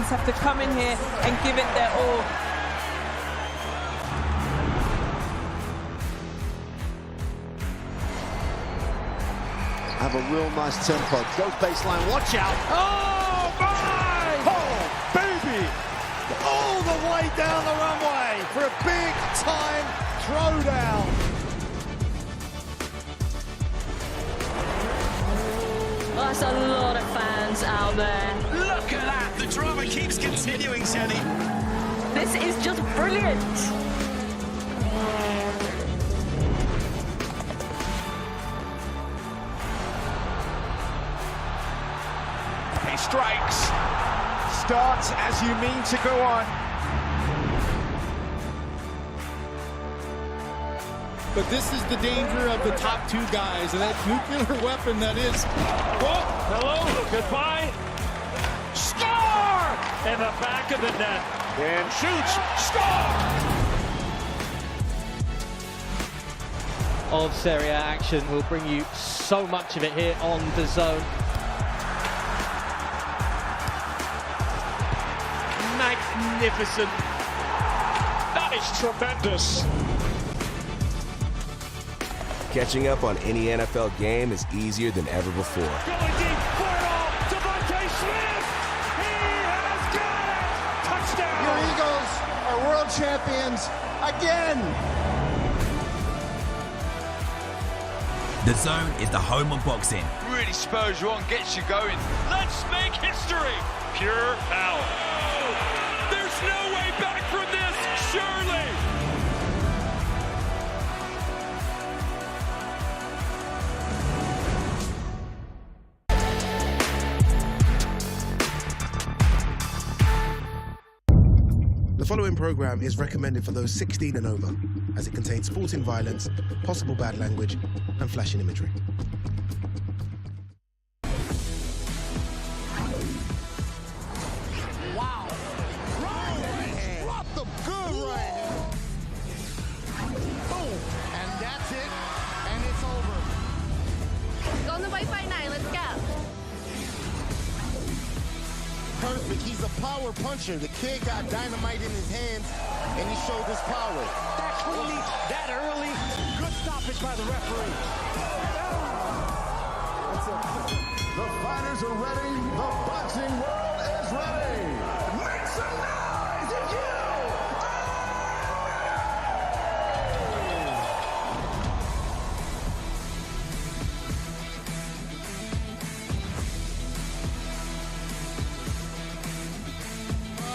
fans have to come in here and give it their all. Have a real nice tempo. Goes baseline, watch out. Oh, my! Oh, baby! All the way down the runway for a big-time throwdown. That's a lot of fans out there. Look at that! The drama keeps continuing, Jenny. This is just brilliant. He strikes. Starts as you mean to go on. But this is the danger of the top two guys, and that nuclear weapon that is. Oh, hello, goodbye. Score! In the back of the net. And shoots. Score! Of Serie A action. We'll bring you so much of it here on DAZN. Magnificent. That is tremendous. Catching up on any NFL game is easier than ever before. Going deep, for it all, Devontae Smith! He has got it! Touchdown! Your Eagles are world champions again! DAZN is the home of boxing. Really spurs you on, gets you going. Let's make history! Pure power. There's no way back from this, surely! The following program is recommended for those 16 and over, as it contains sporting violence, possible bad language, and flashing imagery. Wow. Right hand. Dropped them good right hand. Boom. And that's it. And it's over. Go on the Wi-Fi 9, let's go. Perfect. He's a power puncher. The kid got dynamite in his hands, and he showed his power. That quickly, that early. Good stoppage by the referee. The fighters are ready. The boxing world is ready. Make some noise if you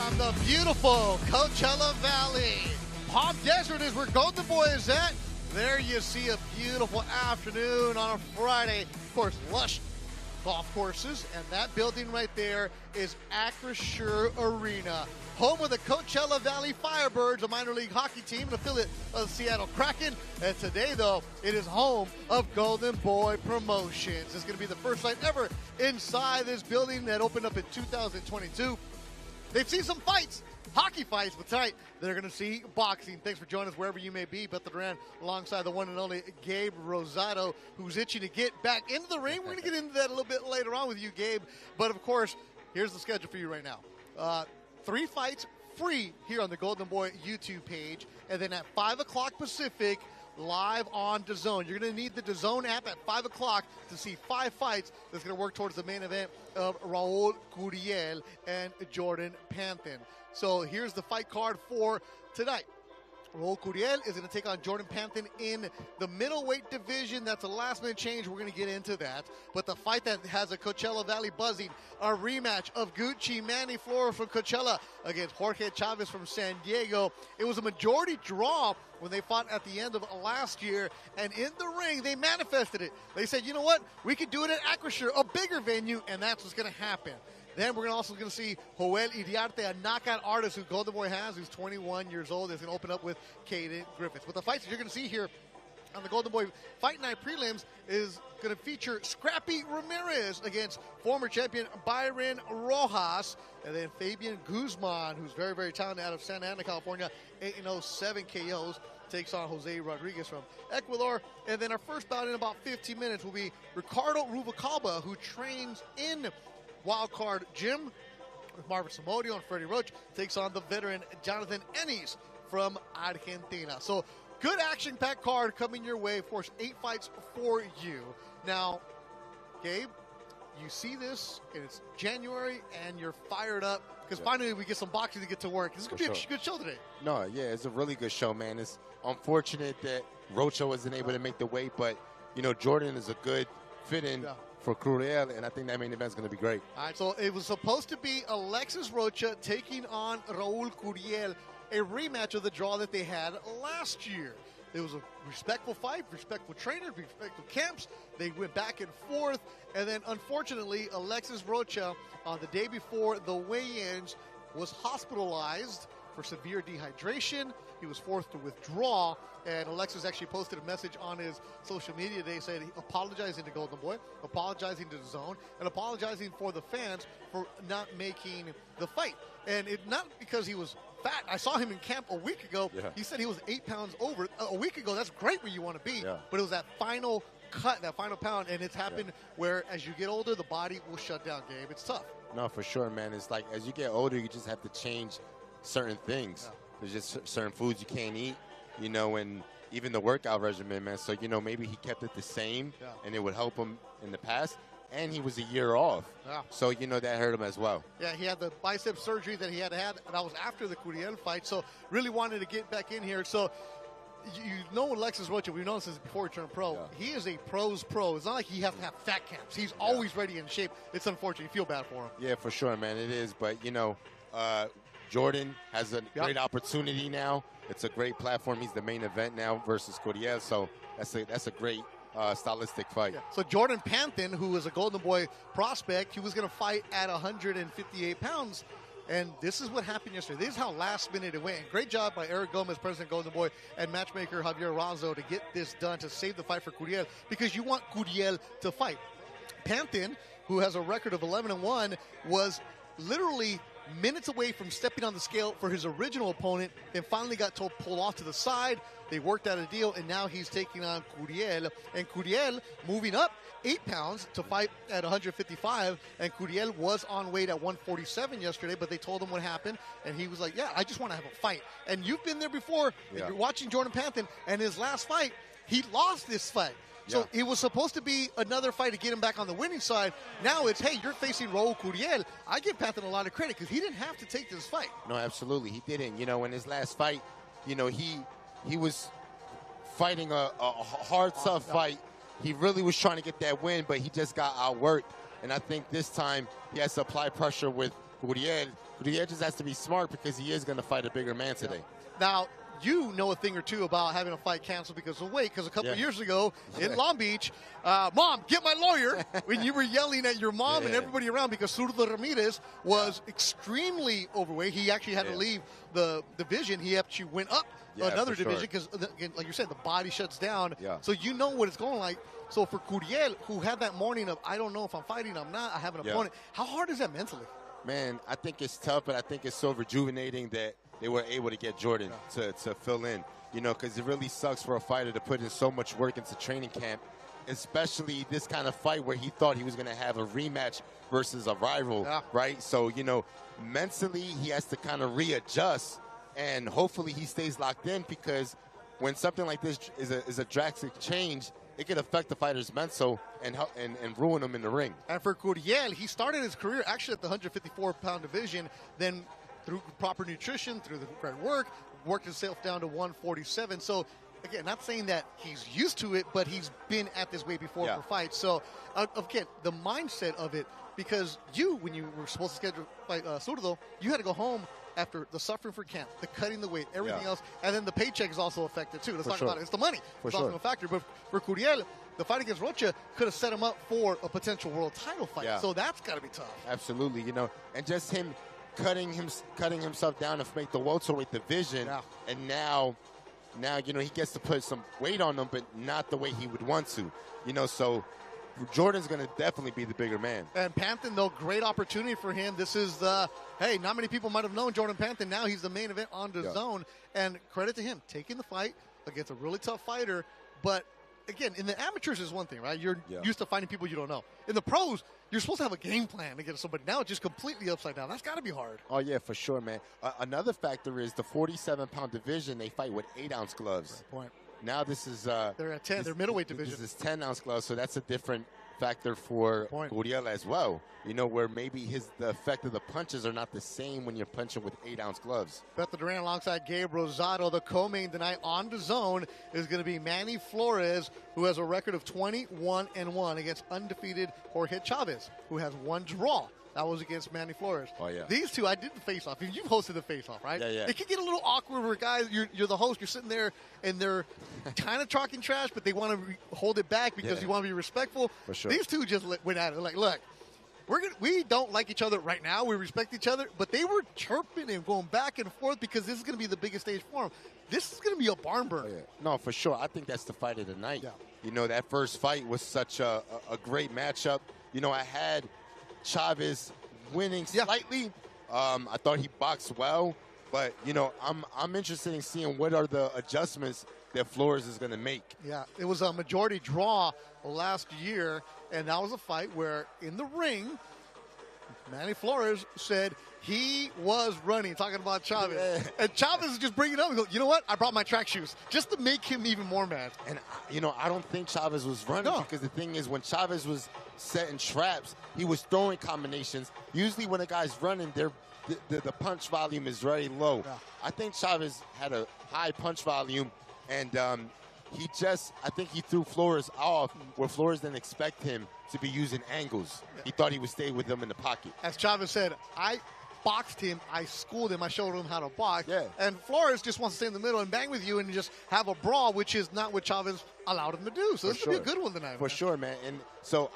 From the beautiful Coachella Valley, Palm Desert is where Golden Boy is at. There you see a beautiful afternoon on a Friday. Of course, lush golf courses, and that building right there is Acrisure Arena, home of the Coachella Valley Firebirds, a minor league hockey team, an affiliate of the Seattle Kraken. And today, though, it is home of Golden Boy Promotions. It's going to be the first fight ever inside this building that opened up in 2022. They've seen some fights, hockey fights, but tonight they're going to see boxing. Thanks for joining us wherever you may be. Beth Duran alongside the one and only Gabe Rosado, who's itching to get back into the ring. We're going to get into that a little bit later on with you, Gabe. But, of course, here's the schedule for you right now. 3 fights free here on the Golden Boy YouTube page. And then at 5 o'clock Pacific, live on DAZN. You're going to need the DAZN app at 5 o'clock to see 5 fights that's going to work towards the main event of Raul Curiel and Jordan Panthen. So here's the fight card for tonight. Raul Curiel is going to take on Jordan Panthen in the middleweight division. That's a last-minute change. We're going to get into that. But the fight that has a Coachella Valley buzzing, a rematch of Gucci Manny Flores from Coachella against Jorge Chavez from San Diego. It was a majority draw when they fought at the end of last year. And in the ring, they manifested it. They said, you know what? We could do it at Acrisure, a bigger venue, and that's what's going to happen. Then we're also going to see Joel Iriarte, a knockout artist who Golden Boy has, who's 21 years old. Is going to open up with Caden Griffiths. But the fights that you're going to see here on the Golden Boy Fight Night Prelims is going to feature Scrappy Ramirez against former champion Byron Rojas. And then Fabian Guzman, who's very, very talented out of Santa Ana, California, 8-0, 7 KOs. Takes on Jose Rodriguez from Ecuador. And then our first bout in about 15 minutes will be Ricardo Ruvalcaba, who trains in Wildcard Gym Marvin Somodio and Freddie Roach takes on the veteran Jonathan Ennis from Argentina. So good action-packed card coming your way. Of course, 8 fights for you. Now, Gabe, you see this, and it's January, and you're fired up because finally we get some boxing to get to work. This is going to be a good show today. No, yeah, it's a really good show, man. It's unfortunate that Rocha wasn't able to make the weight, but, you know, Jordan is a good fit-in for Curiel, and I think that main event is going to be great. All right, so it was supposed to be Alexis Rocha taking on Raul Curiel, a rematch of the draw that they had last year. It was a respectful fight, respectful trainers, respectful camps. They went back and forth. And then, unfortunately, Alexis Rocha, on the day before the weigh-ins, was hospitalized for severe dehydration. He was forced to withdraw. And Alexis actually posted a message on his social media today saying, apologizing to Golden Boy, apologizing to DAZN, and apologizing for the fans for not making the fight. And it not because he was fat. I saw him in camp a week ago. Yeah. He said he was 8 pounds over. A week ago, that's great where you want to be. Yeah. But it was that final cut, that final pound, and it's happened where as you get older, the body will shut down, Gabe. It's tough. No, for sure, man. It's like as you get older, you just have to change certain things. There's just certain foods you can't eat, you know, and even the workout regimen, man. So, you know, maybe he kept it the same, and it would help him in the past. And he was a year off. Yeah. So, you know, that hurt him as well. Yeah, he had the bicep surgery that he had to have, and that was after the Curiel fight. So, really wanted to get back in here. So, you know Alexis Rocha, we've known since before he turned pro. Yeah. He is a pro's pro. It's not like he has to have fat camps. He's always ready and in shape. It's unfortunate. You feel bad for him. Yeah, for sure, man. It is. But, you know, Jordan has a great opportunity now. It's a great platform. He's the main event now versus Curiel. So, that's a great stylistic fight. Yeah. So Jordan Panthen, who was a Golden Boy prospect, he was going to fight at 158 pounds. And this is what happened yesterday. This is how last minute it went. And great job by Eric Gomez, President Golden Boy, and matchmaker Javier Razo to get this done to save the fight for Curiel, because you want Curiel to fight. Panthen, who has a record of 11-1, was literally minutes away from stepping on the scale for his original opponent, and finally got told pull off to the side. They worked out a deal, and now he's taking on Curiel. And Curiel moving up 8 pounds to fight at 155. And Curiel was on weight at 147 yesterday, but they told him what happened, and he was like, yeah, I just want to have a fight. And you've been there before. You're watching Jordan Panthen, and his last fight, he lost this fight. So it was supposed to be another fight to get him back on the winning side. Now it's, hey, you're facing Raul Curiel. I give Panthen a lot of credit because he didn't have to take this fight. No, absolutely. He didn't. You know, in his last fight, you know, he was fighting a hard, tough fight. He really was trying to get that win, but he just got outworked. And I think this time he has to apply pressure with Curiel. Curiel just has to be smart because he is going to fight a bigger man today. Now, you know a thing or two about having a fight canceled because of weight, because a couple of years ago in Long Beach, Mom, get my lawyer, when you were yelling at your mom and everybody around because Zurdo Ramirez was extremely overweight. He actually had to leave the division. He actually went up another division because, like you said, the body shuts down. So you know what it's going like. So for Curiel, who had that morning of, I don't know if I'm fighting, I'm not, I have an opponent, how hard is that mentally? Man, I think it's tough, but I think it's so rejuvenating that they were able to get Jordan to fill in, you know, because it really sucks for a fighter to put in so much work into training camp, especially this kind of fight where he thought he was going to have a rematch versus a rival, right? So, you know, mentally he has to kind of readjust, and hopefully he stays locked in, because when something like this is a drastic change, it could affect the fighter's mental and ruin him in the ring. And for Curiel, he started his career actually at the 154-pound division, then through proper nutrition, through the correct work, worked himself down to 147. So, again, not saying that he's used to it, but he's been at this weight before for fights. So, again, the mindset of it, because when you were supposed to schedule fight Zurdo, you had to go home after the suffering for camp, the cutting the weight, everything else, and then the paycheck is also affected too. Let's talk about it. It's the money. It's also a factor. But for Curiel, the fight against Rocha could have set him up for a potential world title fight. So that's got to be tough. Absolutely, you know, and just him cutting himself down to make the welterweight division, and now you know he gets to put some weight on him, but not the way he would want to, you know. So Jordan's going to definitely be the bigger man. And Panthen, though, great opportunity for him. This is hey, not many people might have known Jordan Panthen. Now he's the main event on DAZN, and credit to him taking the fight against a really tough fighter. But again, in the amateurs is one thing, right? You're used to fighting people you don't know. In the pros, you're supposed to have a game plan against somebody. Now it's just completely upside down. That's got to be hard. Oh, yeah, for sure, man. Another factor is the 47-pound division, they fight with 8-ounce gloves. Great point. Now this is... they're at 10. They're middleweight division. This is 10-ounce gloves, so that's a different factor for Curiel as well. You know, where maybe the effect of the punches are not the same when you're punching with 8-ounce gloves. Beth Duran alongside Gabe Rosado. The co-main tonight on DAZN is going to be Manny Flores, who has a record of 21-1 against undefeated Jorge Chavez, who has 1 draw. That was against Manny Flores. Oh, yeah. These two, I did the face-off. You've hosted the face-off, right? Yeah, yeah. It can get a little awkward where guys, you're the host, you're sitting there, and they're kind of talking trash, but they want to hold it back because you want to be respectful. For sure. These two just went at it. Like, look, we don't like each other right now. We respect each other, but they were chirping and going back and forth because this is going to be the biggest stage for them. This is going to be a barn burner. Oh, yeah. No, for sure. I think that's the fight of the night. Yeah. You know, that first fight was such a great matchup. You know, I had Chavez winning slightly. I thought he boxed well, but you know, I'm interested in seeing what are the adjustments that Flores is going to make. Yeah, it was a majority draw last year, and that was a fight where in the ring, Manny Flores said he was running, talking about Chavez. Yeah. And Chavez is just bringing it up and goes, you know what? I brought my track shoes just to make him even more mad. And, you know, I don't think Chavez was running because the thing is when Chavez was setting traps, he was throwing combinations. Usually when a guy's running, the punch volume is very low. Yeah. I think Chavez had a high punch volume, and I think he threw Flores off where Flores didn't expect him to be using angles. Yeah. He thought he would stay with them in the pocket. As Chavez said, I boxed him, I schooled him, I showed him how to box. Yeah. And Flores just wants to stay in the middle and bang with you and just have a brawl, which is not what Chavez allowed him to do. So this will be a good one tonight. For sure, man. And so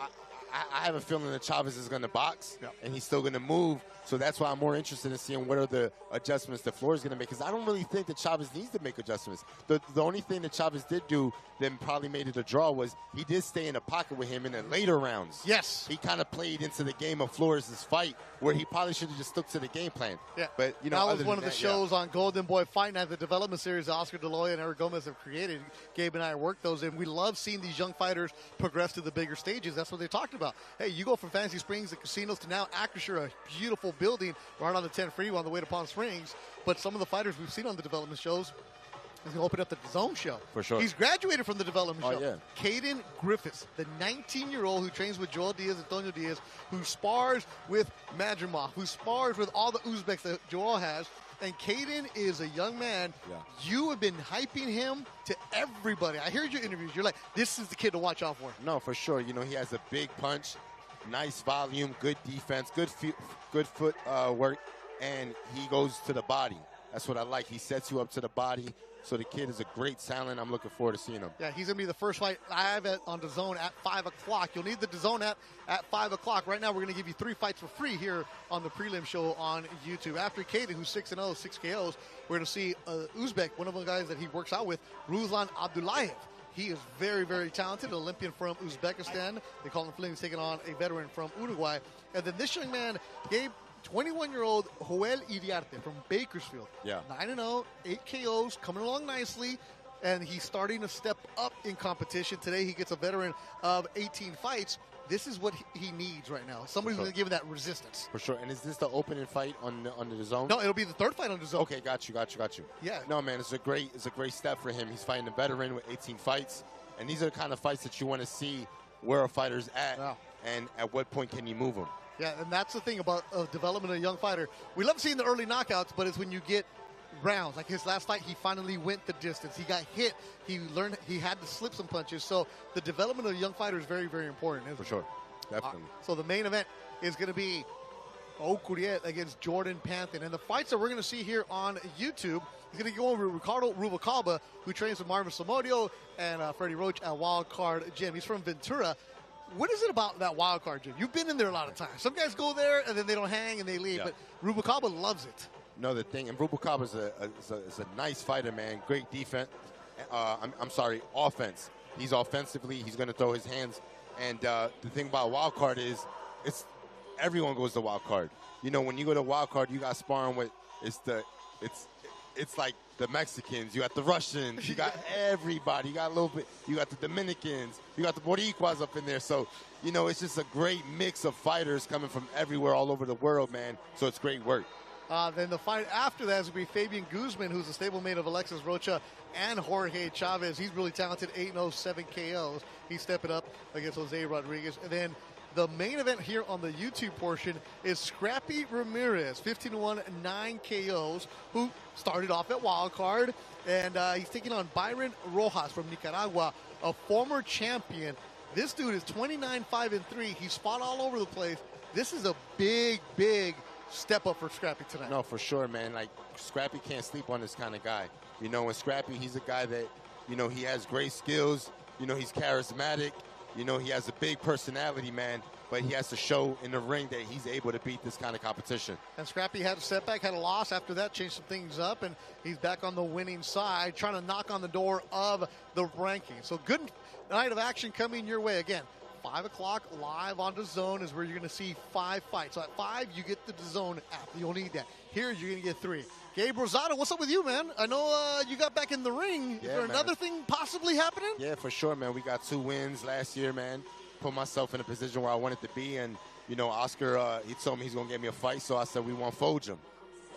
I have a feeling that Chavez is going to box, and he's still going to move. So that's why I'm more interested in seeing what are the adjustments that Flores is going to make, because I don't really think that Chavez needs to make adjustments. The only thing that Chavez did do that probably made it a draw was he did stay in the pocket with him in the later rounds. Yes. He kind of played into the game of Flores' fight where he probably should have just stuck to the game plan. Yeah. But, you know, that was one of the shows on Golden Boy Fight Night, the development series that Oscar De La Hoya and Eric Gomez have created. Gabe and I worked those in. We love seeing these young fighters progress to the bigger stages. That's what they talked about. Hey, you go from Fantasy Springs, the casinos, to now Acrisure, a beautiful building right on the 10 freeway on the way to Palm Springs. But some of the fighters we've seen on the development shows is going to open up the DAZN show. For sure. He's graduated from the development show. Yeah. Caden Griffiths, the 19-year-old who trains with Joel Diaz, Antonio Diaz, who spars with Madrimov, who spars with all the Uzbeks that Joel has. And Caden is a young man. Yeah. You have been hyping him to everybody. I heard your interviews. You're like, this is the kid to watch out for. No, for sure. You know, he has a big punch, nice volume, good defense, good foot work, and he goes to the body. That's what I like. He sets you up to the body. So the kid is a great talent. I'm looking forward to seeing him. Yeah, he's going to be the first fight live on DAZN at 5 o'clock. You'll need the DAZN app at 5 o'clock. Right now, we're going to give you 3 fights for free here on the prelim show on YouTube. After Caden, who's 6-0, 6 KOs, we're going to see Uzbek, one of the guys that he works out with, Ruslan Abdullayev. He is very, very talented, an Olympian from Uzbekistan. They call him Flynn. He's taking on a veteran from Uruguay. And then this young man, Gabe, 21-year-old Joel Iriarte from Bakersfield. Yeah. 9-0, 8 KOs, coming along nicely, and he's starting to step up in competition. Today he gets a veteran of 18 fights. This is what he needs right now. Somebody who's going to give him that resistance. For sure. And is this the opening fight on the DAZN? No, it'll be the third fight on DAZN. Okay, got you. Yeah. No, man, it's a great step for him. He's fighting a veteran with 18 fights, and these are the kind of fights that you want to see where a fighter's at, and at what point can you move him. Yeah, and that's the thing about development of a young fighter. We love seeing the early knockouts, but it's when you get rounds. Like his last fight, he finally went the distance. He got hit. He learned he had to slip some punches. So the development of a young fighter is very, very important. For sure. Definitely. So the main event is going to be Raul Curiel against Jordan Panthen. And the fights that we're going to see here on YouTube is going to go over Ricardo Rubalcaba, who trains with Marvin Somodio and Freddie Roach at Wild Card Gym. He's from Ventura. What is it about that Wild Card Gym? You've been in there a lot of times. Some guys go there and then they don't hang and they leave, but Rubalcaba loves it. No, the thing, and Rubalcaba is a nice fighter, man. Great defense. I'm sorry, offense. He's offensively, he's going to throw his hands. And the thing about Wild Card is, everyone goes to Wild Card. You know, when you go to Wild Card, you got sparring with it's like the Mexicans, you got the Russians, you got everybody, you got a little bit, you got the Dominicans, you got the Boricuas up in there. So, you know, it's just a great mix of fighters coming from everywhere, all over the world, man. So it's great work. Then the fight after that is going to be Fabian Guzman, who's a stablemate of Alexis Rocha and Jorge Chavez. He's really talented, 8-0, 7 KOs. He's stepping up against Jose Rodriguez. And then the main event here on the YouTube portion is Scrappy Ramirez, 15-1, 9 KOs, who started off at wild card. And he's taking on Byron Rojas from Nicaragua, a former champion. This dude is 29-5-3. He's fought all over the place. This is a big, big step up for Scrappy tonight. No, for sure, man. Like, Scrappy can't sleep on this kind of guy. You know, and Scrappy, he's a guy that, you know, he has great skills. You know, he's charismatic. You know, he has a big personality, man. But he has to show in the ring that he's able to beat this kind of competition. And Scrappy had a setback, had a loss. After that, changed some things up, and he's back on the winning side, trying to knock on the door of the ranking. So good night of action coming your way. Again, 5 o'clock live on DAZN is where you're going to see 5 fights. So at 5, you get the DAZN app. You'll need that. Here, you're going to get 3. Gabe Rosado, what's up with you, man? I know you got back in the ring. Is there another thing possibly happening? Yeah, for sure, man. We got 2 wins last year, man. Put myself in a position where I wanted to be. And, you know, Oscar, he told me he's going to get me a fight. So I said, we want Fojum.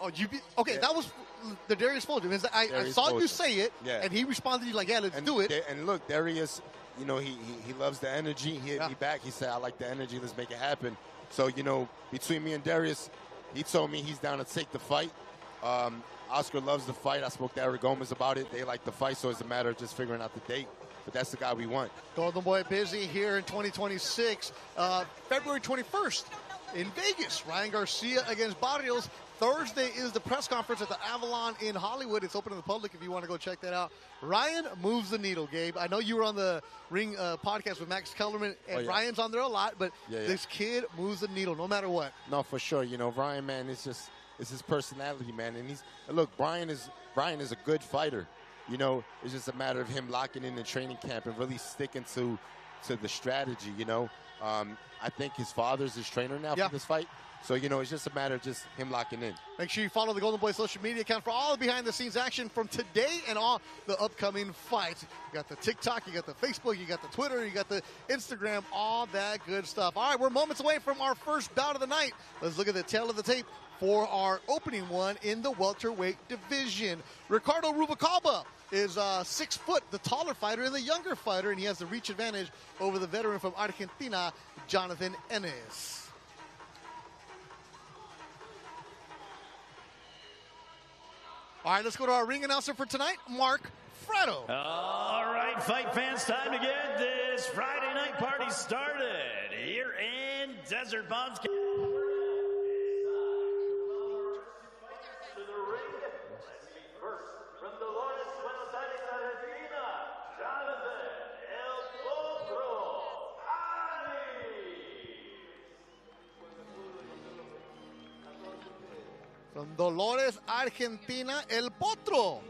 Oh, okay, that was the Darius Fojum. I saw Fojum. You say it, yeah. And he responded to you like, yeah, let's do it. And look, Darius, you know, he loves the energy. He hit me back. He said, I like the energy. Let's make it happen. So, you know, between me and Darius, he told me he's down to take the fight. Oscar loves the fight. I spoke to Eric Gomez about it. They like the fight, so it's a matter of just figuring out the date. But that's the guy we want. Golden Boy busy here in 2026. February 21st in Vegas. Ryan Garcia against Barrios. Thursday is the press conference at the Avalon in Hollywood. It's open to the public if you want to go check that out. Ryan moves the needle, Gabe. I know you were on the Ring podcast with Max Kellerman, and Ryan's on there a lot, but this kid moves the needle no matter what. No, for sure. You know, Ryan, man, it's his personality, man. And look, Brian is a good fighter. You know, it's just a matter of him locking in the training camp and really sticking to the strategy, you know. I think his father's his trainer now for this fight. So, you know, it's just a matter of just him locking in. Make sure you follow the Golden Boy social media account for all the behind-the-scenes action from today and all the upcoming fights. You got the TikTok, you got the Facebook, you got the Twitter, you got the Instagram, all that good stuff. All right, we're moments away from our first bout of the night. Let's look at the tail of the tape for our opening one in the welterweight division. Ricardo Rubalcaba is 6 foot, the taller fighter and the younger fighter, and he has the reach advantage over the veteran from Argentina, Jonathan Ennis. All right, let's go to our ring announcer for tonight, Mark Fratto. All right, fight fans, time to get this Friday night party started here in Desert Palms. From Dolores, Argentina, El Potro.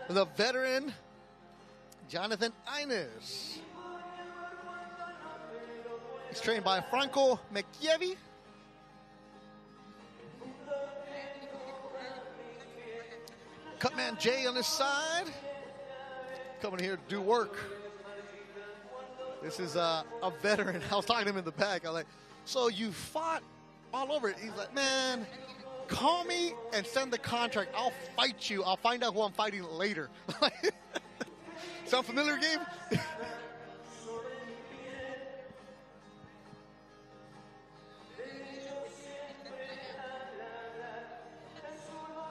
The veteran, Jonathan Ennis. He's trained by Franco Mekievi. Cutman Jay on his side. Coming here to do work. This is a veteran. I was talking to him in the back. I was like, so you fought all over it. He's like, man, call me and send the contract. I'll fight you. I'll find out who I'm fighting later. Sound familiar, Gabe?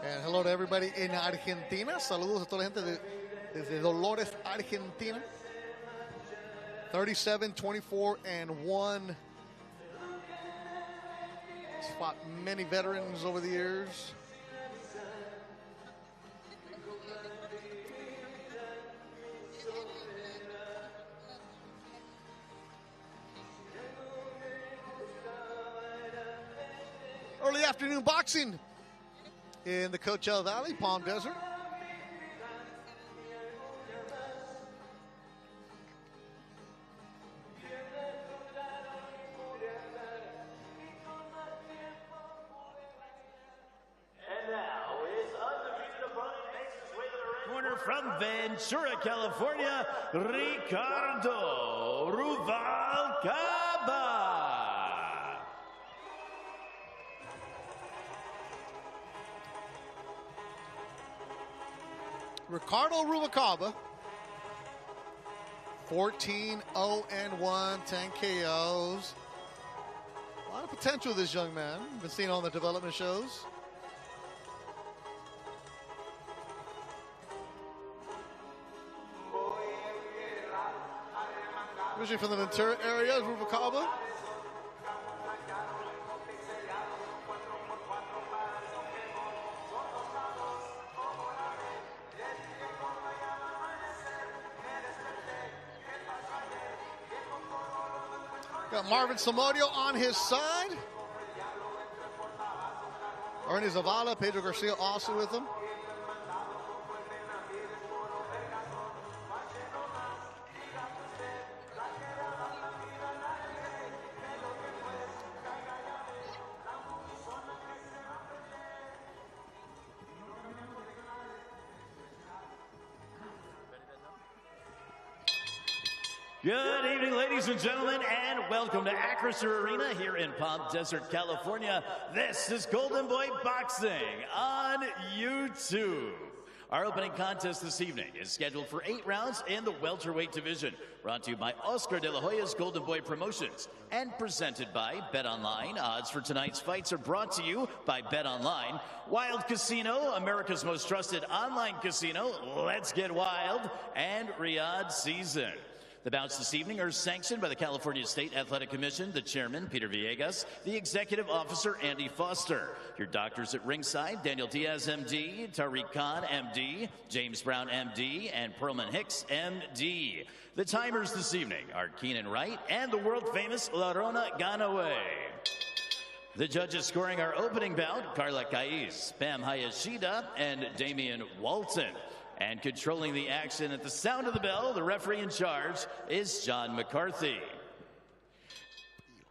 And hello to everybody in Argentina. Saludos a toda la gente desde Dolores, Argentina. 37, 24, and 1. He's fought many veterans over the years. Early afternoon boxing in the Coachella Valley, Palm Desert. here from Ventura, California, Ricardo Ruvalcaba. Ricardo Ruvalcaba, 14-0-1, 10 KOs. A lot of potential with this young man. Been seen on the development shows. Originally from the Ventura area, Ruvalcaba. Got Marvin Samudio on his side. Ernie Zavala, Pedro Garcia also with him. Good evening, ladies and gentlemen, and welcome to Acrisure Arena here in Palm Desert, California. This is Golden Boy Boxing on YouTube. Our opening contest this evening is scheduled for 8 rounds in the welterweight division, brought to you by Oscar De La Hoya's Golden Boy Promotions and presented by BetOnline. Odds for tonight's fights are brought to you by BetOnline. Wild Casino, America's most trusted online casino. Let's get wild. And Riyadh Season. The bouts this evening are sanctioned by the California State Athletic Commission, the chairman, Peter Villegas, the executive officer, Andy Foster. Your doctors at ringside, Daniel Diaz, MD, Tariq Khan, MD, James Brown, MD, and Perlman Hicks, MD. The timers this evening are Keenan Wright and the world-famous Larona Ganaway. The judges scoring our opening bout, Carla Caiz, Pam Hayashida, and Damian Walton. And controlling the action at the sound of the bell, the referee in charge is John McCarthy.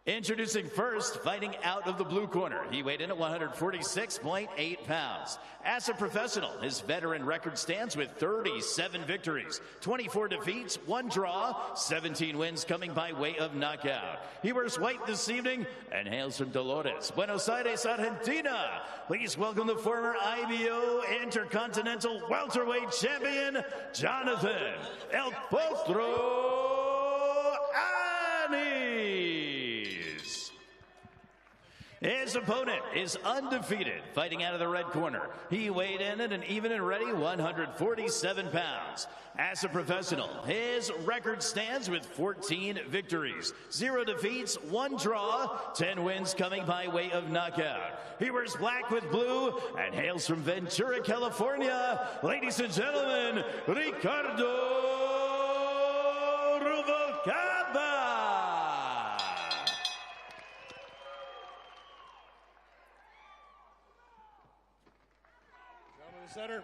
Introducing first, fighting out of the blue corner. He weighed in at 146.8 pounds. As a professional, his veteran record stands with 37 victories, 24 defeats, 1 draw, 17 wins coming by way of knockout. He wears white this evening and hails from Dolores, Buenos Aires, Argentina. Please welcome the former IBO Intercontinental Welterweight Champion, Jonathan El Potro Annie. His opponent is undefeated, fighting out of the red corner. He weighed in at an even and ready 147 pounds. As a professional, his record stands with 14 victories, 0 defeats, 1 draw, 10 wins coming by way of knockout. He wears black with blue and hails from Ventura, California. Ladies and gentlemen, Ricardo Ruvalcaba. Center.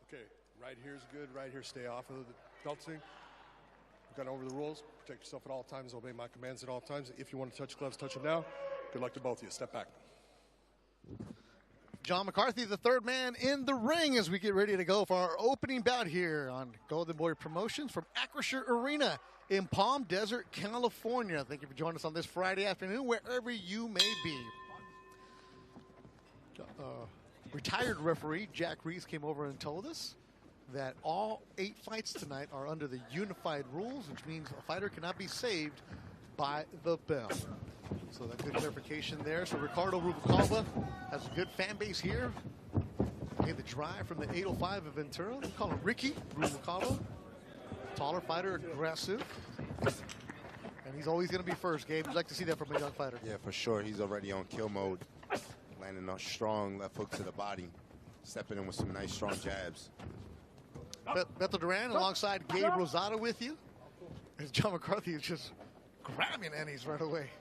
Okay, right here's good. Right here, stay off of the belting. We've gone over the rules. Protect yourself at all times. Obey my commands at all times. If you want to touch gloves, touch them now. Good luck to both of you. Step back. John McCarthy, the third man in the ring as we get ready to go for our opening bout here on Golden Boy Promotions from Acrisure Arena in Palm Desert, California. Thank you for joining us on this Friday afternoon, wherever you may be. Retired referee Jack Reese came over and told us that all 8 fights tonight are under the unified rules, which means a fighter cannot be saved by the bell. So that good clarification there. So Ricardo Ruvalcaba has a good fan base here. Made the drive from the 805 of Ventura. We call him Ricky Ruvalcaba. Taller fighter, aggressive. And he's always going to be first, Gabe. You'd like to see that from a young fighter. Yeah, for sure. He's already on kill mode. Landing a strong left hook to the body. Stepping in with some nice, strong jabs. Beto Duran alongside Gabe Rosado with you. As John McCarthy is just grabbing Ennis right away.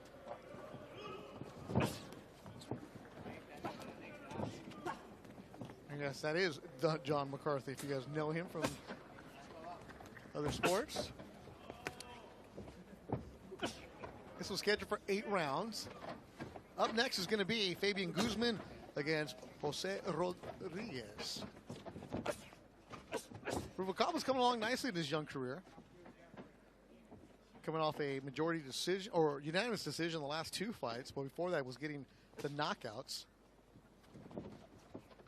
And yes, that is John McCarthy, if you guys know him from other sports. This was scheduled for 8 rounds. Up next is going to be Fabian Guzman against Jose Rodriguez. Rubalcaba's coming along nicely in his young career. Coming off a majority decision, or unanimous decision in the last 2 fights, but before that was getting the knockouts.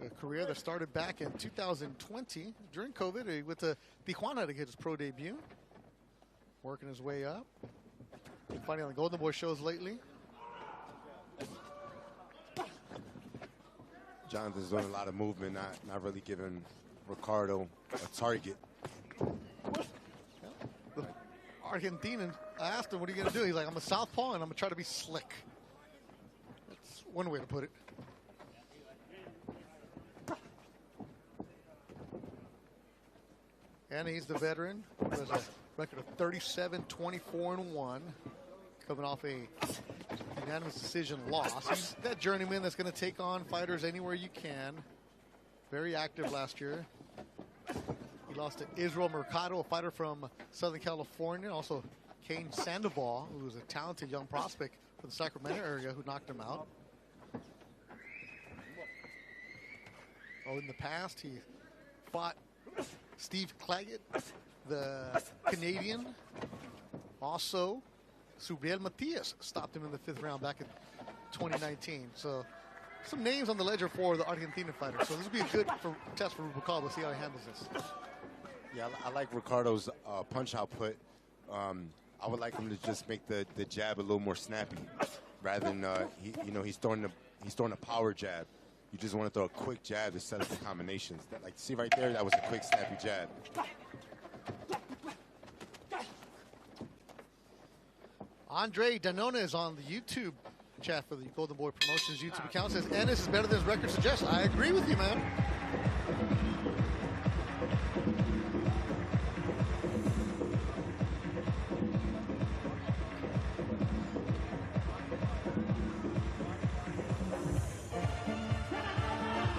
A career that started back in 2020 during COVID with the Tijuana to get his pro debut. Working his way up. Fighting on the Golden Boy shows lately. Jonathan's doing a lot of movement, not really giving Ricardo a target. The Argentinian, I asked him, what are you going to do? He's like, I'm a southpaw and I'm going to try to be slick. That's one way to put it. And he's the veteran. He has a record of 37-24-1. Coming off a unanimous decision loss. He's that journeyman that's going to take on fighters anywhere you can. Very active last year. He lost to Israel Mercado, a fighter from Southern California. Also, Kane Sandoval, who was a talented young prospect from the Sacramento area, who knocked him out. Oh, in the past, he fought Steve Claggett, the Canadian. Also, Subriel Matias stopped him in the 5th round back in 2019. So, some names on the ledger for the Argentinian fighter. So, this will be a good test for Rubalcaba. We'll see how he handles this. Yeah, I like Ricardo's punch output. I would like him to just make the jab a little more snappy, rather than he's throwing a power jab. You just want to throw a quick jab to set up the combinations. Like, see right there, that was a quick snappy jab. Andre Danona is on the YouTube chat for the Golden Boy Promotions YouTube account. Says Ennis is better than his record suggests. I agree with you, man.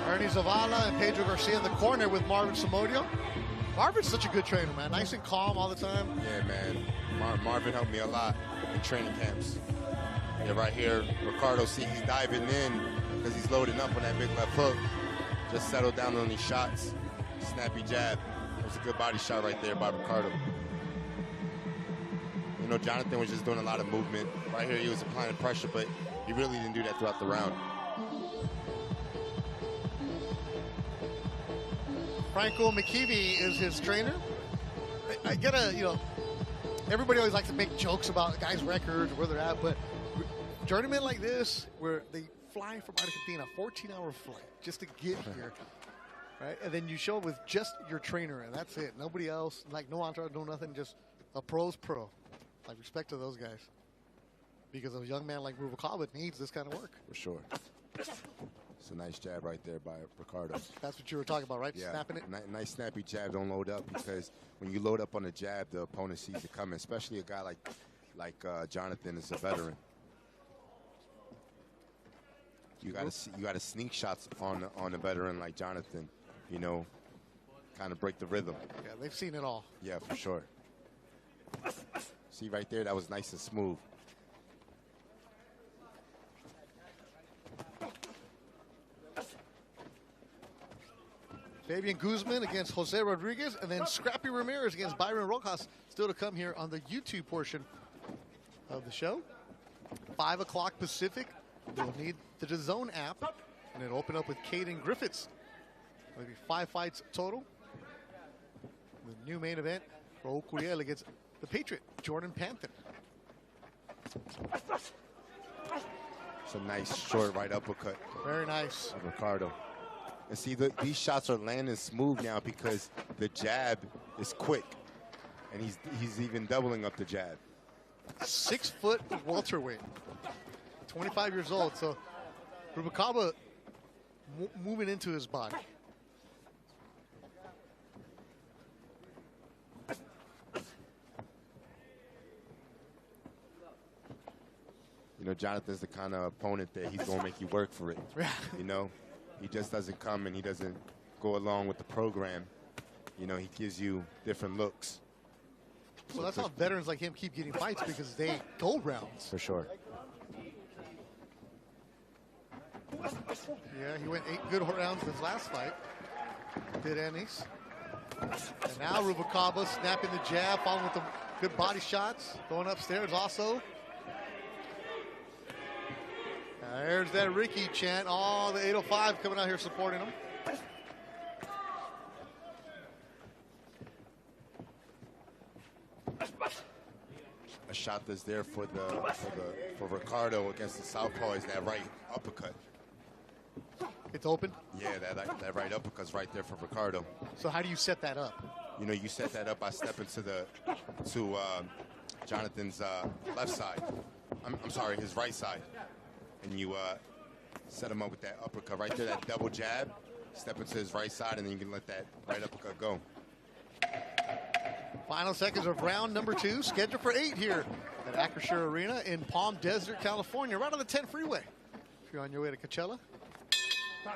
Ernie Zavala and Pedro Garcia in the corner with Marvin Somodio. Marvin's such a good trainer, man. Nice and calm all the time. Yeah, man. Marvin helped me a lot in training camps. Yeah, right here, Ricardo, see, he's diving in because he's loading up on that big left hook. Just settled down on these shots. Snappy jab. That was a good body shot right there by Ricardo. You know, Jonathan was just doing a lot of movement. Right here, he was applying pressure, but he really didn't do that throughout the round. Franco McKeevy is his trainer. I get everybody always likes to make jokes about guys' records, where they're at, but journeymen like this, where they fly from Argentina, 14-hour flight, just to get here, right? And then you show up with just your trainer, and that's it. Nobody else, like no entourage, no nothing, just a pro's pro. Like, respect to those guys. Because a young man like Rubalcaba needs this kind of work. For sure. It's a nice jab right there by Ricardo. That's what you were talking about, right? Yeah, snapping it? Nice snappy jab. Don't load up, because when you load up on a jab, the opponent sees it coming, especially a guy like Jonathan is a veteran. You got to sneak shots on a veteran like Jonathan, you know, kind of break the rhythm. Yeah, they've seen it all. Yeah, for sure. See right there, that was nice and smooth. Fabian Guzman against Jose Rodriguez, and then Scrappy Ramirez against Byron Rojas, still to come here on the YouTube portion of the show. 5 o'clock Pacific. You'll need the DAZN app, and it'll open up with Caden Griffiths. There'll be 5 fights total. The new main event, Raul Curiel against the Patriot, Jordan Panthen. It's a nice short right uppercut. Very nice. Of Ricardo. And see, these shots are landing smooth now because the jab is quick. And he's even doubling up the jab. 6 foot welterweight. 25 years old. So Rubalcaba moving into his body. You know, Jonathan's the kind of opponent that he's going to make you work for it. You know, he just doesn't come and he doesn't go along with the program. You know, he gives you different looks. Well, that's how veterans like him keep getting fights, because they go rounds. For sure. Yeah, he went 8 good rounds in his last fight. Did Ennis. And now Rubalcaba snapping the jab, following with the good body shots. Going upstairs also. There's that Ricky chant. Oh, the 805 coming out here supporting him. A shot that's there for Ricardo against the southpaw is that right uppercut. It's open? Yeah, that right uppercut's right there for Ricardo. So how do you set that up? You know, you set that up by stepping to Jonathan's left side. I'm sorry, his right side. And you set him up with that uppercut right there, that double jab. Step into his right side, and then you can let that right uppercut go. Final seconds of round number 2, scheduled for 8 here at Acrisure Arena in Palm Desert, California, right on the 10 freeway. If you're on your way to Coachella. Yeah,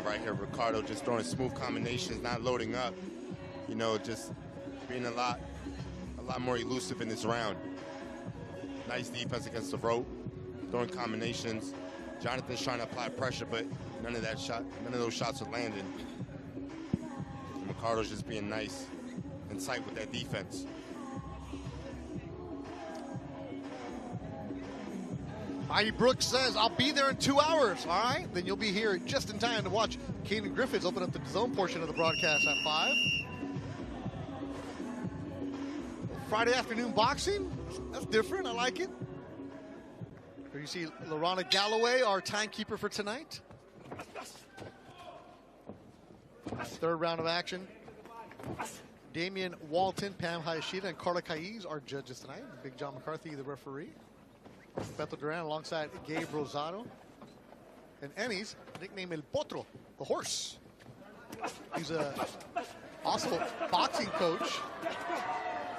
right here, Ricardo just throwing smooth combinations, not loading up. You know, just being a lot more elusive in this round. Nice defense against the rope, throwing combinations. Jonathan's trying to apply pressure, but none of those shots are landing. And Ricardo's just being nice and tight with that defense. Mighty Brooks says, I'll be there in 2 hours. All right, then you'll be here just in time to watch Kaden Griffiths open up the DAZN portion of the broadcast at 5. Friday afternoon boxing, that's different, I like it. Here you see Lorana Galloway, our timekeeper for tonight. 3rd round of action. Damian Walton, Pam Hayashida, and Carla Caiz are judges tonight. Big John McCarthy, the referee. Beto Duran alongside Gabe Rosado. And Ennis, nicknamed El Potro, the horse. He's also a boxing coach.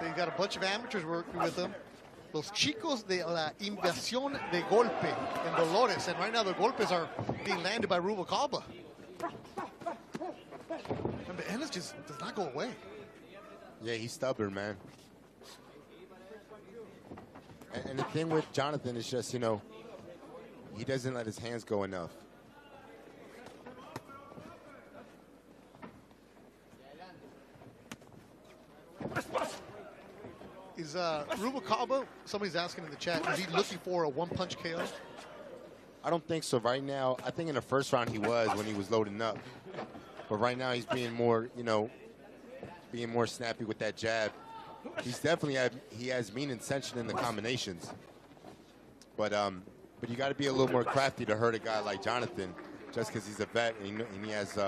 They've got a bunch of amateurs working with them. Los Chicos de la Invasión de Golpe in Dolores. And right now the golpes are being landed by Rubalcaba. And Ennis just does not go away. Yeah, he's stubborn, man. And the thing with Jonathan is just, you know, he doesn't let his hands go enough. Is Rubalcaba, somebody's asking in the chat, is he looking for a one-punch KO? I don't think so right now. I think in the first round he was when he was loading up. But right now he's being more, you know, being more snappy with that jab. He's definitely he has mean intention in the combinations. But you got to be a little more crafty to hurt a guy like Jonathan, just because he's a vet and he has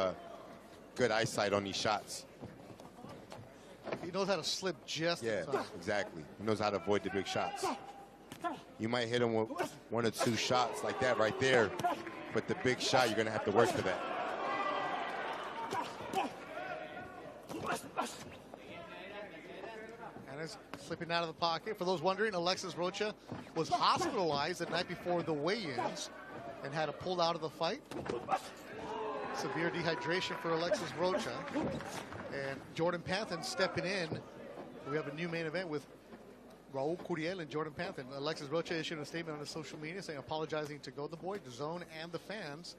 good eyesight on these shots. He knows how to slip just in time. Exactly. He knows how to avoid the big shots. You might hit him with 1 or 2 shots like that right there, but the big shot, you're going to have to work for that. And it's slipping out of the pocket. For those wondering, Alexis Rocha was hospitalized the night before the weigh-ins and had to pull out of the fight. Severe dehydration for Alexis Rocha. And Jordan Panthen stepping in. We have a new main event with Raul Curiel and Jordan Panthen. Alexis Rocha issued a statement on his social media saying apologizing to Golden Boy, DAZN, and the fans.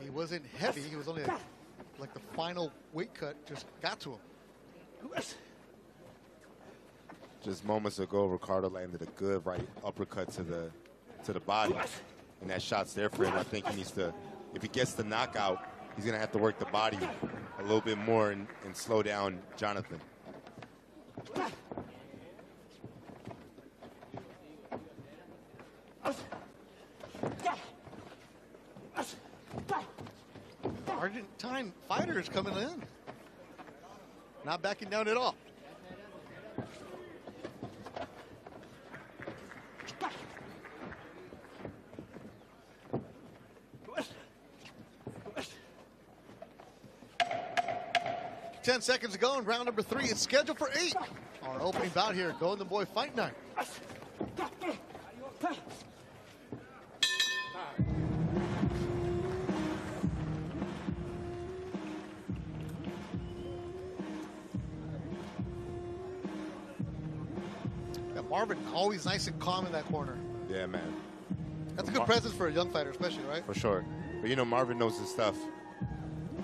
He wasn't heavy. He was only like the final weight cut just got to him. Just moments ago, Ricardo landed a good right uppercut to the body, and that shot's there for him. I think he needs to, if he gets the knockout, he's going to have to work the body a little bit more and slow down Jonathan. Argentine fighters coming in. Not backing down at all. Ten seconds to go in round number 3. It's scheduled for 8. Our opening bout here at Golden Boy Fight Night. Marvin, always nice and calm in that corner. Yeah, man. That's a good presence for a young fighter, especially, right? For sure. But you know, Marvin knows his stuff.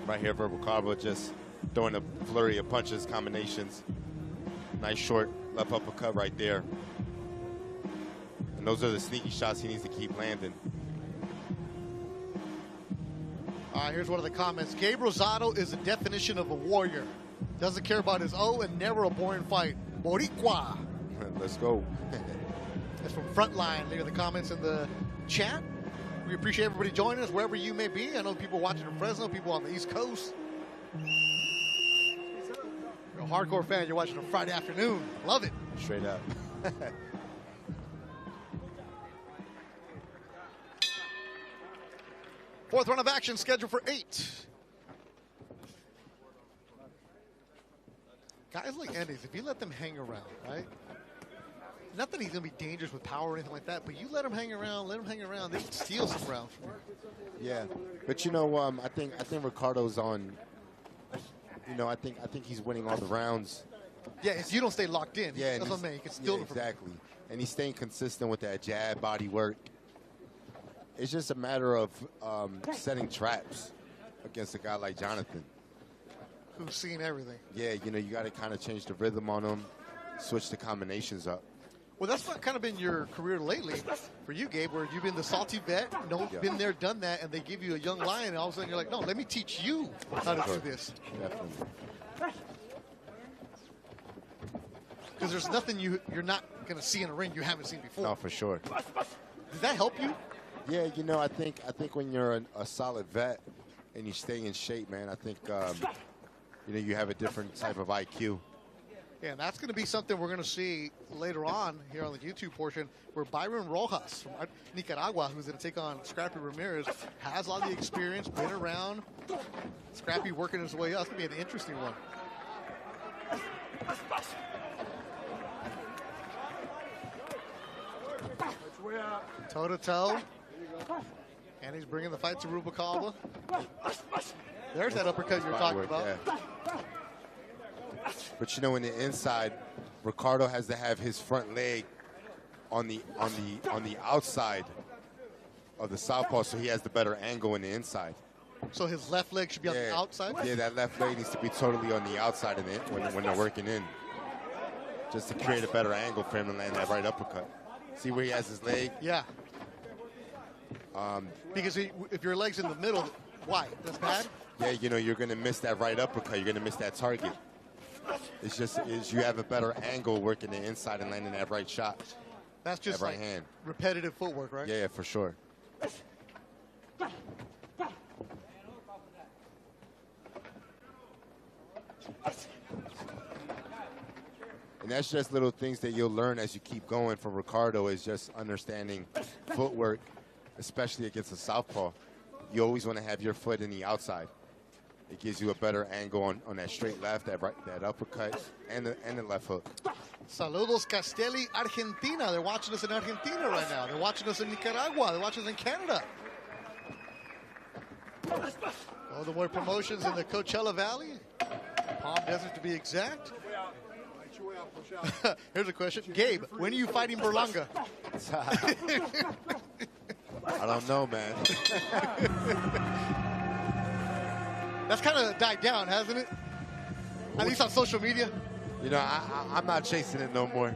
Right here, Verbal Carbo just throwing a flurry of punches, combinations. Nice short left uppercut right there. And those are the sneaky shots he needs to keep landing. All right, here's one of the comments. Gabe Rosado is the definition of a warrior. Doesn't care about his O and never a boring fight. Boricua. Let's go. That's from Frontline. Leave the comments in the chat. We appreciate everybody joining us wherever you may be. I know people watching in Fresno, people on the East Coast. You're a hardcore fan, you're watching on Friday afternoon. Love it. Straight up. Fourth round of action scheduled for 8. Guys like Ennis, if you let them hang around, right? Not that he's going to be dangerous with power or anything like that, but you let him hang around, they can steal some rounds from you. Yeah, but you know, I think Ricardo's on. You know, I think he's winning all the rounds. Yeah, if you don't stay locked in, yeah, that's what I mean. You can steal them from you. Exactly, and he's staying consistent with that jab, body work. It's just a matter of setting traps against a guy like Jonathan, who's seen everything. Yeah, you know, you got to kind of change the rhythm on him, switch the combinations up. Well, that's what kind of been your career lately for you, Gabe, where you've been the salty vet, been there, done that, and they give you a young lion, and all of a sudden you're like, no, let me teach you how to do this. Definitely. Because there's nothing you're not going to see in a ring you haven't seen before. No, for sure. Does that help you? Yeah, you know, I think when you're a solid vet and you stay in shape, man, I think you know, you have a different type of IQ. Yeah, and that's going to be something we're going to see later on here on the YouTube portion, where Byron Rojas from Nicaragua, who's going to take on Scrappy Ramirez, has a lot of the experience, been around. Scrappy working his way up. It's going to be an interesting one. Toe-to-toe. And he's bringing the fight to Rubalcaba. There's that uppercut you're talking about. Yeah. But you know, in the inside, Ricardo has to have his front leg on the outside of the southpaw, so he has the better angle in the inside. So his left leg should be on the outside? Yeah, that left leg needs to be totally on the outside of it when they're working in, just to create a better angle for him to land that right uppercut. See where he has his leg? Yeah. Because if your leg's in the middle, why? That's bad? Yeah, you know, you're going to miss that right uppercut. You're going to miss that target. It's just you have a better angle working the inside and landing that right shot. That's just right like hand. Repetitive footwork, right? Yeah, for sure. And that's just little things that you'll learn as you keep going from Ricardo, is just understanding footwork, especially against a southpaw. You always want to have your foot in the outside. It gives you a better angle on that straight left, that uppercut, and the left hook. Saludos Castelli, Argentina. They're watching us in Argentina right now. They're watching us in Nicaragua. They're watching us in Canada. Golden Boy Promotions in the Coachella Valley. Palm Desert to be exact. Here's a question. Gabe, when are you fighting Berlanga? I don't know, man. That's kind of died down, hasn't it? At least on social media. You know, I'm not chasing it no more.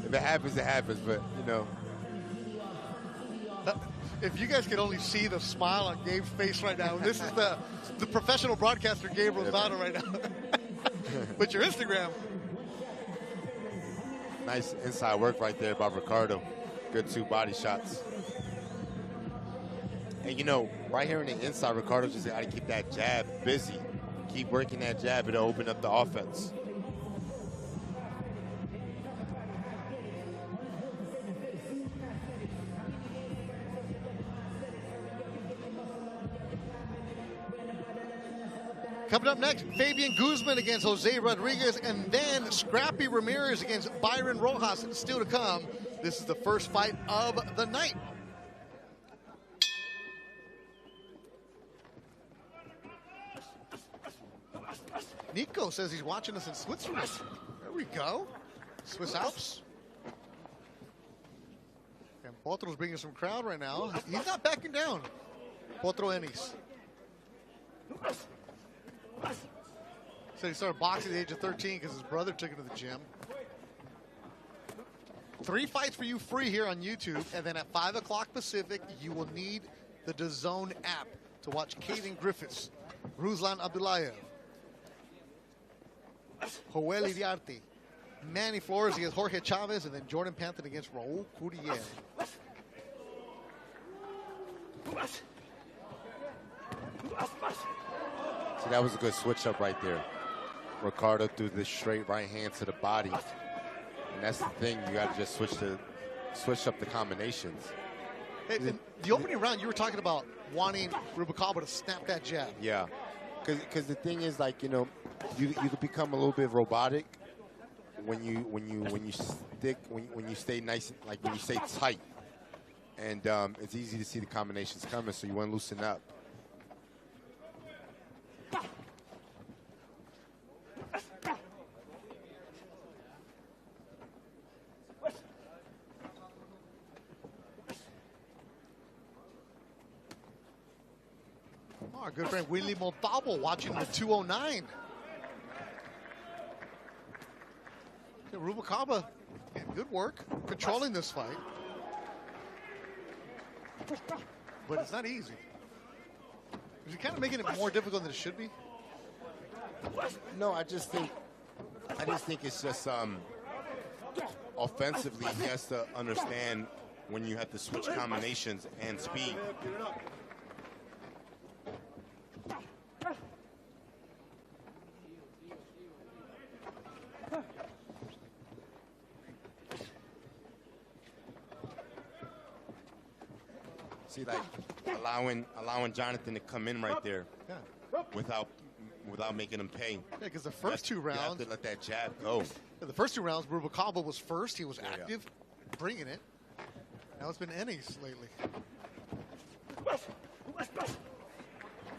If it happens, it happens. But, you know. If you guys could only see the smile on Gabe's face right now. This is the professional broadcaster, Gabe Rosado, right now. But your Instagram. Nice inside work right there by Ricardo. Good 2 body shots. And, you know, right here in the inside, Ricardo just got to keep that jab busy. Keep working that jab. It'll open up the offense. Coming up next, Fabian Guzman against Jose Rodriguez, and then Scrappy Ramirez against Byron Rojas. Still to come. This is the first fight of the night. Nico says he's watching us in Switzerland. There we go. Swiss Alps. And Potro's bringing some crowd right now. He's not backing down. Potro Ennis. So he started boxing at the age of 13 because his brother took him to the gym. 3 fights for you free here on YouTube. And then at 5 o'clock Pacific, you will need the DAZN app to watch Caden Griffiths, Ruslan Abdullayev, Joel Iriarte, Manny Flores against Jorge Chavez, and then Jordan Panthen against Raul Curiel. See, that was a good switch up right there. Ricardo threw the straight right hand to the body. And that's the thing, you got to just switch up the combinations. Hey, the opening round, you were talking about wanting Rubalcaba to snap that jab. Yeah, because the thing is, like, you know, you could become a little bit robotic when you stay nice, like when you stay tight, and it's easy to see the combinations coming, so you want to loosen up. Our good friend Willie Montalvo watching the 209. Okay, Rubalcaba, yeah, good work controlling this fight. But it's not easy. Is he kind of making it more difficult than it should be? No, I just think it's just offensively, he has to understand when you have to switch combinations and speed. See, like allowing Jonathan to come in right there, without making him pay. Yeah, because the first 2 rounds, you have to let that jab go. Yeah, the first 2 rounds, Rubalcaba was first. He was active, bringing it. Now it's been Ennis lately.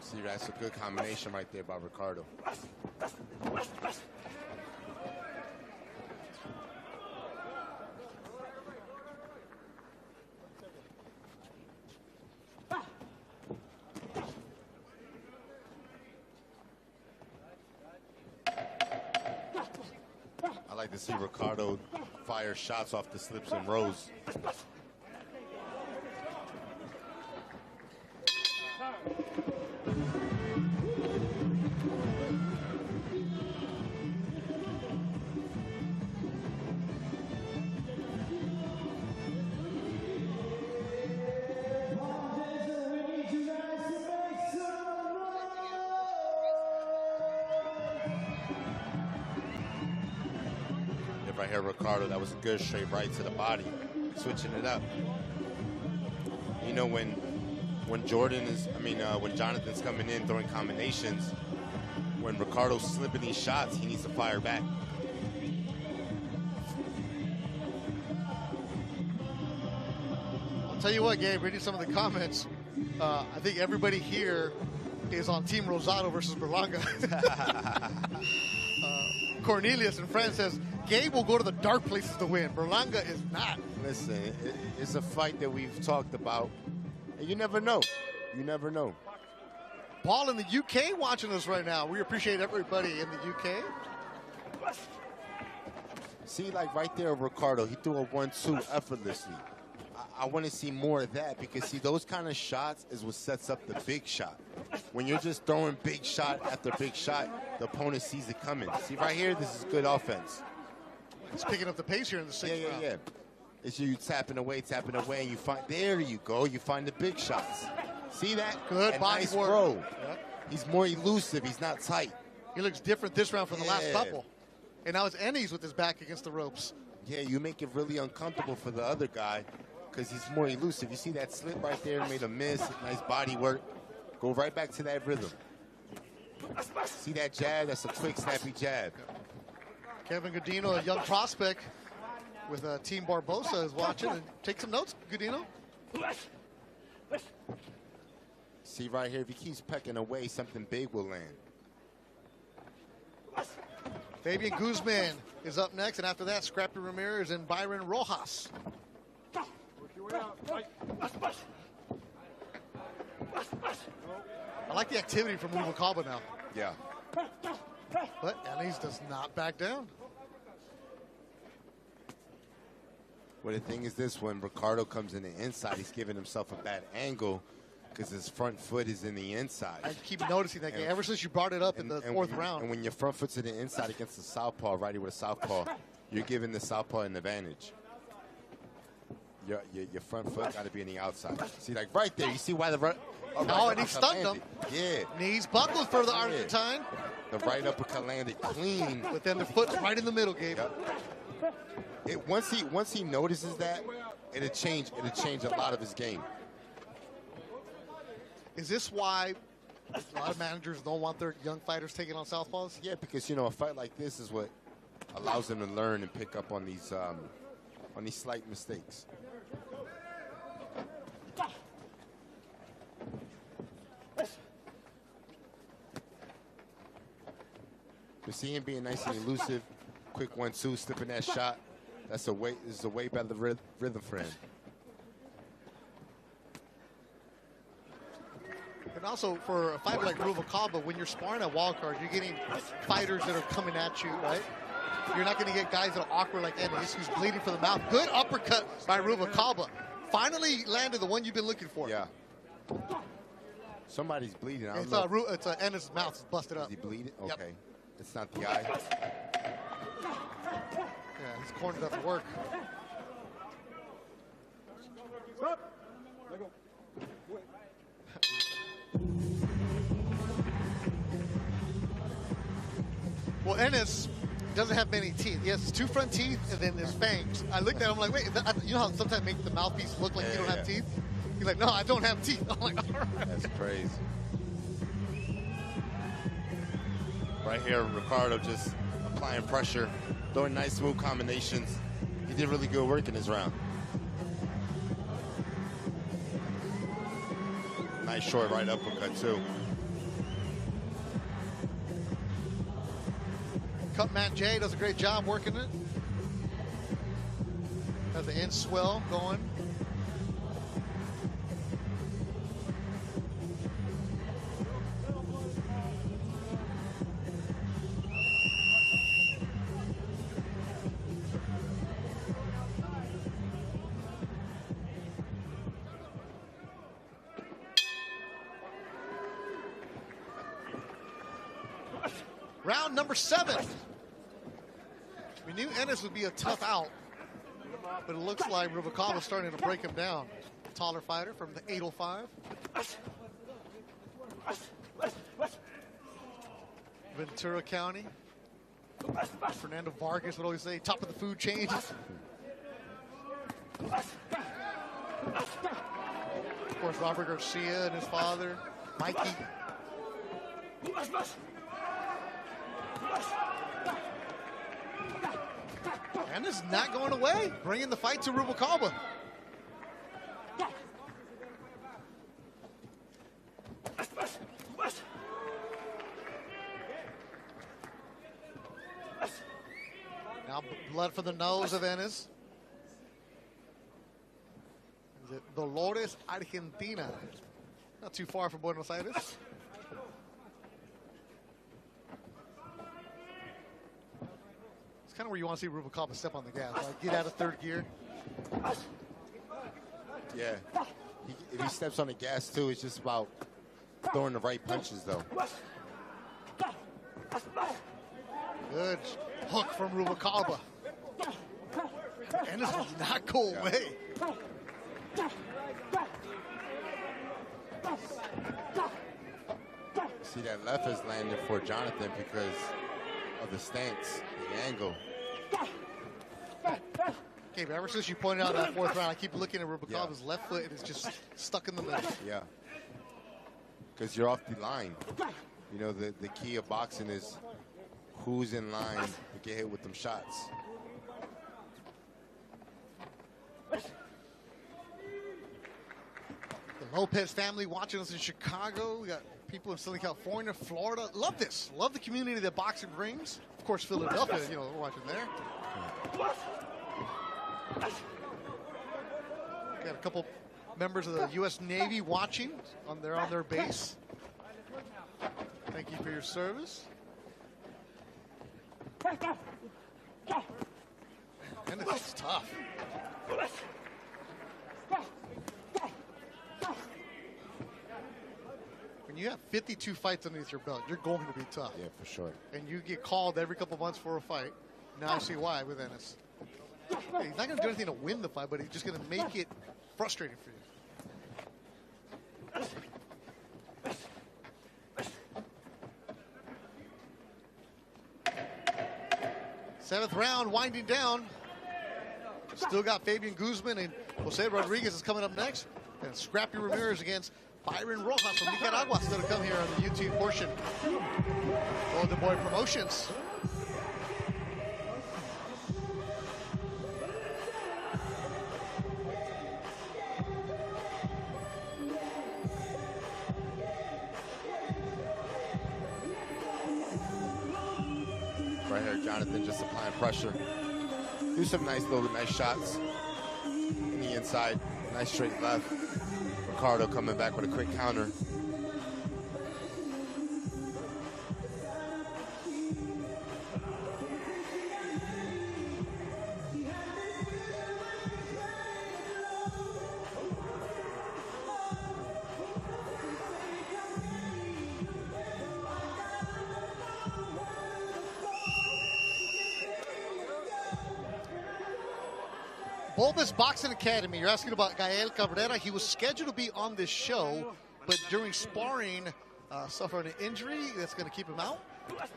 See, that's a good combination right there by Ricardo. I like to see Ricardo fire shots off the slips and rows. Right here, Ricardo, that was a good straight right to the body, switching it up. You know, when Jonathan's coming in throwing combinations, when Ricardo's slipping these shots, he needs to fire back. I'll tell you what, Gabe, reading some of the comments, I think everybody here is on Team Rosado versus Berlanga. Cornelius and friends says, Gabe will go to the dark places to win. Berlanga is not. Listen, it's a fight that we've talked about. And you never know. You never know. Paul in the UK watching us right now. We appreciate everybody in the UK. See, like right there, Ricardo, he threw a 1-2 effortlessly. I want to see more of that because, see, those kind of shots is what sets up the big shot. When you're just throwing big shot after big shot, the opponent sees it coming. See, right here, this is good offense. It's picking up the pace here in the 6th round. Yeah. It's you tapping away, and you find, there you go, you find the big shots. See that? Good body nice work. throw. Yep. He's more elusive, he's not tight. He looks different this round from the last couple. And now it's Ennis with his back against the ropes. Yeah, you make it really uncomfortable for the other guy because he's more elusive. You see that slip right there, made a miss, nice body work. Go right back to that rhythm. See that jab? That's a quick, snappy jab. Kevin Godino, a young prospect with Team Barbosa, is watching. And take some notes, Godino. See right here, if he keeps pecking away, something big will land. Fabian Guzman is up next, and after that, Scrappy Ramirez and Byron Rojas. I like the activity from Rubalcaba now. Yeah. But Ennis does not back down. Well, the thing is this, when Ricardo comes in the inside, he's giving himself a bad angle because his front foot is in the inside. I keep noticing that game ever since you brought it up in the fourth round. And when your front foot's in the inside against the southpaw, righty with a southpaw, you're giving the southpaw an advantage. Your front foot got to be in the outside. See, like right there, you see why the Oh, and he stunned him. Yeah. Knees buckled for the Argentine. The right uppercut landed clean. But then the foot's right in the middle, Gabe. Yep. Once he notices that, it'll change a lot of his game. Is this why a lot of managers don't want their young fighters taking on southpaws? Yeah, because a fight like this is what allows them to learn and pick up on these slight mistakes. You see him being nice and elusive, quick 1-2, slipping that shot. This is a way better rhythm for him. And also for a fighter like Rubalcaba, when you're sparring at wildcard, you're getting fighters that are coming at you, right? You're not going to get guys that are awkward like Ennis, who's bleeding from the mouth. Good uppercut by Rubalcaba. Finally landed the one you've been looking for. Yeah. Somebody's bleeding. It's Ennis' mouth is busted up. Is he bleeding? Okay. Yep. It's not the eye. Yeah, his corner doesn't work. Well, Ennis doesn't have many teeth. He has his 2 front teeth and then his fangs. I looked at him like, wait, you know how sometimes make the mouthpiece look like you don't have teeth? He's like, no, I don't have teeth. I'm like, all right. That's crazy. Right here, Ricardo just applying pressure, throwing nice smooth combinations. He did really good work in this round. Nice short right uppercut too. Cutman Jay does a great job working it. Has the end swell going. Round number 7. We knew Ennis would be a tough out, but it looks like Rubalcaba is starting to break him down. Taller fighter from the 805. Ventura County. Fernando Vargas would always say, top of the food chain. Of course, Robert Garcia and his father, Mikey. And it's not going away, bringing the fight to Rubalcaba. Now blood from the nose of Ennis. Is it Dolores, Argentina? Not too far from Buenos Aires. Kind of where you want to see Rubalcaba step on the gas, like get out of third gear. Yeah, if he steps on the gas too, it's just about throwing the right punches though. Good hook from Rubalcaba. And this does not go away. See, that left is landing for Jonathan because of the stance, the angle. Okay, but ever since you pointed out that fourth round, I keep looking at Rubalcaba's left foot and it's just stuck in the middle. Yeah. Because you're off the line. You know, the key of boxing is who's in line to get hit with them shots. The Lopez family watching us in Chicago. We got people in Southern California, Florida. Love this. Love the community that boxing brings. Of course, Philadelphia, you know, we're watching there. Got a couple members of the U.S. Navy watching on their base. Thank you for your service. And it's tough. When you have 52 fights underneath your belt, you're going to be tough. Yeah, for sure. And you get called every couple months for a fight. Now I see why with Ennis. Hey, he's not going to do anything to win the fight, but he's just going to make it frustrating for you. Seventh round winding down. Still got Fabian Guzman and Jose Rodriguez is coming up next. And Scrappy Ramirez against Byron Rojas from Nicaragua still to come here on the YouTube portion. Golden Boy Promotions. Right here, Jonathan just applying pressure. Do some nice shots in the inside. Nice straight left. Ricardo coming back with a quick counter. Bulbous Boxing Academy, you're asking about Gael Cabrera. He was scheduled to be on this show, but during sparring, suffered an injury that's going to keep him out.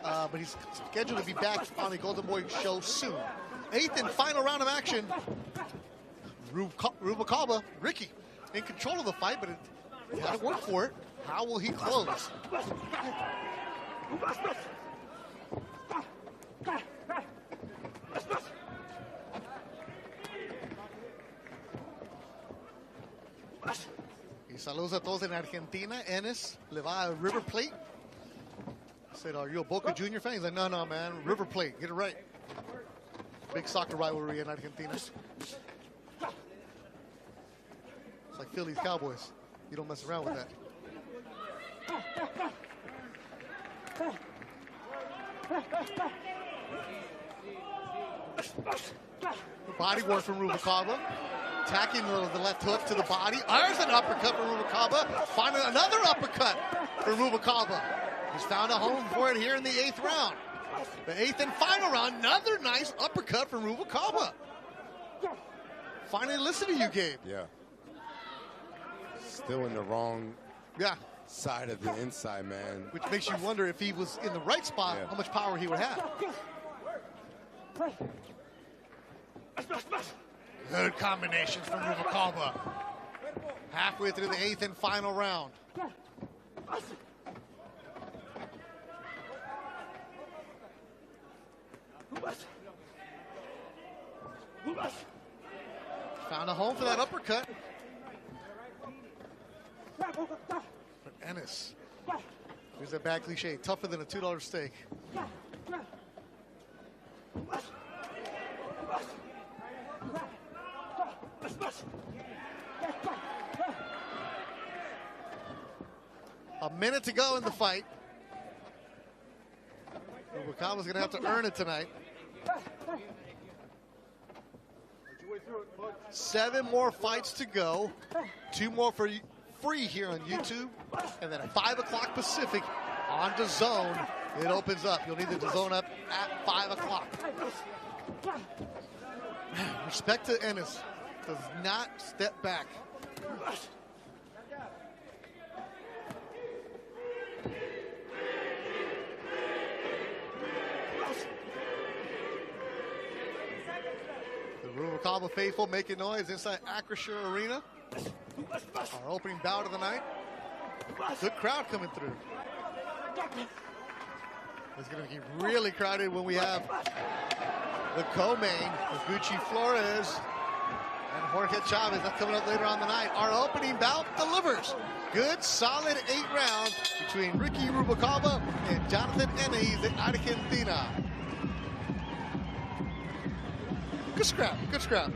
But he's scheduled to be back on the Golden Boy show soon. Eighth and final round of action. Rubalcaba, Ricky, in control of the fight, but he had to work for it. How will he close? Y saludos a todos en Argentina. Ennis le va a River Plate. I said, are you a Boca Junior fan? He's like, no, man. River Plate. Get it right. Big soccer rivalry in Argentina. It's like Phillies Cowboys. You don't mess around with that. Body work from Rubalcaba. Attacking the left hook to the body. There's an uppercut for Rubalcaba. Finding another uppercut for Rubalcaba. He's found a home for it here in the eighth round. The eighth and final round. Another nice uppercut from Rubalcaba. Finally listen to you, Gabe. Yeah. Still in the wrong side of the inside, man. Which makes you wonder if he was in the right spot, how much power he would have. Good combinations from Rubalcaba. Halfway through the eighth and final round. Found a home for that uppercut. But Ennis. Here's that bad cliche. Tougher than a $2 steak. A minute to go in the fight. Rubalcaba's going to have to earn it tonight. 7 more fights to go. 2 more for free here on YouTube. And then at 5 o'clock Pacific on DAZN, it opens up. You'll need the DAZN up at 5 o'clock. Respect to Ennis. Does not step back. The Rubalcaba faithful making noise inside Acrisure Arena. Our opening bout of the night. Good crowd coming through. It's going to be really crowded when we have the co-main with Gucci Flores and Jorge Chavez. That's coming up later on the night. Our opening bout delivers. Good, solid 8 rounds between Ricky Rubalcaba and Jonathan Ennis in Argentina. Good scrap, good scrap.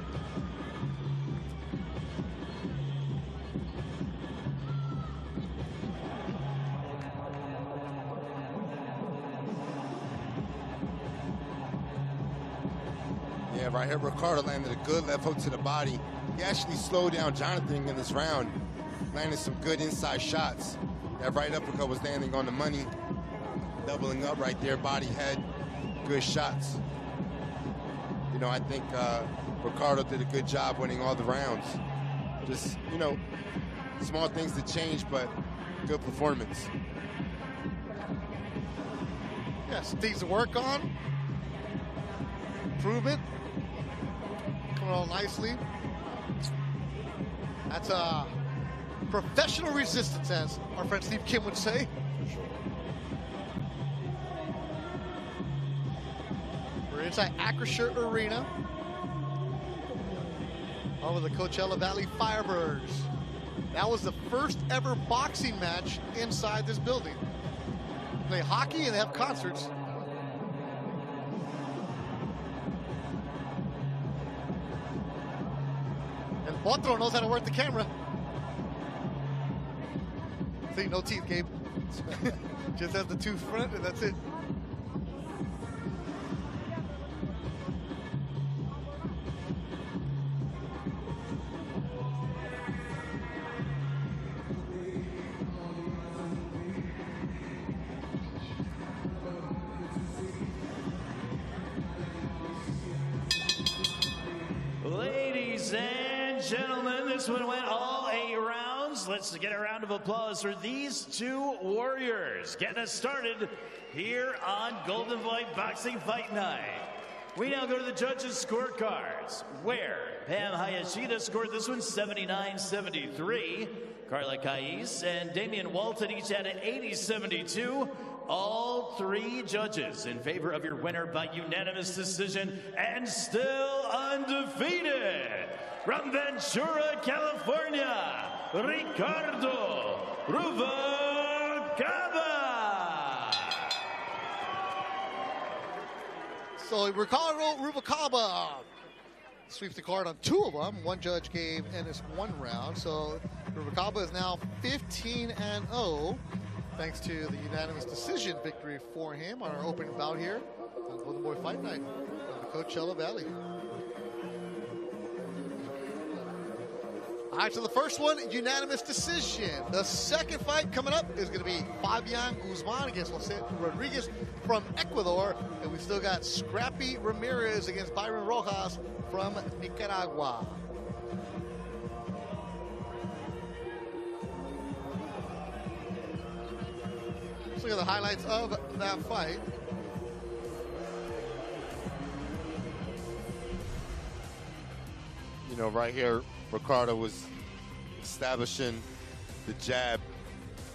Yeah, right here, Ricardo landed a good left hook to the body. He actually slowed down Jonathan in this round, landing some good inside shots. That right uppercut was landing on the money, doubling up right there, body, head, good shots. You know, I think Ricardo did a good job winning all the rounds. Just, you know, small things to change, but good performance. Yeah, some things to work on. Improvement. Coming on nicely. That's a professional resistance, as our friend Steve Kim would say. We're inside Acrisure Arena. Over the Coachella Valley Firebirds. That was the first ever boxing match inside this building. They play hockey and they have concerts. And Potro knows how to work the camera. See, no teeth, Gabe. Just has the two front and that's it. Ladies and gentlemen, this one went all 8 rounds. Let's get a round of applause for these two warriors. Getting us started here on Golden Boy Boxing Fight Night. We now go to the judges' scorecards, where Pam Hayashida scored this one 79-73. Carla Caiz and Damian Walton each had an 80-72. All 3 judges in favor of your winner by unanimous decision and still undefeated. From Ventura, California, Ricardo Rubalcaba. So Ricardo Rubalcaba sweeps the card on 2 of them. 1 judge gave Ennis 1 round. So Rubalcaba is now 15-0. Thanks to the unanimous decision victory for him on our opening bout here on Golden Boy Fight Night on the Coachella Valley. All right, so the first one, unanimous decision. The second fight coming up is going to be Fabian Guzman against Jose Rodriguez from Ecuador. And we still got Scrappy Ramirez against Byron Rojas from Nicaragua. Let's look at the highlights of that fight. You know, right here, Ricardo was establishing the jab.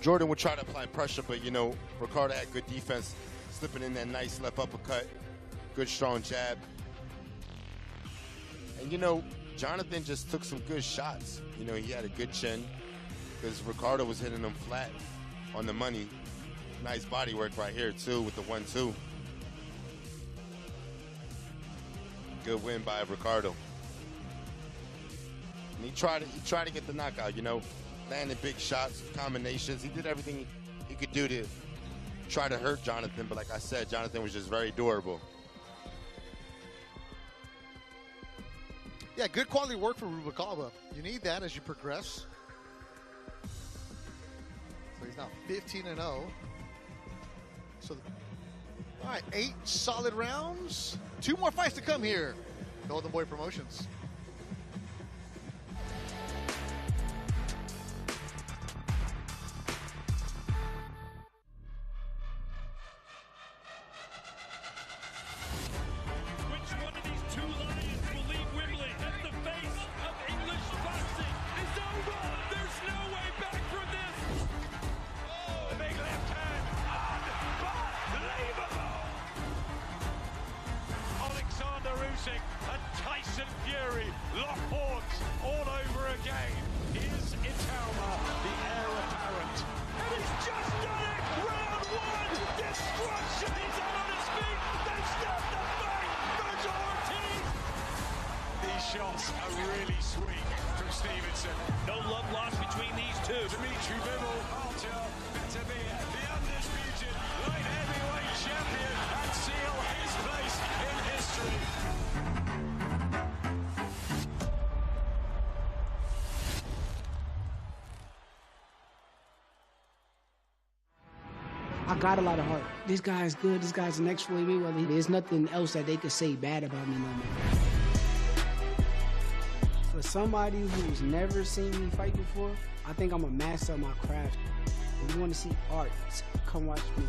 Jordan would try to apply pressure, but, you know, Ricardo had good defense, slipping in that nice left uppercut, good strong jab. And, you know, Jonathan just took some good shots. You know, he had a good chin because Ricardo was hitting him flat on the money. Nice body work right here, too, with the 1-2. Good win by Ricardo. And he tried to get the knockout, you know, landing big shots, combinations. He did everything he could do to try to hurt Jonathan, but like I said, Jonathan was just very durable. Yeah, good quality work for Rubalcaba. You need that as you progress. So he's now 15-0. So, all right, 8 solid rounds. 2 more fights to come here. Golden Boy Promotions. And Tyson Fury lock horns all over again. Is Itauma the heir apparent? And he's just done it! Round 1! Destruction! He's out on his feet! They've stopped the fight! Virgil Ortiz! These shots are really sweet from Stevenson. No love lost between these two. Dimitri Bivol, Archer, to be the undisputed light heavyweight champion and seal his place in history. I got a lot of heart. This guy's good. This guy's the next Floyd Mayweather. There's nothing else that they could say bad about me no more. For somebody who's never seen me fight before, I think I'm a master of my craft. If you want to see art, come watch me.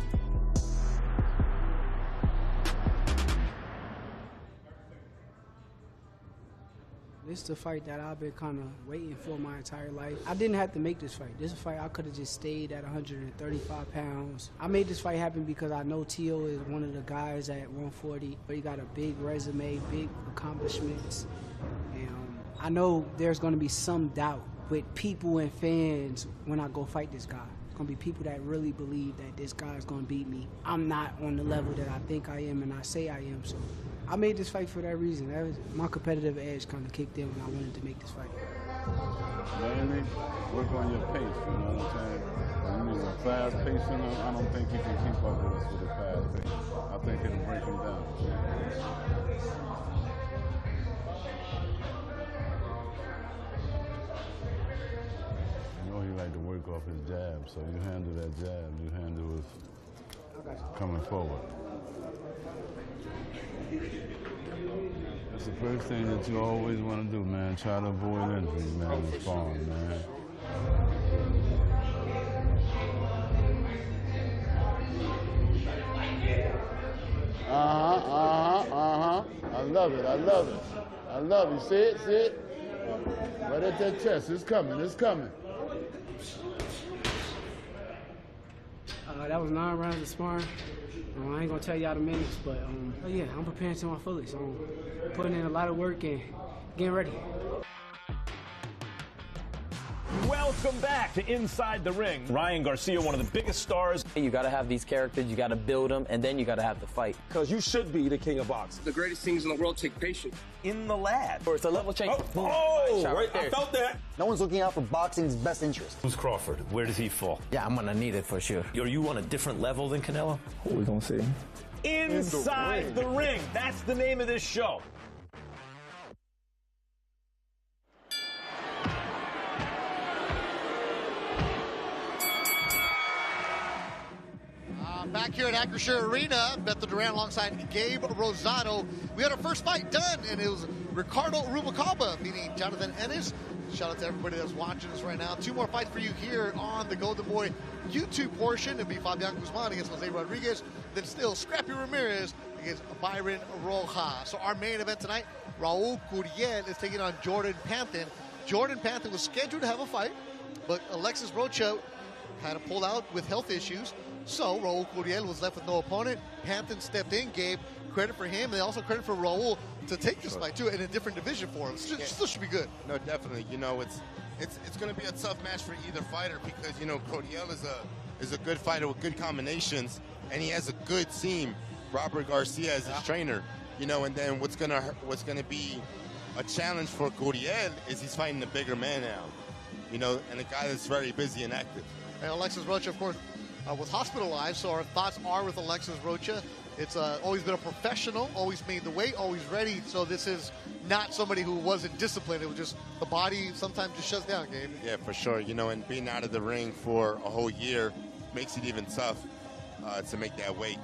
This is the fight that I've been kind of waiting for my entire life. I didn't have to make this fight. This is a fight I could have just stayed at 135 pounds. I made this fight happen because I know Tio is one of the guys at 140. But he got a big resume, big accomplishments. And I know there's going to be some doubt with people and fans when I go fight this guy. It's going to be people that really believe that this guy's going to beat me. I'm not on the level that I think I am and I say I am, so I made this fight for that reason. That was, my competitive edge kind of kicked in when I wanted to make this fight. Mainly, work on your pace, you know what I'm saying? When you're a fast pace, I don't think you can keep up with us with a fast pace. I think it'll break him down. You know he like to work off his jab, so you handle that jab, you handle with coming forward. That's the first thing that you always want to do, man. Try to avoid injury, man, in sparring, man. I love it, I love it. I love it. See it, see it? Right at that chest. It's coming, it's coming. That was 9 rounds of sparring. I ain't gonna tell y'all the minutes, but yeah, I'm preparing to my fullest. I'm putting in a lot of work and getting ready. Welcome back to Inside the Ring. Ryan Garcia, one of the biggest stars. You gotta have these characters, you gotta build them, and then you gotta have the fight. Because you should be the king of boxing. The greatest things in the world take patience. In the lab. Or it's a level change. Right, I felt that. No one's looking out for boxing's best interest. Who's Crawford? Where does he fall? Yeah, I'm gonna need it for sure. Are you on a different level than Canelo? What we gonna see? Inside the Ring. That's the name of this show. Back here at Acrisure Arena, Beto Duran alongside Gabe Rosado. We had our first fight done, and it was Ricardo Rubalcaba meeting Jonathan Ennis. Shout out to everybody that's watching us right now. 2 more fights for you here on the Golden Boy YouTube portion. It'll be Fabian Guzman against Jose Rodriguez. Then still Scrappy Ramirez against Byron Rojas. So our main event tonight, Raul Curiel is taking on Jordan Panthen. Jordan Panthen was scheduled to have a fight, but Alexis Rocha had to pull out with health issues. So Raul Curiel was left with no opponent. Panthen stepped in, gave credit for him, and also credit for Raul to take this fight too in a different division for him. Still should be good. No, definitely. You know, it's going to be a tough match for either fighter because you know Curiel is a good fighter with good combinations, and he has a good team. Robert Garcia as his trainer. You know, and then what's gonna be a challenge for Curiel is he's fighting a bigger man now. You know, and a guy that's very busy and active. And Alexis Rocha, of course, was hospitalized, so our thoughts are with Alexis Rocha. It's always been a professional, always made the weight, always ready. So this is not somebody who wasn't disciplined. It was just the body sometimes just shuts down, Gabe. Yeah, for sure. You know, and being out of the ring for a whole year makes it even tough to make that weight.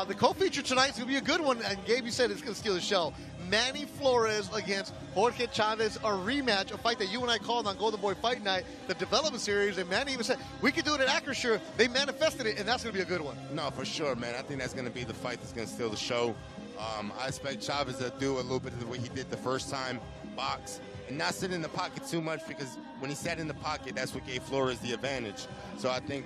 The co-feature tonight is going to be a good one, and Gabe, you said it's going to steal the show. Manny Flores against Jorge Chavez, a rematch, a fight that you and I called on Golden Boy Fight Night, the development series, and Manny even said, we could do it at Acrisure. They manifested it, and that's going to be a good one. No, for sure, man. I think that's going to be the fight that's going to steal the show. I expect Chavez to do a little bit of the way he did the first time, box, and not sit in the pocket too much, because when he sat in the pocket, that's what gave Flores the advantage. So I think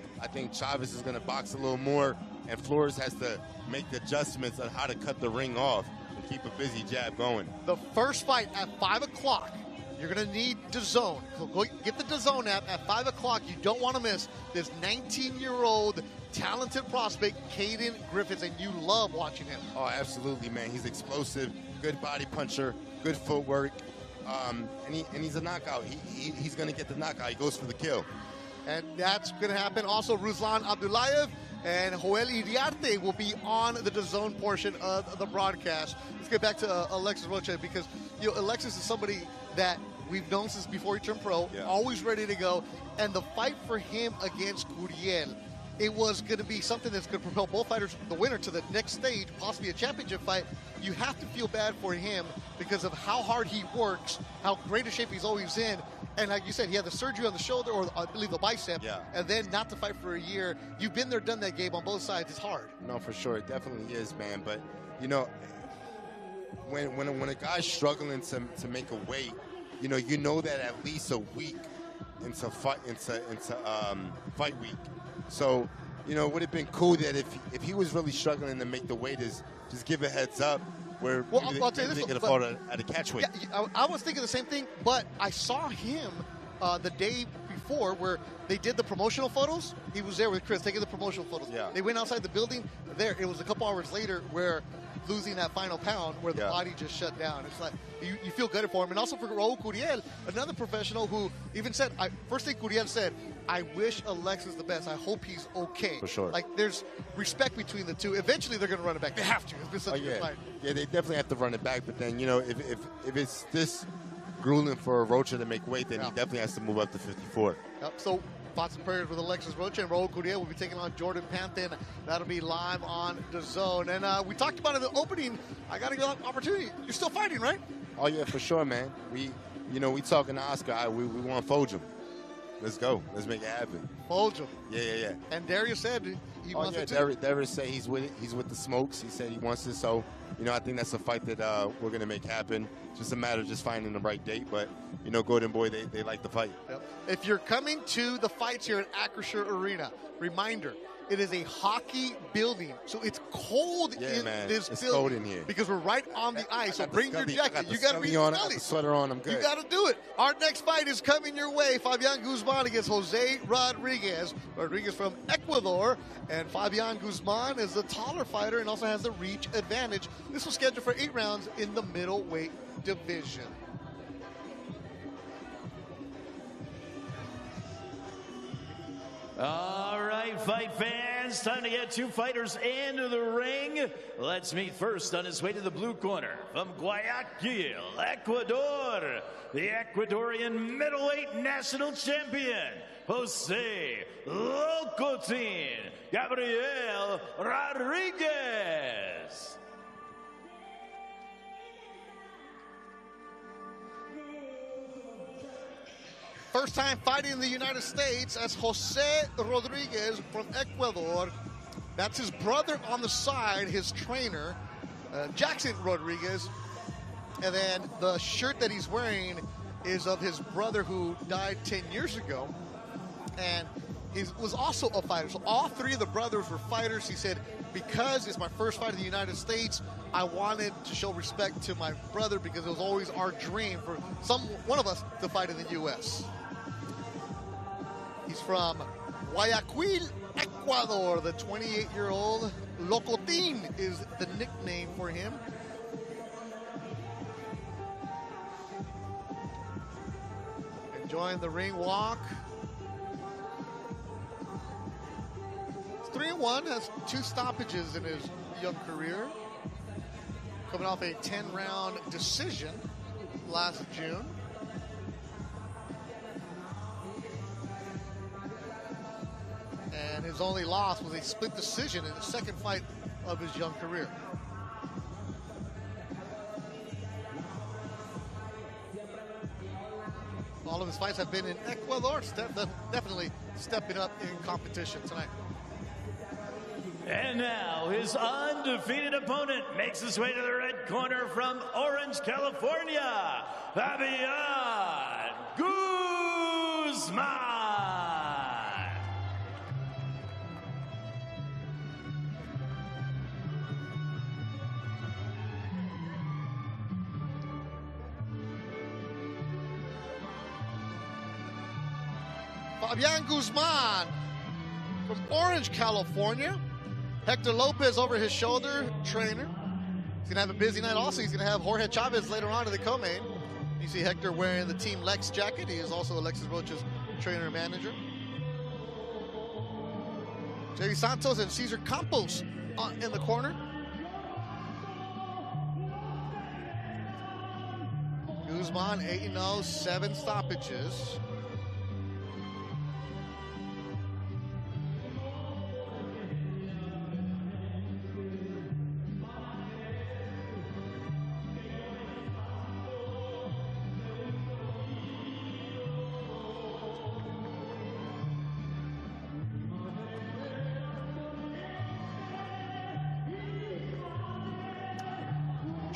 Chavez is going to box a little more, and Flores has to make the adjustments on how to cut the ring off and keep a busy jab going. The first fight at 5 o'clock, you're going to need DAZN. So go get the DAZN app at 5 o'clock. You don't want to miss this 19-year-old talented prospect, Caden Griffiths, and you love watching him. Oh, absolutely, man. He's explosive, good body puncher, good footwork, and he's a knockout. He's going to get the knockout. He goes for the kill. And that's going to happen. Also, Ruslan Abdullayev and Joel Iriarte will be on the DAZN portion of the broadcast. Let's get back to Alexis Rocha, because Alexis is somebody that we've known since before he turned pro, always ready to go. And the fight for him against Curiel it was going to be something that's going to propel both fighters, the winner, to the next stage, possibly a championship fight, you have to feel bad for him because of how hard he works, how great a shape he's always in. And like you said, he had the surgery on the shoulder, or I believe the bicep, and then not to fight for a year. You've been there, done that, Gabe, on both sides. It's hard. No, for sure. It definitely is, man. But, you know, when a guy's struggling to make a weight, you know that at least a week into fight week. So, you know, it would have been cool that if he was really struggling to make the weight, is just give a heads up where I'll tell you they this, could have fought at a catch weight. Yeah, I was thinking the same thing, but I saw him the day before where they did the promotional photos. He was there with Chris taking the promotional photos. Yeah. They went outside the building. There, it was a couple hours later where losing that final pound where the body just shut down. It's like you feel good for him. And also for Raul Curiel, another professional who even said, first thing Curiel said, I wish Alexis the best. I hope he's okay. For sure. Like, there's respect between the two. Eventually, they're going to run it back. They have to. It's been such a good fight. Yeah, they definitely have to run it back. But then, you know, if it's this grueling for Rocha to make weight, then he definitely has to move up to 54. Yep. So, Panthen Prelims with Alexis Rocha and Raul Curiel will be taking on Jordan Panthen. That'll be live on DAZN. And we talked about it in the opening. I got a good opportunity. You're still fighting, right? Oh, yeah, for sure, man. We talking to Oscar. We want to Foge him. Let's go. Let's make it happen. Foge him. Yeah. And Darius said he wants it too. Darius said he's with it. He's with the Smokes. He said he wants it. So, you know, I think that's a fight that we're going to make happen. Just a matter of just finding the right date. But, you know, Golden Boy, they like the fight. Yep. If you're coming to the fights here at Acrisure Arena, reminder, it is a hockey building, so it's cold in this building. It's cold in here. Because we're right on the ice, so bring your jacket. You got to be on. I got the sweater on. I'm good. You got to do it. Our next fight is coming your way. Fabian Guzman against Jose Rodriguez. Rodriguez from Ecuador, and Fabian Guzman is the taller fighter and also has the reach advantage. This was scheduled for 8 rounds in the middleweight division. All right, fight fans, time to get 2 fighters into the ring. Let's meet first on his way to the blue corner from Guayaquil, Ecuador, the Ecuadorian middleweight national champion, Jose Locotin Gabriel Rodriguez. First time fighting in the United States as Jose Rodriguez from Ecuador. That's his brother on the side, his trainer, Jackson Rodriguez. And then the shirt that he's wearing is of his brother who died 10 years ago. And he was also a fighter. So all 3 of the brothers were fighters. He said, because it's my first fight in the United States, I wanted to show respect to my brother because it was always our dream for one of us to fight in the U.S. He's from Guayaquil, Ecuador. The 28-year-old Locotin is the nickname for him. Enjoying the ring walk. He's 3-1, has 2 stoppages in his young career. Coming off a 10-round decision last June. And his only loss was a split decision in the second fight of his young career. All of his fights have been in Ecuador, definitely stepping up in competition tonight. And now his undefeated opponent makes his way to the red corner from Orange, California, Fabian Guzman. Fabian Guzman from Orange, California. Hector Lopez over his shoulder, trainer. He's going to have a busy night also. He's going to have Jorge Chavez later on in the co-main. You see Hector wearing the Team Lex jacket. He is also Alexis Rocha's trainer and manager. J.V. Santos and Cesar Campos in the corner. Guzman 8-0, 7 stoppages.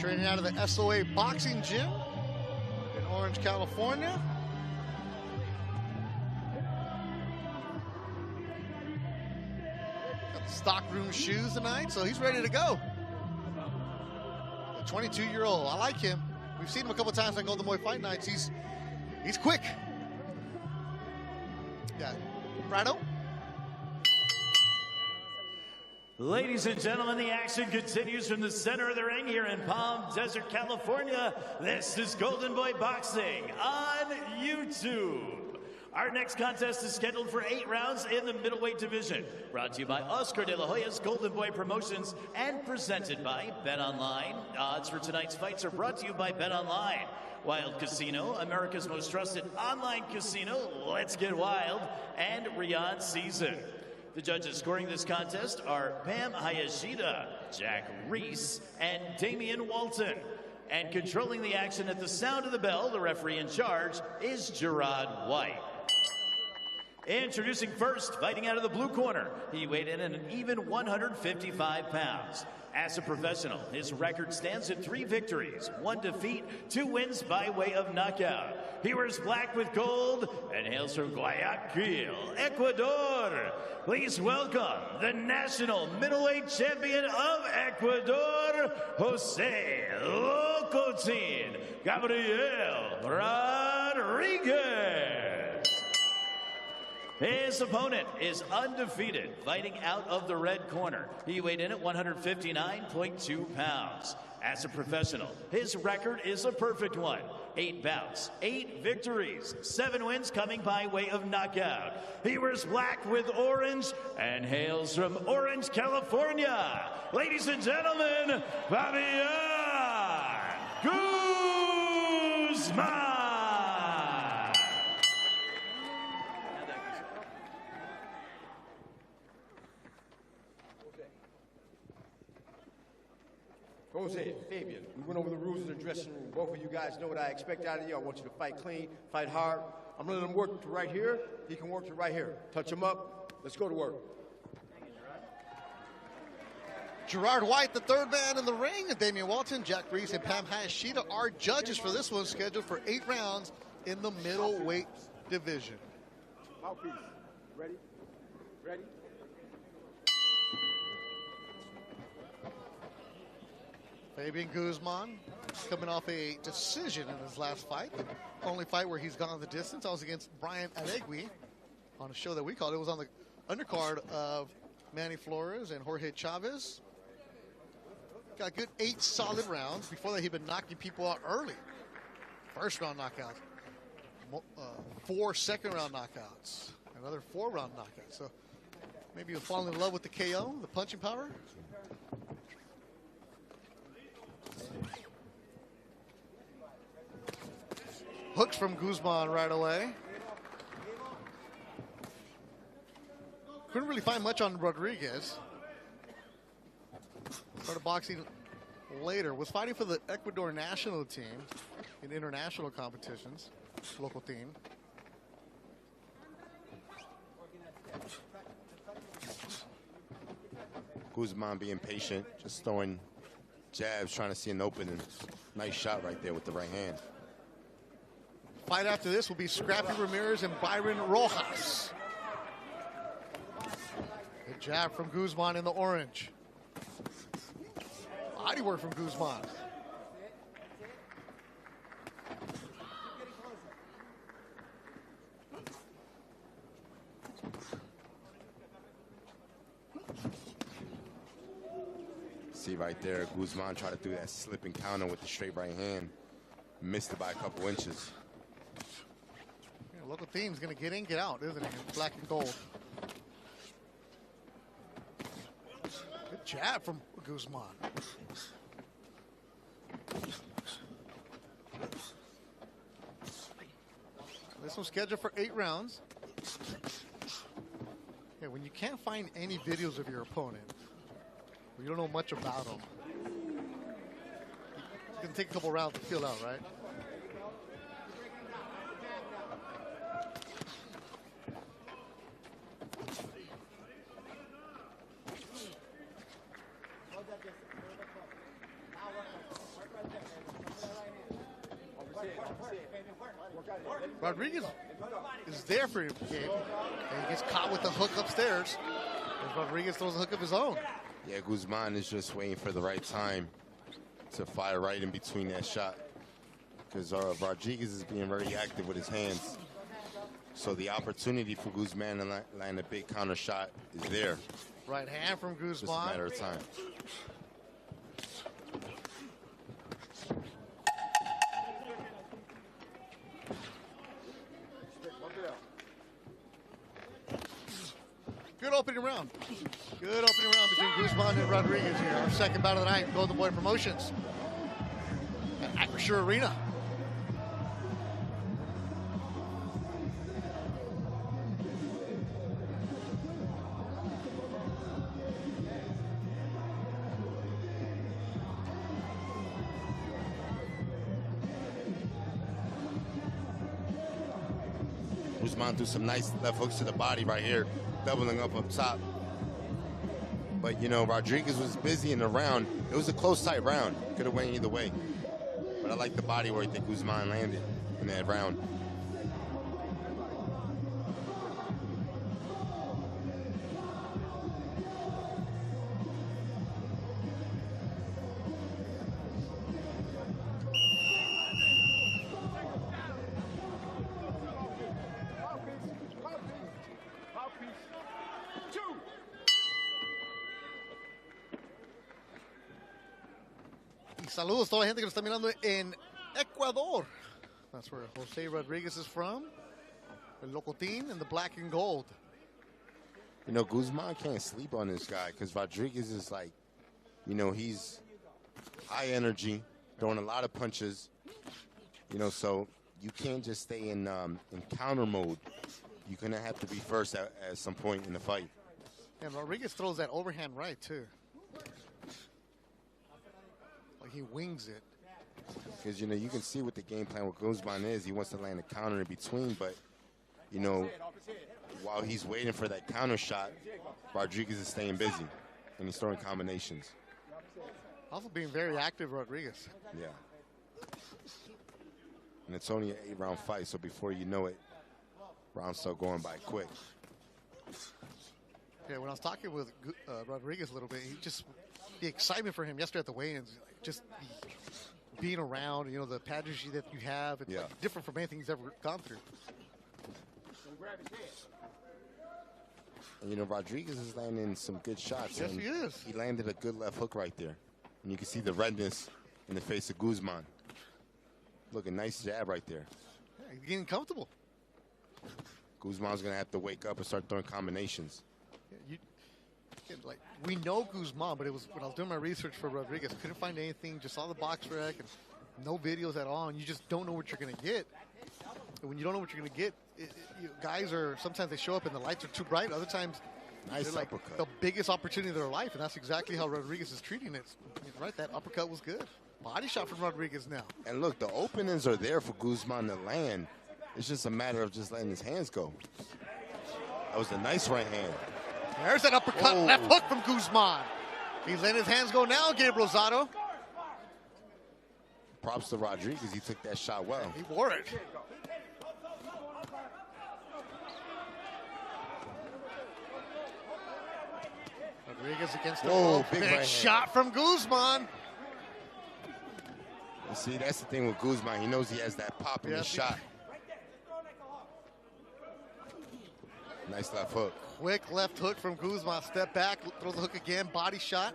Training out of the SOA Boxing Gym in Orange, California. Got the stockroom shoes tonight, so he's ready to go. The 22-year-old, I like him. We've seen him a couple times on Golden Boy Fight Nights. He's quick. Yeah, Prado. Ladies and gentlemen, the action continues from the center of the ring here in Palm Desert, California. This is Golden Boy Boxing on YouTube. Our next contest is scheduled for 8 rounds in the middleweight division. Brought to you by Oscar de la Hoya's Golden Boy Promotions and presented by BetOnline. Odds for tonight's fights are brought to you by BetOnline. Wild Casino, America's most trusted online casino. Let's get wild. And Riyadh Season. The judges scoring this contest are Pam Hayashida, Jack Reese, and Damian Walton. And controlling the action at the sound of the bell, the referee in charge is Gerard White. Introducing first, fighting out of the blue corner. He weighed in at an even 155 pounds. As a professional, his record stands at 3 victories, 1 defeat, 2 wins by way of knockout. He wears black with gold and hails from Guayaquil, Ecuador. Please welcome the national middleweight champion of Ecuador, Jose Locotin Gabriel Rodriguez. His opponent is undefeated, fighting out of the red corner. He weighed in at 159.2 pounds. As a professional, his record is a perfect one. 8 bouts, 8 victories, 7 wins coming by way of knockout. He wears black with orange and hails from Orange, California. Ladies and gentlemen, Fabian Guzman. Jose, Fabian, we went over the rules in the dressing room. Both of you guys know what I expect out of you. I want you to fight clean, fight hard. I'm going to let him work to right here. He can work to right here. Touch him up. Let's go to work. Gerard White, the third man in the ring. Damian Walton, Jack Reese, and Pam Hayashida are judges for this one, scheduled for 8 rounds in the middleweight division. Mouthpiece. Ready? Ready? Fabian Guzman coming off a decision in his last fight. The only fight where he's gone the distance. I was against Brian Alegui on a show that we called. It was on the undercard of Manny Flores and Jorge Chavez. Got a good 8 solid rounds. Before that, he'd been knocking people out early. First round knockouts. 4 second round knockouts. Another 4-round knockout. So maybe you'll fall in love with the KO, the punching power. Hooks from Guzman right away. Couldn't really find much on Rodriguez. Started boxing later. Was fighting for the Ecuador national team in international competitions. Local team. Guzman being patient, just throwing jabs, trying to see an opening. Nice shot right there with the right hand. Fight after this will be Scrappy Ramirez and Byron Rojas. Good jab from Guzman in the orange. Body work from Guzman. See right there, Guzman tried to do that slip and counter with the straight right hand. Missed it by a couple inches. Yeah, local team's going to get in, get out, isn't it? In black and gold. Good jab from Guzman. This one's scheduled for 8 rounds. Yeah, when you can't find any videos of your opponent, you don't know much about them, it's going to take a couple rounds to fill out, right? Rodriguez is there for him, Gabe. And he gets caught with the hook upstairs. And Rodriguez throws a hook of his own. Yeah, Guzman is just waiting for the right time to fire right in between that shot. Because Rodriguez is being very active with his hands. So the opportunity for Guzman to land a big counter shot is there. Right hand from Guzman. Just a matter of time. Good opening round. Good opening round between Guzman and Rodriguez here. Our second bout of the night, Golden Boy Promotions at Acrisure Arena. Guzman threw some nice left hooks to the body right here, doubling up top. But, you know, Rodriguez was busy in the round. It was a close, tight round. Could have went either way. But I like the body work that Guzman landed in that round. Saludos a toda la gente que nos está mirando en Ecuador. That's where Jose Rodriguez is from. El Locotín and the black and gold. You know, Guzman can't sleep on this guy because Rodriguez is like, you know, he's high energy, throwing a lot of punches. You know, so you can't just stay in counter mode. You're going to have to be first at some point in the fight. And Rodriguez throws that overhand right, too. Like he wings it. Because, you know, you can see what the game plan with Guzman is. He wants to land a counter in between, but, you know, while he's waiting for that counter shot, Rodriguez is staying busy, and he's throwing combinations. Also being very active, Rodriguez. Yeah. And it's only an 8-round fight, so before you know it, rounds start going by quick. Yeah, when I was talking with Rodriguez a little bit, the excitement for him yesterday at the weigh-ins, just being around, you know, the pageantry that you have, it's like different from anything he's ever gone through. And, you know, Rodriguez is landing some good shots. Yes, he is. He landed a good left hook right there. And you can see the redness in the face of Guzman. Look, a nice jab right there. Yeah, he's getting comfortable. Guzman's going to have to wake up and start throwing combinations. Like, we know Guzman, but it was when I was doing my research for Rodriguez, couldn't find anything, just saw the box rec and no videos at all, and you just don't know what you're going to get. And when you don't know what you're going to get, guys are, sometimes they show up and the lights are too bright, other times they're like the biggest opportunity of their life, and that's exactly how Rodriguez is treating it. Right, that uppercut was good. Body shot from Rodriguez now. And look, the openings are there for Guzman to land. It's just a matter of just letting his hands go. That was a nice right hand. There's that uppercut, left hook from Guzman. He's letting his hands go now, Gabe Rosado. Props to Rodriguez, he took that shot well. He wore it. Rodriguez against the rope. Big right shot from Guzman. You see, that's the thing with Guzman. He knows he has that pop in his shot. Nice left hook. Quick left hook from Guzman. Step back, throw the hook again, body shot.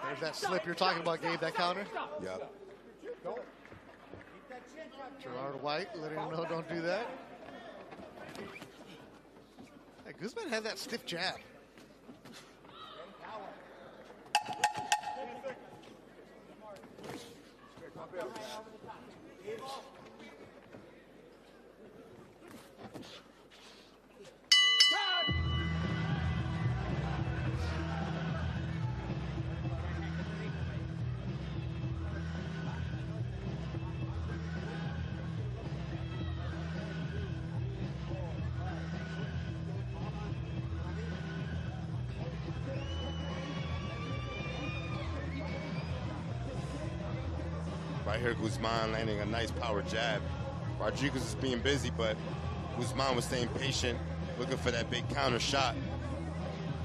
There's that slip you're talking about, Gabe, that counter. Yep. Gerard White letting him know don't do that. Hey, Guzman had that stiff jab. Right here, Guzman landing a nice power jab. Rodriguez was being busy, but Guzman was staying patient, looking for that big counter shot.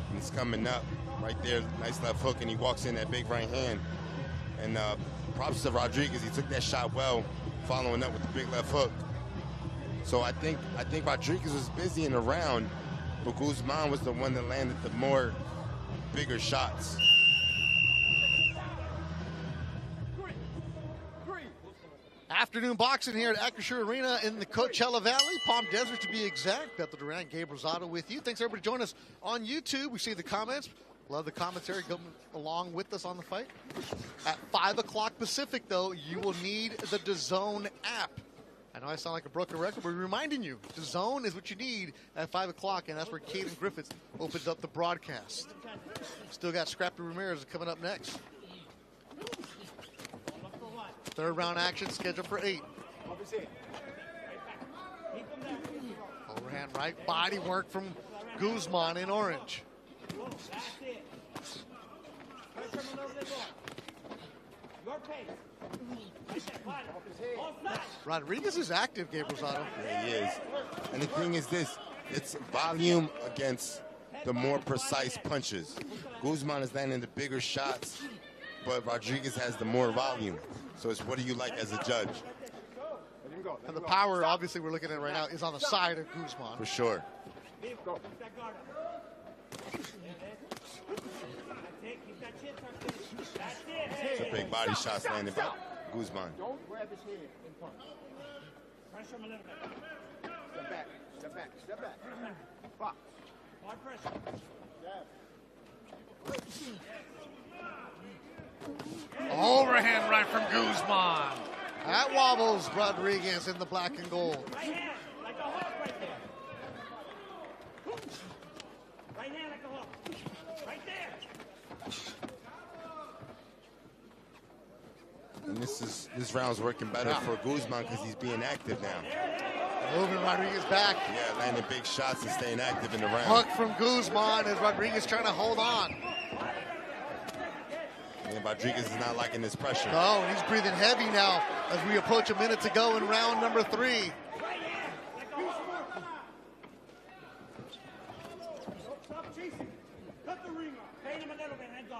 And it's coming up right there, nice left hook, and he walks in that big right hand. And props to Rodriguez, he took that shot well, following up with the big left hook. So I think Rodriguez was busy in the round, but Guzman was the one that landed the more bigger shots. Afternoon boxing here at Acrisure Arena in the Coachella Valley, Palm Desert to be exact. Beth Durant, Gabe Rosado with you. Thanks everybody joining us on YouTube. We see the comments. Love the commentary going along with us on the fight. At 5 o'clock Pacific, though, you will need the DAZN app. I know I sound like a broken record, but we're reminding you, DAZN is what you need at 5 o'clock, and that's where Caden Griffiths opens up the broadcast. Still got Scrappy Ramirez coming up next. Third round action scheduled for 8. Overhand right, body work from Guzman in orange. Rodriguez is active, Gabe Rosado. Yeah, he is. And the thing is this, it's volume against the more precise punches. Guzman is landing the bigger shots, but Rodriguez has the more volume. So it's what do you like as a judge? And the power, obviously, we're looking at right now is on the side of Guzman. For sure. It's a big body shots landed by Guzman. Don't grab his head in front. Pressure him a little bit. Step back, step back, step back. Box. Hard pressure. Overhand right from Guzman. That wobbles Rodriguez in the black and gold. Right hand, like a hook right there. Right hand like a hook. Right there. And this round's working better for Guzman because he's being active now. Moving Rodriguez back. Yeah, landing big shots and staying active in the round. Hook from Guzman as Rodriguez trying to hold on. And Rodriguez is not liking this pressure. No, and he's breathing heavy now as we approach a minute to go in round number 3.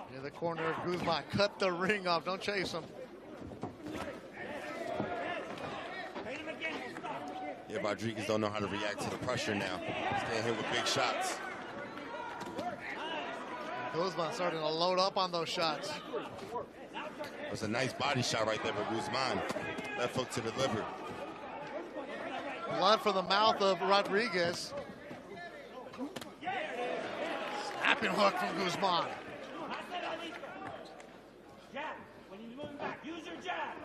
Near the corner of Guzman, cut the ring off, don't chase him. Yeah, Rodriguez don't know how to react to the pressure now. Staying here with big shots. Guzman starting to load up on those shots. It was a nice body shot right there with Guzman. Left hook to the liver. Blood from the mouth of Rodriguez. Snapping hook from Guzman. Jab. When he's moving back, use your jab.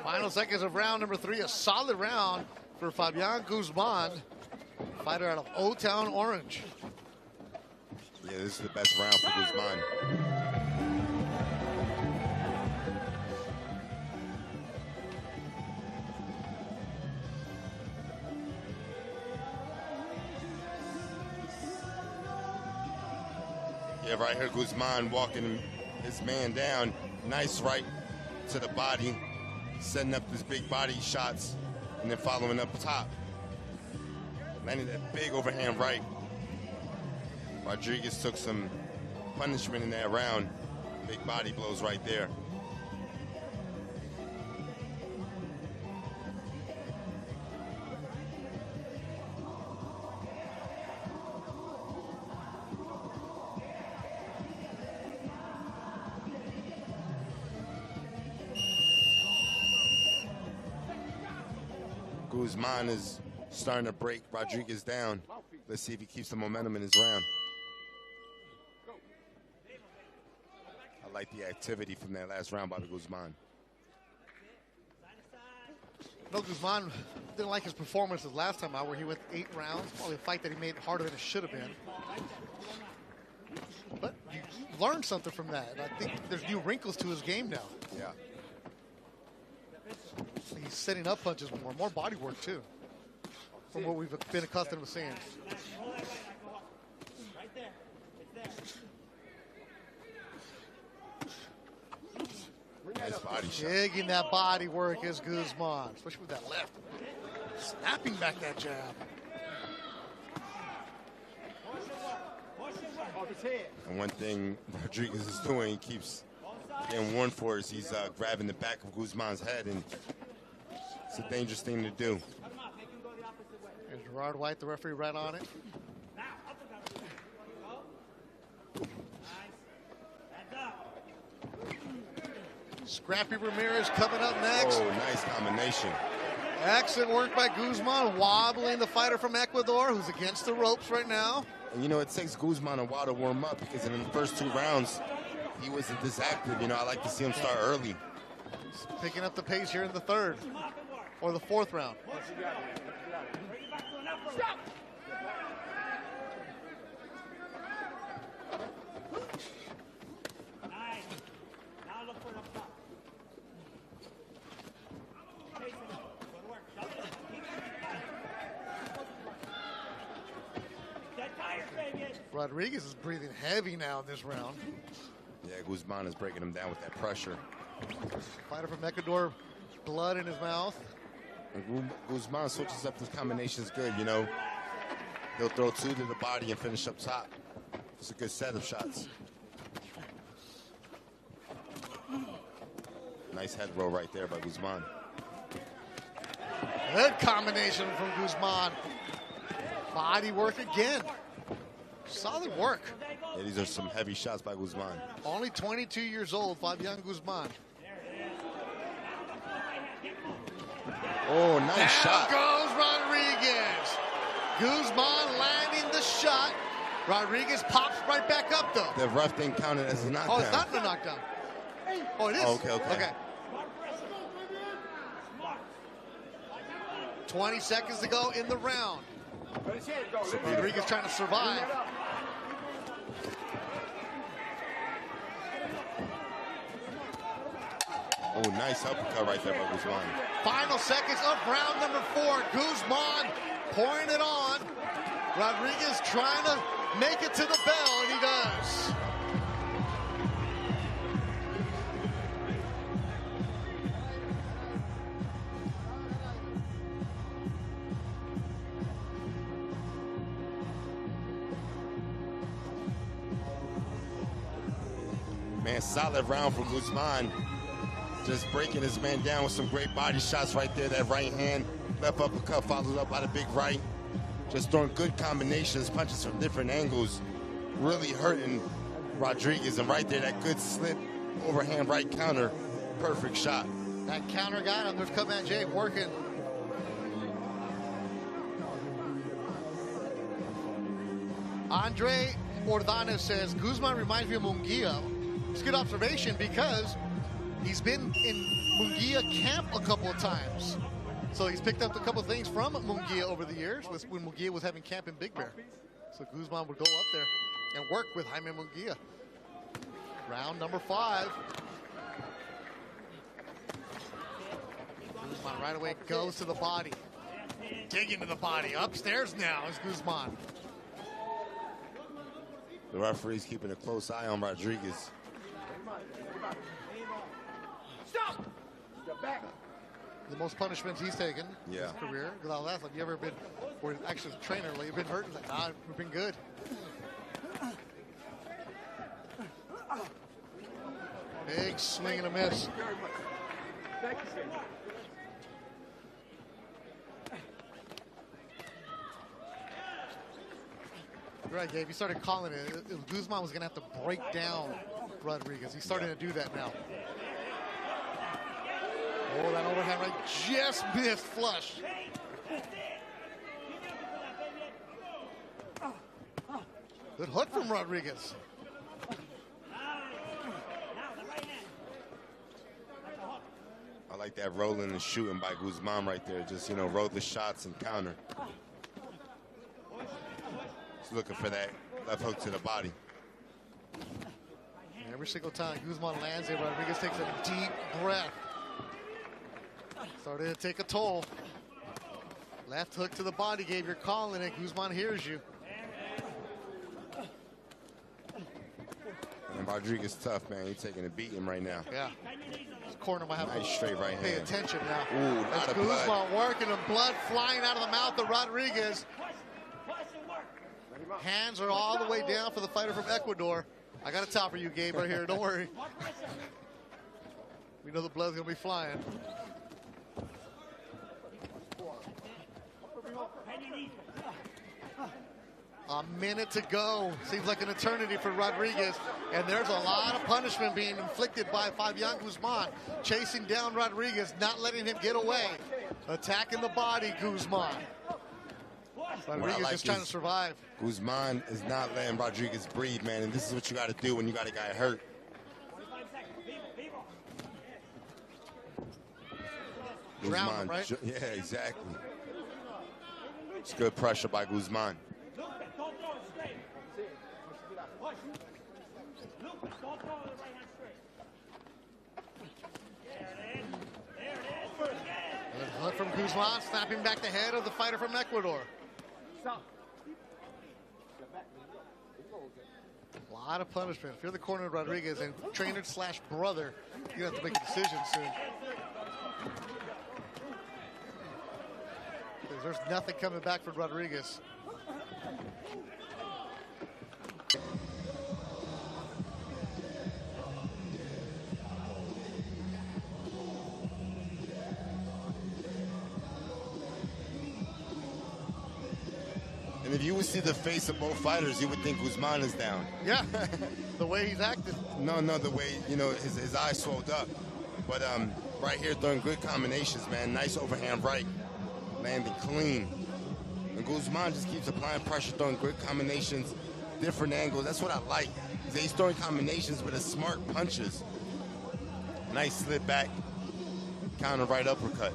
Final seconds of round number 3, a solid round for Fabian Guzman, fighter out of Old Town Orange. Yeah, this is the best round for Guzman. Yeah, right here, Guzman walking his man down. Nice right to the body, setting up his big body shots, and then following up top. Landing that big overhand right. Rodriguez took some punishment in that round. Big body blows right there. Guzman is starting to break Rodriguez down. Let's see if he keeps the momentum in his round. I like the activity from that last round by Guzman. No, Guzman didn't like his performances last time out where he went 8 rounds. Probably a fight that he made harder than it should have been. But you learned something from that. And I think there's new wrinkles to his game now. Yeah. He's setting up punches more body work too. from what we've been accustomed to seeing. Nice body shot. Digging that body work is Guzman, especially with that left. Snapping back that jab. And one thing Rodriguez is doing, he keeps getting warned for, is he's grabbing the back of Guzman's head, and it's a dangerous thing to do. And Gerard White, the referee, right on it. Scrappy Ramirez coming up next. Oh, nice combination. Excellent work by Guzman, wobbling the fighter from Ecuador, who's against the ropes right now. And, you know, it takes Guzman a while to warm up, because in the first 2 rounds, he wasn't this active. You know, I like to see him start early. He's picking up the pace here in the 3rd or the 4th round. Rodriguez is breathing heavy now in this round. Yeah, Guzman is breaking him down with that pressure. Fighter from Ecuador, blood in his mouth. And Guzman switches up his combinations good, you know. He'll throw 2 to the body and finish up top. It's a good set of shots. Nice head roll right there by Guzman. Good combination from Guzman. Body work again. Solid work. Yeah, these are some heavy shots by Guzman. Only 22 years old, Fabian Guzman. Oh, nice shot. There goes Rodriguez. Guzman landing the shot. Rodriguez pops right back up, though. The ref didn't count it as a knockdown. Oh, it's not a knockdown. Oh, it is? Oh, okay. 20 seconds to go in the round. Rodriguez trying to survive. Oh, nice uppercut right there by Guzman. Final seconds of round number 4. Guzman pouring it on. Rodriguez trying to make it to the bell, and he does. Man, solid round for Guzman. Just breaking his man down with some great body shots right there. That right hand, left uppercut followed up by the big right. Just throwing good combinations, punches from different angles. Really hurting Rodriguez. And right there, that good slip, overhand right counter. Perfect shot. That counter got him. There's Cutman Jay working. Andre Ordonez says, Guzman reminds me of Munguia. It's a good observation because he's been in Munguia camp a couple of times. So he's picked up a couple of things from Munguia over the years when Munguia was having camp in Big Bear. So Guzman would go up there and work with Jaime Munguia. Round number 5. Guzman right away goes to the body. Digging to the body. Upstairs now is Guzman. The referee's keeping a close eye on Rodriguez. Stop! The most punishments he's taken in his career. Because I'll ask, have you ever been, or actually a trainer, like, you've been hurt? He's like, nah, we've been good. Big swing and a miss. Right, Gabe, you started calling it. Guzman was going to have to break down Rodriguez. He's starting to do that now. Oh, that overhand right just missed flush. Good hook from Rodriguez. I like that rolling and shooting by Guzman right there. Just, you know, roll the shots and counter. He's looking for that left hook to the body. And every single time Guzman lands it, Rodriguez takes a deep breath. Started to take a toll. Left hook to the body, Gabe. You're calling it. Guzman hears you. And Rodriguez tough, man. He's taking a beating right now. Yeah. This corner might have nice straight right pay hand. attention now. Ooh, That's lot of Guzman blood. working and blood flying out of the mouth of Rodriguez. Hands are all the way down for the fighter from Ecuador. I got a top for you, Gabe, right here. Don't worry. We know the blood's going to be flying. A minute to go. Seems like an eternity for Rodriguez. And there's a lot of punishment being inflicted by Fabian Guzman. Chasing down Rodriguez, not letting him get away. Attacking the body, Guzman. Rodriguez like just trying to is survive. Guzman is not letting Rodriguez breathe, man. And this is what you got to do when you got a guy hurt. Drown him, right? Yeah, exactly. It's good pressure by Guzman. Hook from Guzman, snapping back the head of the fighter from Ecuador. A lot of punishment. If you're the corner of Rodriguez and trainer / brother, you have to make a decision soon. There's nothing coming back from Rodriguez. And if you would see the face of both fighters, you would think Guzman is down. Yeah, the way he's acting. No, the way, you know, his eyes swelled up. But right here, throwing good combinations, man. Nice overhand right. Landing clean. And Guzman just keeps applying pressure, throwing good combinations, different angles. That's what I like. He's throwing combinations with his smart punches. Nice slip back, counter right uppercut.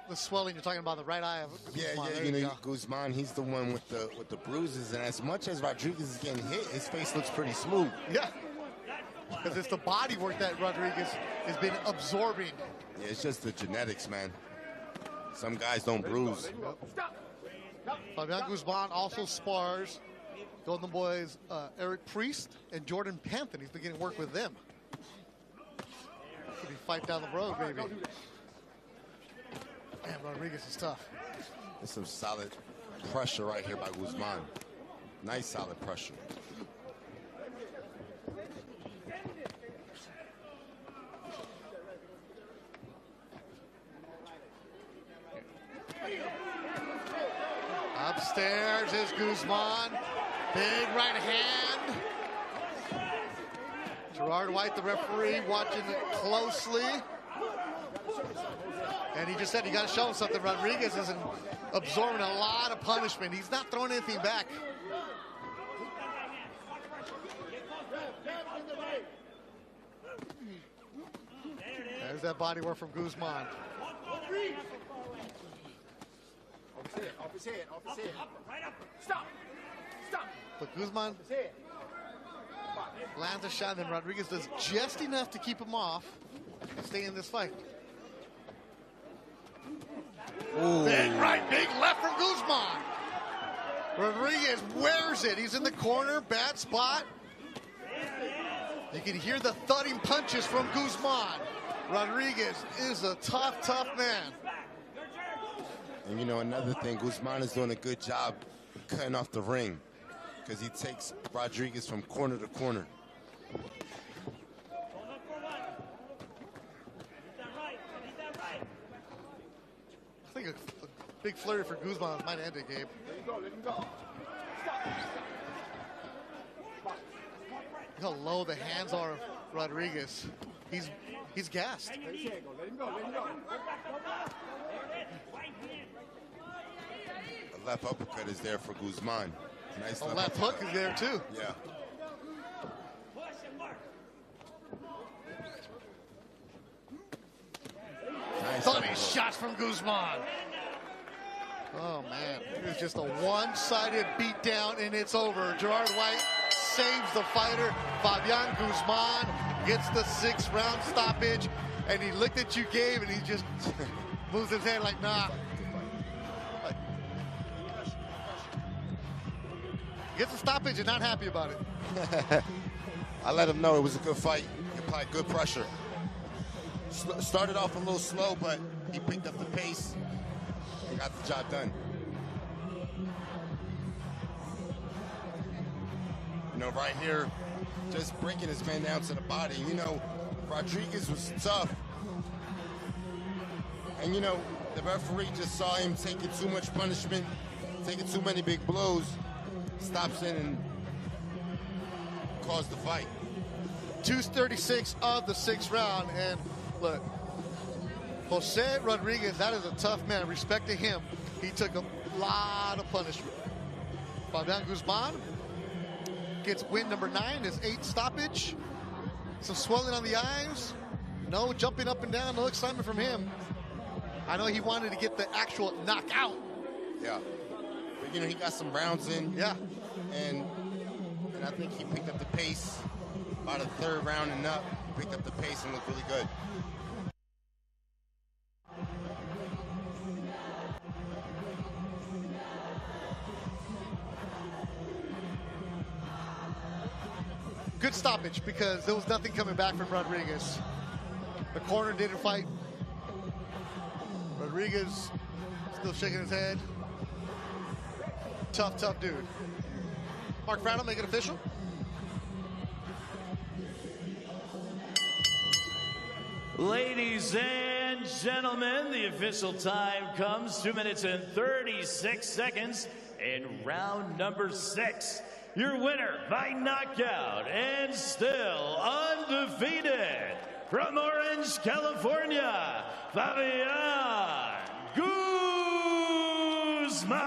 The swelling you're talking about, the right eye of Guzman. Yeah, you know, Guzman, he's the one with the bruises, and as much as Rodriguez is getting hit, his face looks pretty smooth. Yeah, because it's the body work that Rodriguez has been absorbing. Yeah, it's just the genetics, man. Some guys don't bruise. Fabian Guzman also spars Golden Boys Eric Priest and Jordan Panthen. He's been getting work with them. Could be fight down the road, maybe. Man, Rodriguez is tough. There's some solid pressure right here by Guzman. Nice solid pressure. Upstairs is Guzman. Big right hand. Gerard White, the referee, watching it closely. And he just said, you got to show him something. Rodriguez isn't absorbing a lot of punishment. He's not throwing anything back. There's that body work from Guzman. Off his head. Stop. But Guzman lands a shot, and Rodriguez does just enough to keep him off and stay in this fight. Ooh. Big right, big left from Guzman. Rodriguez wears it. He's in the corner, bad spot. You can hear the thudding punches from Guzman. Rodriguez is a tough man. And you know, another thing, Guzman is doing a good job cutting off the ring because he takes Rodriguez from corner to corner. I think a big flurry for Guzman might end it, Gabe. Let him go. Stop. Look how low the hands are of Rodriguez. He's gassed. Let him go. A left uppercut is there for Guzman. Nice A left hook is there too. Yeah. Thought Body shots from Guzman. Oh, man. It's just a one-sided beatdown, and it's over. Gerard White saves the fighter. Fabian Guzman gets the 6th-round stoppage, and he looked at you, Gabe, and he just moves his head like, nah. Gets a stoppage and not happy about it. I let him know it was a good fight. He applied good pressure. Started off a little slow, but he picked up the pace and got the job done. You know, right here, just breaking his man down to the body. You know, Rodriguez was tough. And, you know, the referee just saw him taking too much punishment, taking too many big blows, stops in and caused the fight. 2:36 of the 6th round, and look, Jose Rodriguez, that is a tough man. Respect to him. He took a lot of punishment. Fabian Guzman gets win number 9, his 8th stoppage. Some swelling on the eyes. No jumping up and down, no excitement from him. I know he wanted to get the actual knockout. Yeah. But, you know, he got some rounds in. Yeah. And I think he picked up the pace. About the 3rd round and up, picked up the pace and looked really good. Good stoppage because there was nothing coming back from Rodriguez. The corner didn't fight. Rodriguez still shaking his head. Tough, tough dude. Mark Frano, make it official. Ladies and gentlemen, the official time comes 2 minutes and 36 seconds in round number 6. Your winner by knockout and still undefeated from Orange, California, Fabian Guzman.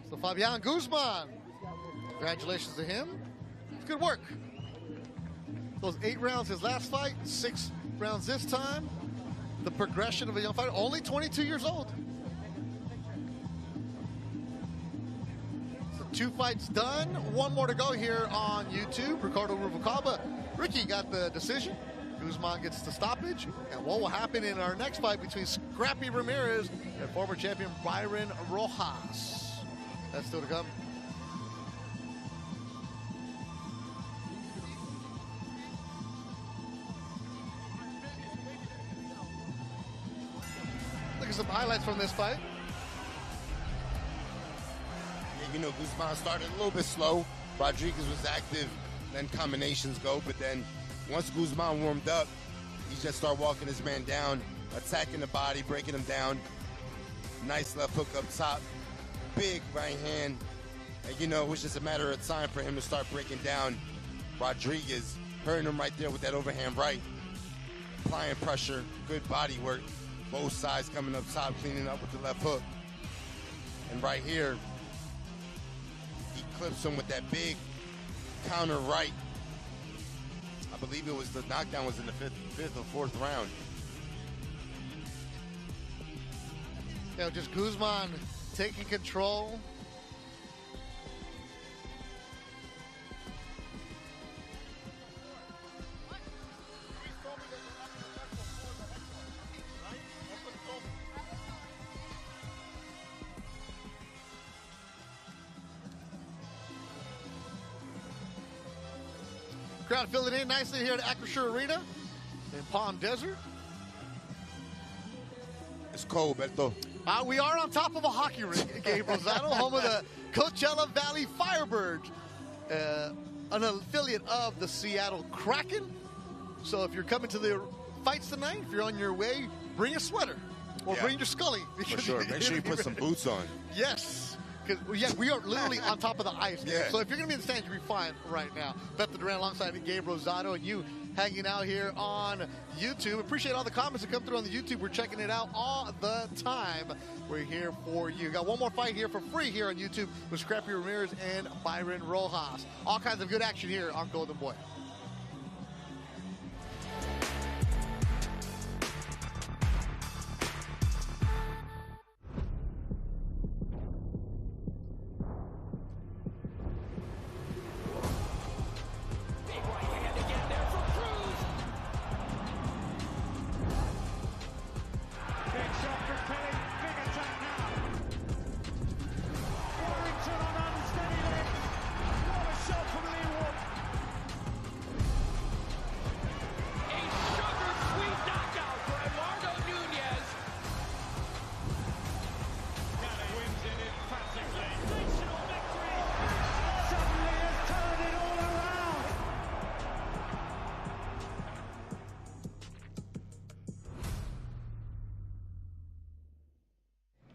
So Fabian Guzman, congratulations to him. Good work. Those 8 rounds his last fight, 6 rounds this time. The progression of a young fighter, only 22 years old. So 2 fights done, 1 more to go here on YouTube. Ricardo Rubalcaba. Ricky got the decision. Guzman gets the stoppage. And what will happen in our next fight between Scrappy Ramirez and former champion Byron Rojas? That's still to come. Look at some highlights from this fight. Yeah, you know, Guzman started a little bit slow. Rodriguez was active, then combinations go. But then once Guzman warmed up, he just started walking his man down, attacking the body, breaking him down. Nice left hook up top. Big right hand, and you know, it was just a matter of time for him to start breaking down Rodriguez, hurting him right there with that overhand right, applying pressure, good body work, both sides coming up top, cleaning up with the left hook. And right here, he clips him with that big counter right. I believe it was the knockdown was in the fifth or 4th round. Yeah, just Guzman taking control. Crowd filling in nicely here at Acrisure Arena in Palm Desert. It's cold, Beto. We are on top of a hockey rink, Gabe Rosado, home of the Coachella Valley Firebirds, an affiliate of the Seattle Kraken. So if you're coming to the fights tonight, if you're on your way, bring a sweater or bring your Scully. For sure. Make sure you put some boots on. Yes. Because yeah, we are literally on top of the ice. Yeah. So if you're going to be in the stands, you'll be fine right now. Panthen Prelims alongside Gabe Rosado and you hanging out here on YouTube. Appreciate all the comments that come through on the YouTube. We're checking it out all the time. We're here for you. Got one more fight here for free here on YouTube with Scrappy Ramirez and Byron Rojas. All kinds of good action here on Golden Boy.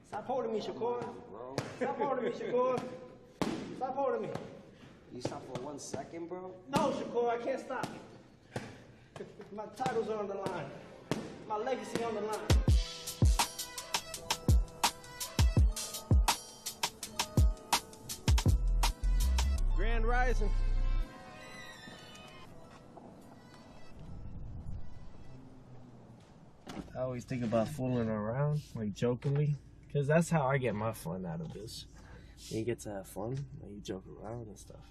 Stop holding me, Shakur. Stop holding me, Shakur. Stop holding me. You stop for 1 second, bro? No, Shakur, I can't stop. My titles are on the line. My legacy on the line. Grand Rising. I always think about fooling around, like jokingly, because that's how I get my fun out of this. You get to have fun, and you joke around and stuff,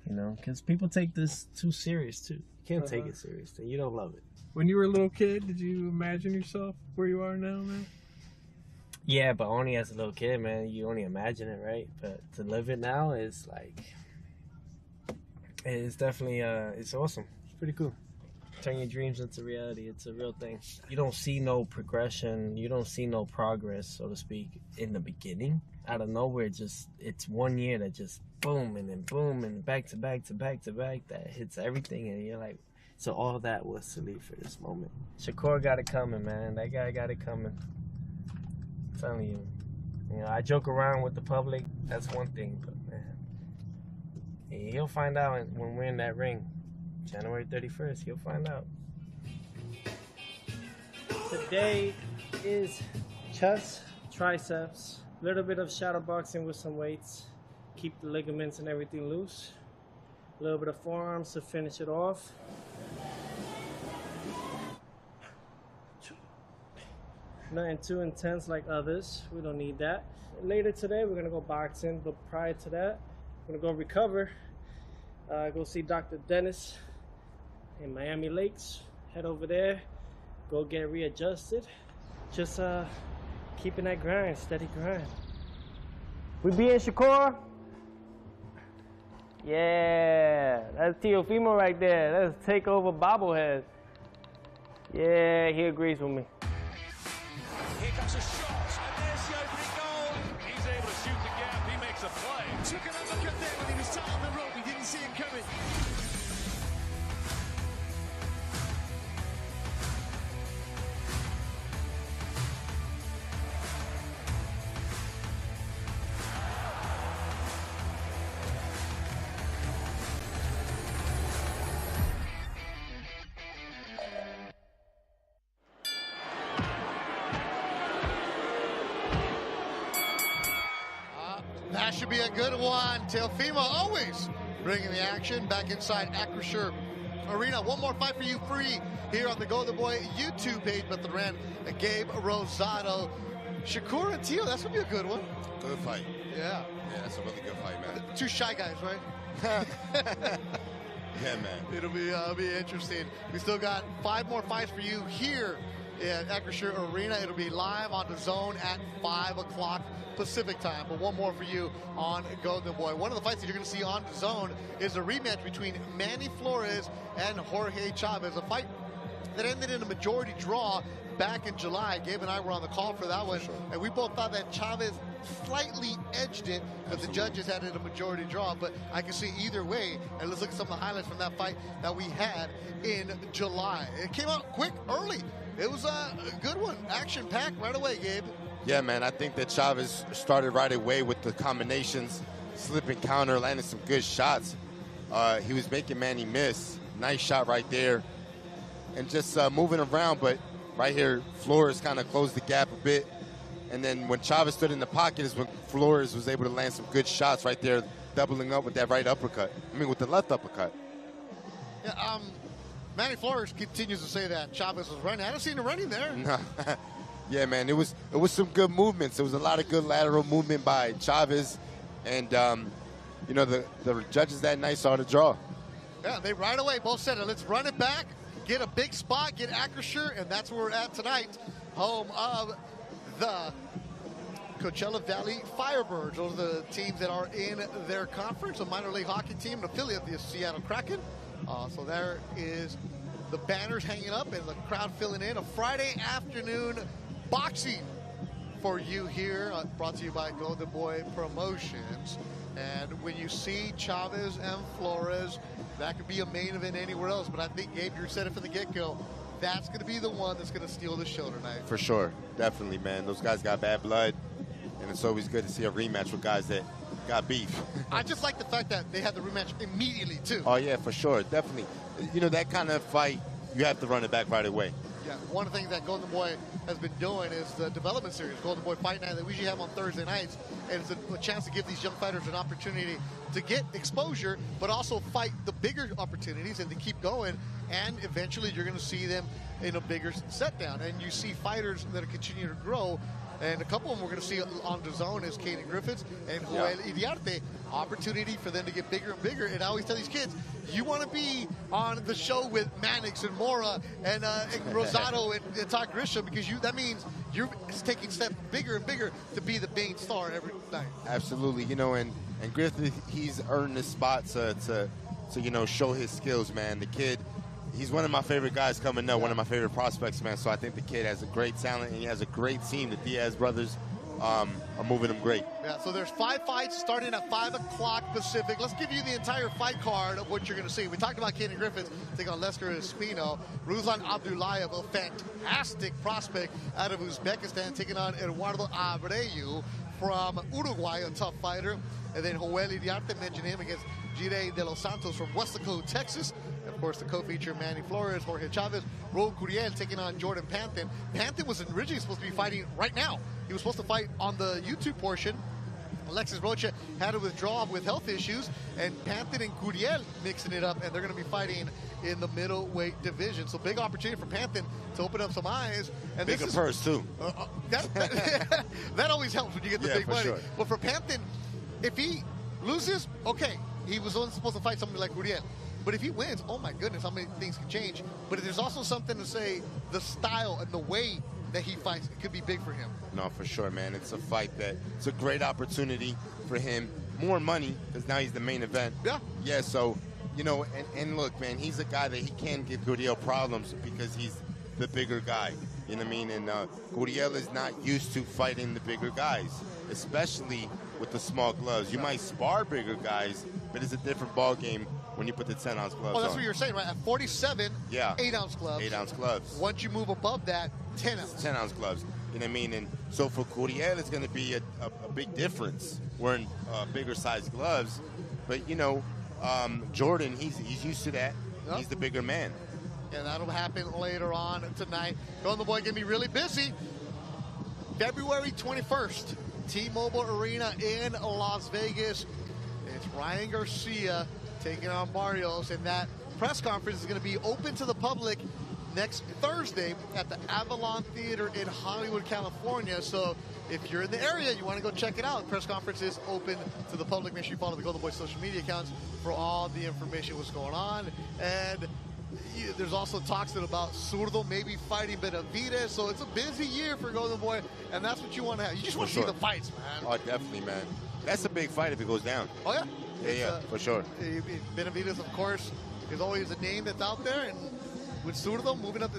you know, because people take this too serious too. You can't take it serious, then you don't love it. When you were a little kid, did you imagine yourself where you are now, man? Yeah, but only as a little kid, man. You only imagine it, right? But to live it now is like, it's definitely, it's awesome. It's pretty cool. Turn your dreams into reality. It's a real thing. You don't see no progression. You don't see no progress, so to speak, in the beginning. Out of nowhere, it's 1 year that just boom and then boom and back to back to back to back that hits everything, and you're like, so all that was to leave for this moment. Shakur got it coming, man. That guy got it coming. I'm telling you. You know, I joke around with the public. That's one thing, but man, he'll find out when we're in that ring. January 31st, you'll find out. Today is chest, triceps, a little bit of shadow boxing with some weights. Keep the ligaments and everything loose. A little bit of forearms to finish it off. Nothing too intense like others. We don't need that. Later today, we're gonna go boxing, but prior to that, we're gonna go recover. Go see Dr. Dennis in Miami Lakes. Head over there, go get readjusted. Just keeping that grind, steady grind. We be in Shakur? Yeah, that's Teofimo right there. That's Takeover bobblehead. Yeah, he agrees with me. Here comes a shot, and there's the opening goal. He's able to shoot the gap, he makes a play. Took another look at there when he was sat on the rope, he didn't see it coming. That should be a good one. Teofimo always bringing the action back inside Acrisure Arena. One more fight for you free here on the Golden Boy YouTube page. But the Rand, Gabe Rosado, Shakur and Teo. That's gonna be a good one. Good fight. Yeah. Yeah, that's a really good fight, man. Two shy guys, right? Yeah, man. It'll be interesting. We still got 5 more fights for you here at Acrisure Arena. It'll be live on DAZN at 5 o'clock Pacific time, but one more for you on Golden Boy. One of the fights that you're going to see on DAZN is a rematch between Manny Flores and Jorge Chavez, a fight that ended in a majority draw back in July. Gabe and I were on the call for that one, and we both thought that Chavez slightly edged it, but the judges had it a majority draw. But I can see either way, and let's look at some of the highlights from that fight that we had in July. It came out quick, early. It was a good one, action-packed right away, Gabe. Yeah, man, I think that Chavez started right away with the combinations, slipping counter, landing some good shots. He was making Manny miss. Nice shot right there. And just moving around, but right here, Flores kind of closed the gap a bit. And then when Chavez stood in the pocket is when Flores was able to land some good shots right there, doubling up with that right uppercut. I mean, with the left uppercut. Yeah, Manny Flores continues to say that Chavez was running. I haven't seen him running there. No. Yeah, man, it was some good movements. There was a lot of good lateral movement by Chavez. And, you know, the judges that night saw the draw. Yeah, they right away both said, let's run it back, get a big spot, get Acrisure, and that's where we're at tonight, home of the Coachella Valley Firebirds. Those are the teams that are in their conference, a minor league hockey team, an affiliate of the Seattle Kraken. So there is the banners hanging up and the crowd filling in. A Friday afternoon boxing for you here, brought to you by Golden Boy Promotions. And when you see Chavez and Flores, that could be a main event anywhere else. But I think, Gabe, you said it from the get-go, that's going to be the one that's going to steal the show tonight. For sure. Definitely, man. Those guys got bad blood. And it's always good to see a rematch with guys that got beef. I just like the fact that they had the rematch immediately, too. Oh, yeah, for sure. Definitely. You know, that kind of fight, you have to run it back right away. Yeah, one of the things that Golden Boy has been doing is the development series, Golden Boy Fight Night, that we usually have on Thursday nights. And it's a chance to give these young fighters an opportunity to get exposure, but also fight the bigger opportunities and to keep going. And eventually you're going to see them in a bigger set down. And you see fighters that are continuing to grow. And a couple of them we're going to see on DAZN is Kaden Griffiths and Joel Iriarte. Opportunity for them to get bigger and bigger. And I always tell these kids, you want to be on the show with Mannix and Mora and Rosado and Todd Grisham, because that means you're taking steps bigger and bigger to be the main star every night. Absolutely. You know, and Griffith, he's earned this spot to you know, show his skills, man. The kid, he's one of my favorite guys coming up, one of my favorite prospects, man. So I think the kid has a great talent, and he has a great team. The Diaz brothers are moving him great. Yeah, so there's 5 fights starting at 5 o'clock Pacific. Let's give you the entire fight card of what you're going to see. We talked about Kaden Griffiths taking on Lester Espino. Ruslan Abdullayev, a fantastic prospect out of Uzbekistan, taking on Eduardo Abreu from Uruguay, a tough fighter. And then Joel Iriarte, mentioned him, against Jire de los Santos from Westaco, Texas. Of course, the co-feature Manny Flores, Jorge Chavez, Raul Curiel taking on Jordan Panthen. Panthen was originally supposed to be fighting right now. He was supposed to fight on the YouTube portion. Alexis Rocha had to withdraw with health issues, and Panthen and Curiel mixing it up, and they're going to be fighting in the middleweight division. So big opportunity for Panthen to open up some eyes. And bigger purse, too. That always helps when you get the big money. Sure. But for Panthen, if he loses, okay, he was only supposed to fight somebody like Curiel. But if he wins, oh my goodness, how many things can change. But there's also something to say, the style and the way that he fights, it could be big for him. No, for sure, man. It's a fight it's a great opportunity for him. More money, because now he's the main event. Yeah. Yeah, so, you know, and look, man, he's a guy that he can give Curiel problems because he's the bigger guy. You know what I mean? And Curiel is not used to fighting the bigger guys, especially with the small gloves. You might spar bigger guys, but it's a different ball game when you put the 10-ounce gloves on. Oh, that's what you were saying, right? At 47, yeah, 8-ounce gloves. 8-ounce gloves. Once you move above that, 10-ounce. 10-ounce gloves. You know what I mean? And so for Curiel, it's going to be a big difference wearing bigger size gloves. But, you know, Jordan, he's used to that. Yep. He's the bigger man. Yeah, that'll happen later on tonight. Golden Boy going to be really busy. February 21st, T-Mobile Arena in Las Vegas. It's Ryan Garcia taking on Barrios, and that press conference is going to be open to the public next Thursday at the Avalon Theater in Hollywood, California. So if you're in the area, you want to go check it out. The press conference is open to the public. Make sure you follow the Golden Boy social media accounts for all the information what's going on. And there's also talks about Zurdo maybe fighting Benavidez. So it's a busy year for Golden Boy, and that's what you want to have. You just want to see the fights, man. Oh, definitely, man. That's a big fight if it goes down. Oh, yeah? Yeah, for sure. Benavidez, of course, is always a name that's out there. And with Zurdo moving up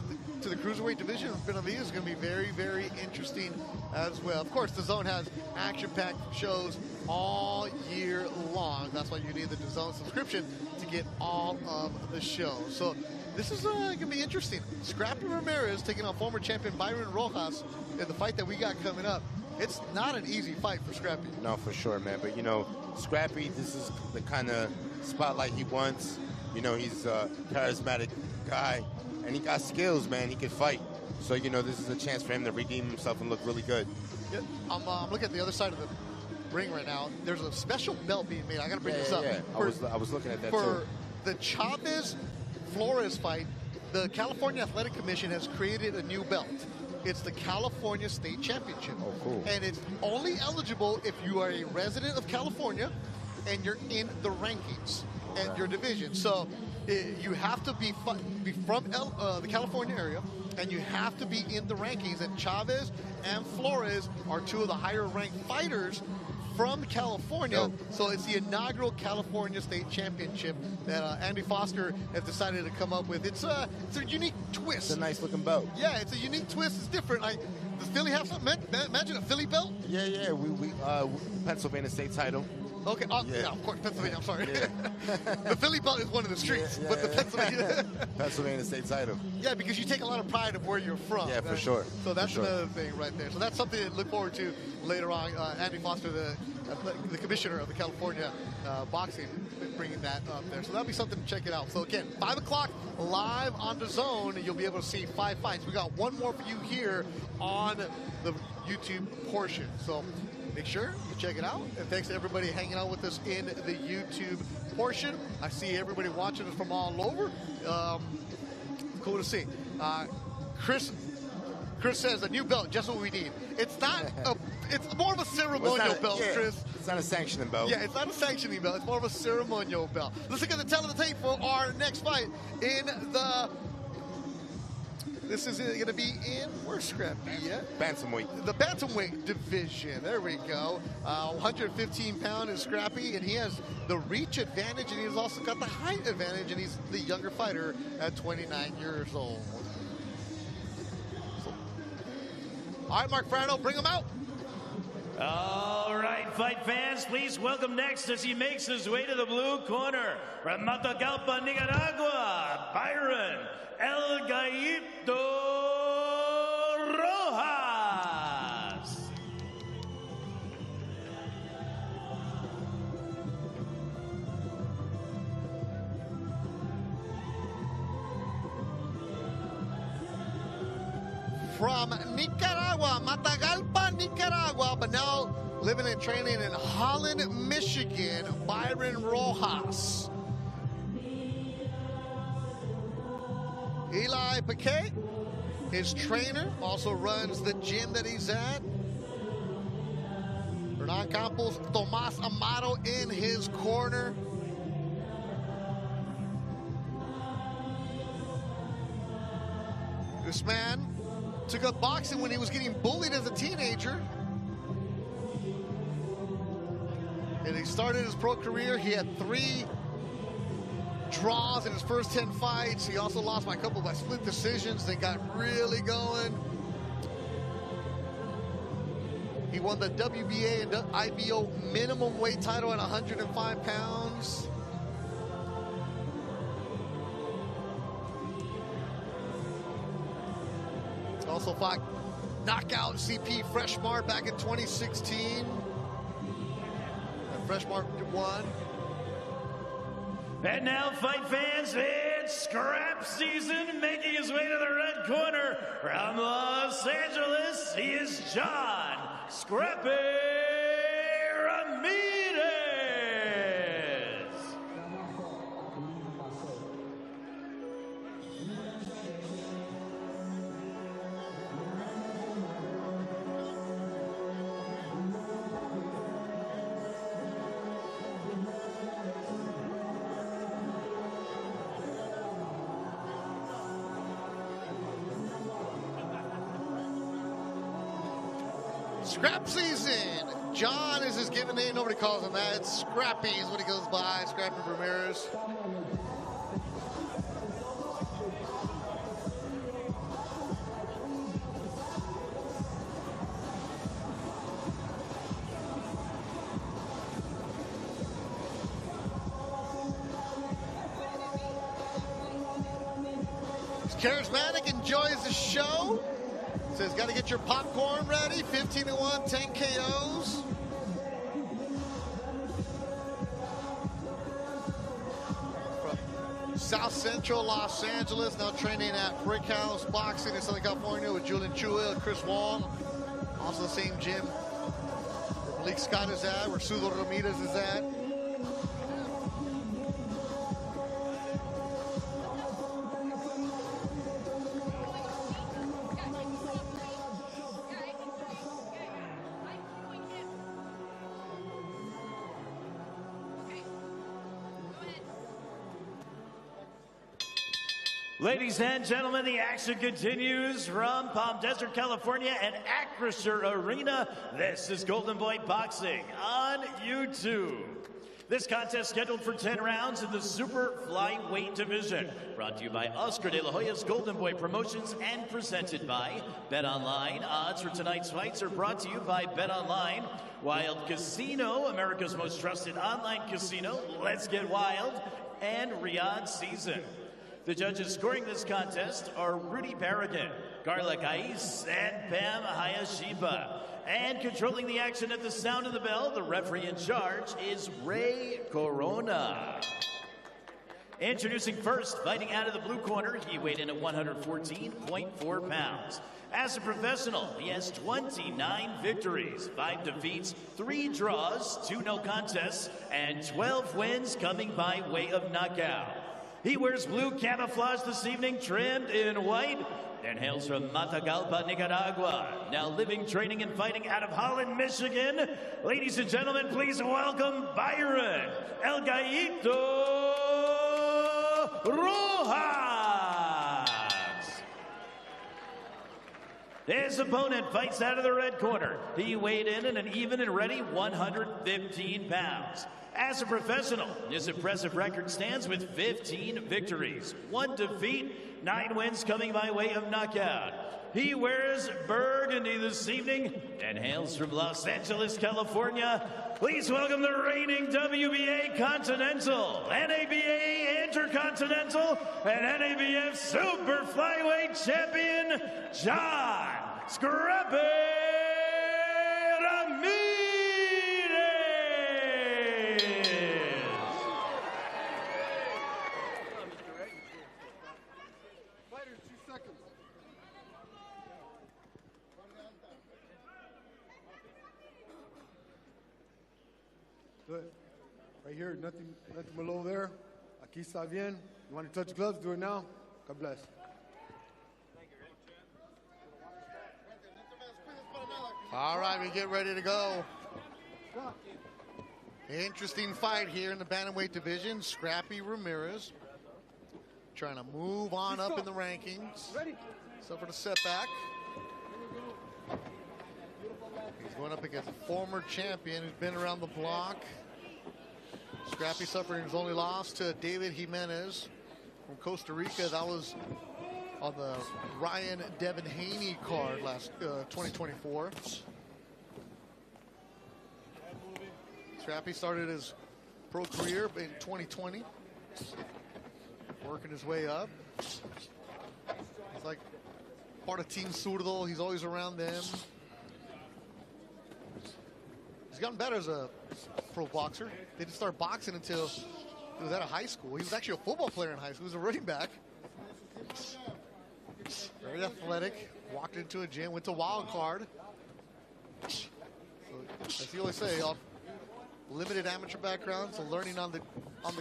to the cruiserweight division, Benavidez is going to be very, very interesting as well. Of course, DAZN has action-packed shows all year long. That's why you need the DAZN subscription to get all of the shows. So this is going to be interesting. Scrappy Ramirez taking on former champion Byron Rojas in the fight that we got coming up. it's not an easy fight for Scrappy. No, for sure, man. But, you know, Scrappy, this is the kind of spotlight he wants. You know, he's a charismatic guy, and he got skills, man. He can fight. So, you know, this is a chance for him to redeem himself and look really good. Yeah, I'm looking at the other side of the ring right now. There's a special belt being made. I got to bring this up. Yeah. I was looking at that, for too. The Chavez-Flores fight, the California Athletic Commission has created a new belt. It's the California State Championship. Oh, cool. And it's only eligible if you are a resident of California and you're in the rankings and your division. So you have to be from the California area, and you have to be in the rankings. And Chavez and Flores are two of the higher ranked fighters from California. Oh. So it's the inaugural California State Championship that Andy Foster has decided to come up with. It's a unique twist. It's a nice looking belt. Yeah, it's a unique twist. It's different. Does Philly have something? Imagine a Philly belt. Yeah. We Pennsylvania State title. Okay. Yeah, of course, Pennsylvania. I'm sorry. Yeah. The Philly belt is one of the streets, but the Pennsylvania State title. Yeah, because you take a lot of pride of where you're from. Yeah, for sure. So that's another thing right there. So that's something to look forward to later on. Andy Foster, the commissioner of the California boxing, bringing that up there. So that'll be something to check it out. So again, 5 o'clock live on DAZN, and you'll be able to see 5 fights. We got one more for you here on the YouTube portion. So make sure you check it out. And thanks to everybody hanging out with us in the YouTube portion. I see everybody watching us from all over. Cool to see. Chris says a new belt, just what we need. It's not it's more of a ceremonial belt, Chris. It's not a sanctioning belt. Yeah, it's not a sanctioning belt. It's more of a ceremonial belt. Let's look at the tail of the tape for our next fight in the... This is going to be in, where's Scrappy at? Bantamweight. The Bantamweight division. There we go. 115-pound is Scrappy, and he has the reach advantage, and he's also got the height advantage, and he's the younger fighter at 29 years old. All right, Mark Frano, bring him out. All right, fight fans, please welcome next as he makes his way to the blue corner from Matagalpa, Nicaragua, Byron El Gallito Rojas. From Nicaragua, Matagalpa, Nicaragua, but now living and training in Holland, Michigan, Byron Rojas. Eli Piquet, his trainer, also runs the gym that he's at. Hernan Campos, Tomas Amaro in his corner. This man took up boxing when he was getting bullied as a teenager. And he started his pro career. He had 3 draws in his first 10 fights. He also lost by a couple by split decisions. They got really going. He won the WBA and IBO minimum weight title at 105 pounds. Also fought knockout CP Freshmart back in 2016. And Freshmart won. And now, fight fans, it's scrap season. Making his way to the red corner from Los Angeles, he is John Scrappy Ramirez. Scrap season. John is his given name. Nobody calls him that. It's Scrappy is what he goes by. Scrappy Ramirez. He's charismatic, enjoys the show. Says, got to get your popcorn ready. 15-1, 10 KOs. From South Central Los Angeles, now training at Brick House Boxing in Southern California with Julian Chua and Chris Wong. Also the same gym where Malik Scott is at, where Sudo Ramirez is at. Ladies and gentlemen, the action continues from Palm Desert, California and Acrisure Arena. This is Golden Boy Boxing on YouTube. This contest scheduled for 10 rounds in the super flyweight division. Brought to you by Oscar de la Hoya's Golden Boy Promotions and presented by BetOnline. Odds for tonight's fights are brought to you by BetOnline. Wild Casino, America's most trusted online casino. Let's get wild. And Riyadh Season. The judges scoring this contest are Rudy Barragan, Carla Caiz, and Pam Hayashiba. And controlling the action at the sound of the bell, the referee in charge is Ray Corona. Introducing first, fighting out of the blue corner, he weighed in at 114.4 pounds. As a professional, he has 29 victories, 5 defeats, 3 draws, 2 no contests, and 12 wins coming by way of knockout. He wears blue camouflage this evening, trimmed in white, and hails from Matagalpa, Nicaragua. Now living, training, and fighting out of Holland, Michigan. Ladies and gentlemen, please welcome Byron El Gallito Rojas. His opponent fights out of the red corner. He weighed in at an even and ready 115 pounds. As a professional, his impressive record stands with 15 victories, 1 defeat, 9 wins coming by way of knockout. He wears burgundy this evening and hails from Los Angeles, California. Please welcome the reigning WBA Continental, NABA Intercontinental, and NABF Super Flyweight Champion, John Scrappy Ramirez. Good. Right here, nothing below there. Aquí está bien. You want to touch gloves? Do it now. God bless. All right, we get ready to go. Interesting fight here in the bantamweight division. Scrappy Ramirez trying to move on up in the rankings. Suffered a setback. He's going up against a former champion who's been around the block. Scrappy suffering his only loss to David Jimenez from Costa Rica. That was on the Ryan Devin Haney card last 2024. Scrappy started his pro career in 2020, working his way up. He's like part of Team Zurdo. He's always around them. He's gotten better as a pro boxer. They didn't start boxing until he was out of high school. He was actually a football player in high school. He was a running back. Very athletic. Walked into a gym, went to Wild Card. So, as you always say, off limited amateur background, so learning on the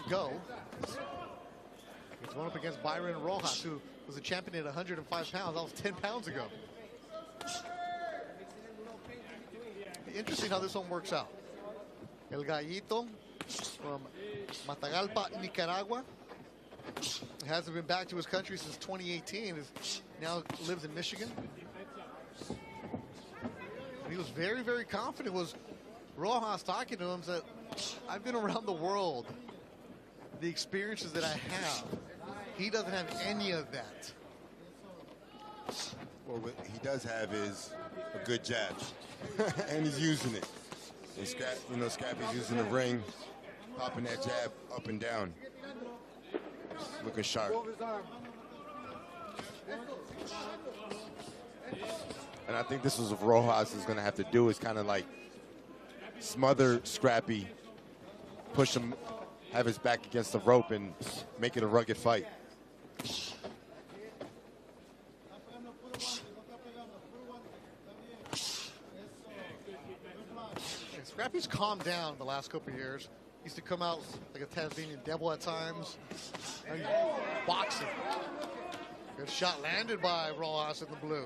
go. He's going up against Byron Rojas, who was a champion at 105 pounds. That was 10 pounds ago. Interesting how this one works out. El Gallito from Matagalpa, Nicaragua. Hasn't been back to his country since 2018. Now lives in Michigan. He was very, very confident. Was Rojas talking to him, said, I've been around the world. The experiences that I have, he doesn't have any of that. Well, what he does have is a good jab, and he's using it. And Scrappy's using the ring, popping that jab up and down, looking sharp. And I think this is what Rojas is going to have to do, is kind of like smother Scrappy, push him, have his back against the rope, and make it a rugged fight. Scrappy's calmed down the last couple of years. He used to come out like a Tasmanian devil at times. And boxing. Good shot landed by Rojas in the blue.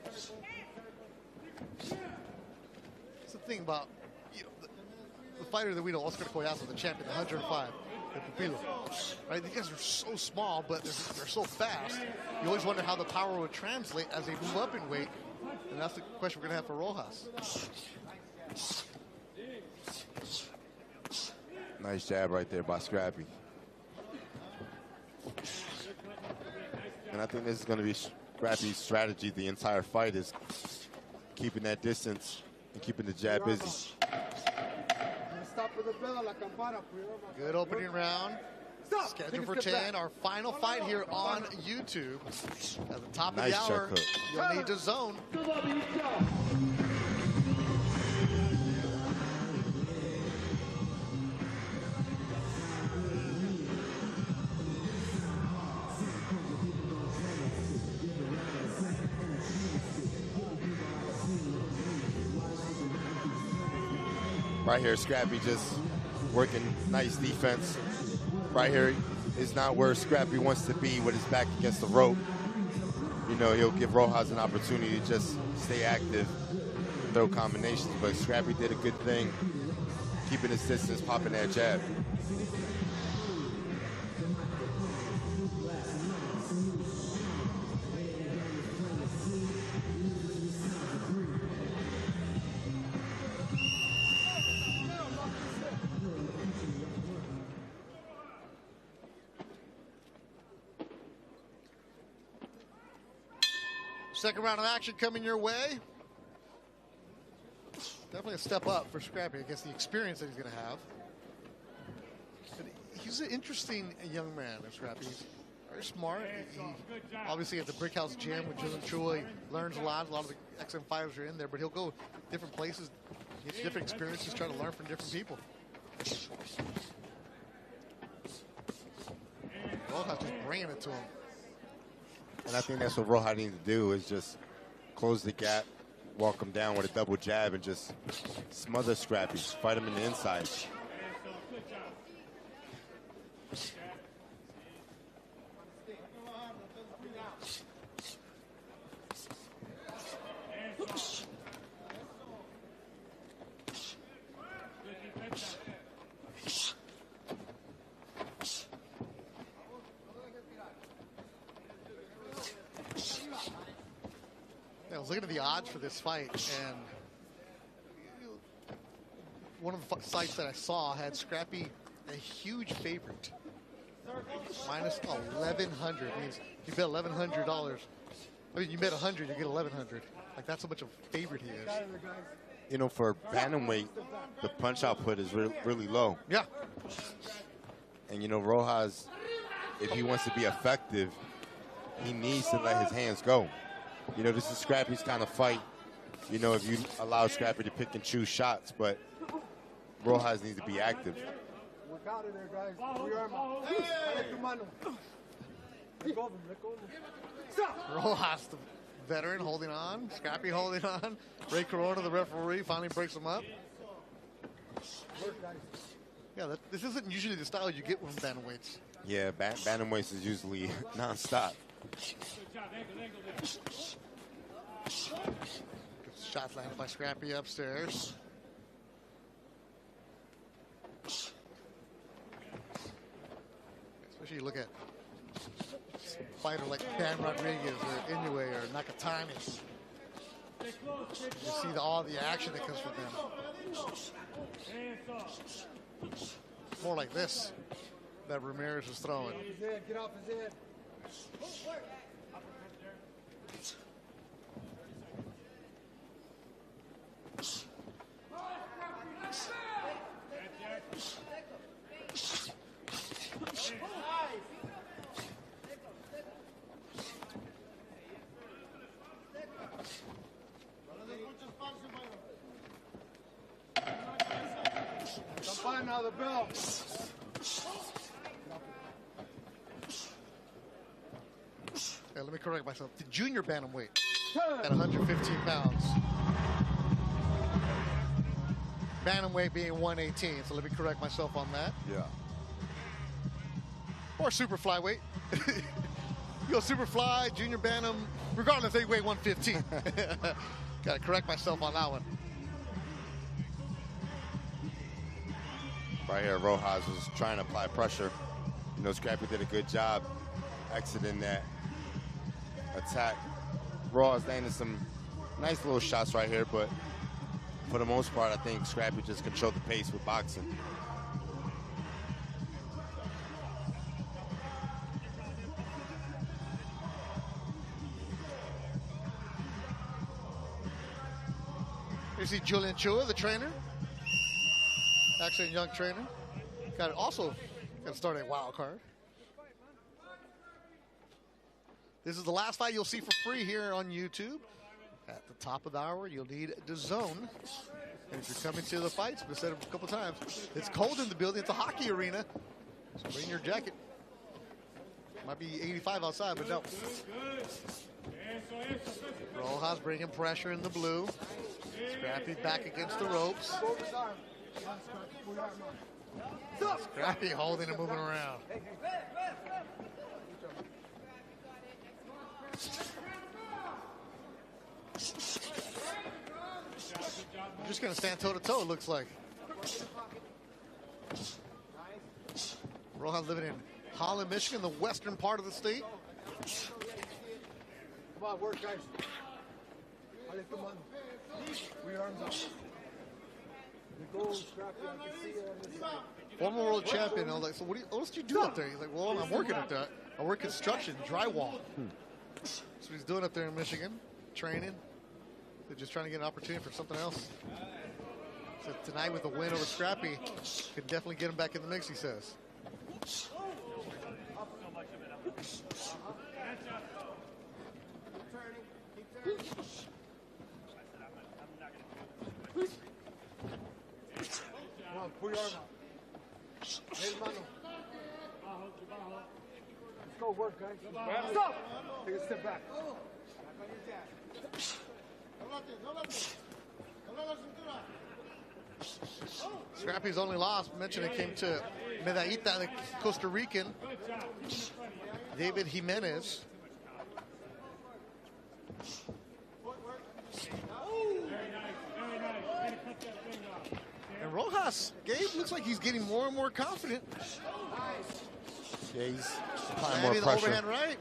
That's the thing about, you know, the fighter that we know, Oscar Collazo, the champion, 105, the Pupilo. Right? These guys are so small, but they're so fast. You always wonder how the power would translate as they move up in weight. And that's the question we're going to have for Rojas. Nice jab right there by Scrappy. And I think this is going to be Scrappy's strategy the entire fight, is keeping that distance and keeping the jab busy. Good opening round. Scheduled for 10. Our final fight here on YouTube. At the top of the hour, you'll need DAZN. Right here, Scrappy just working nice defense. Right here is not where Scrappy wants to be with his back against the rope. You know, he'll give Rojas an opportunity to just stay active, throw combinations, but Scrappy did a good thing, keeping his distance, popping that jab. Second round of action coming your way. Definitely a step up for Scrappy against the experience that he's going to have. But he's an interesting young man, Scrappy. He's very smart. He obviously at the Brick House Gym with Jillian Chua, he learns a lot. A lot of the XM fighters are in there, but he'll go different places, get different experiences, try to learn from different people. Rojas just bringing it to him. And I think that's what Rojas needs to do, is just close the gap, walk him down with a double jab, and just smother Scrappy, fight him in the inside. I was looking at the odds for this fight, and one of the sites that I saw had Scrappy a huge favorite. Minus 1,100 means you bet $1,100. I mean, you bet 100, you get 1,100. Like, that's how much of a favorite he is. You know, for bantamweight, the punch output is really low. Yeah. And, you know, Rojas, if he wants to be effective, he needs to let his hands go. You know, this is Scrappy's kind of fight. You know, if you allow Scrappy to pick and choose shots, but Rojas needs to be active. Work out of there, guys. Rojas, the veteran, holding on. Scrappy holding on. Ray Corona, the referee, finally breaks him up. Yeah, this isn't usually the style you get from bantamweights. Yeah, bantamweights is usually nonstop. Good shot landed by Scrappy upstairs. Especially you look at a fighter like Dan Rodriguez or Inoue or Nakatani. You see all the action that comes from them. More like this that Ramirez is throwing. Get off his head. bell, the bell. Hey, let me correct myself. The junior bantamweight at 115 pounds. Bantamweight being 118, so let me correct myself on that. Yeah. Or super flyweight. You go super fly, junior bantam, regardless, they weigh 115. Got to correct myself on that one. Right here, Rojas was trying to apply pressure. You know, Scrappy did a good job exiting that attack. Rojas landed some nice little shots right here, but for the most part, I think Scrappy just controlled the pace with boxing. You see Julian Chua, the trainer. Actually a young trainer. Got to start a wild card. This is the last fight you'll see for free here on YouTube. At the top of the hour, you'll need DAZN. And if you're coming to the fights, we've said it a couple times, it's cold in the building. It's a hockey arena. So bring your jacket. Might be 85 outside, but no. Rojas bringing pressure in the blue. Scrappy back against the ropes. Scrappy holding and moving around. I'm just going to stand toe-to-toe, it looks like. Rojas living in Holland, Michigan, the western part of the state. Come on, work, guys. Come on. We arms up. The goal, Scrappy, I can see it on this side. Former world champion. I was like, so what else do you do up there? He's like, well, I'm working at that. I work construction, drywall. That's what he's doing up there in Michigan, training. They're just trying to get an opportunity for something else. So tonight with a win over Scrappy, could definitely get him back in the mix, he says. Come on, pull your arm out. Hey, mano. Let's go work, guys. Stop! Take a step back. Scrappy's only loss, mentioned it came to Medallita, the Costa Rican, David Jimenez. And Rojas, Gabe, looks like he's getting more and more confident. Yeah, he's applying more the pressure. overhand right.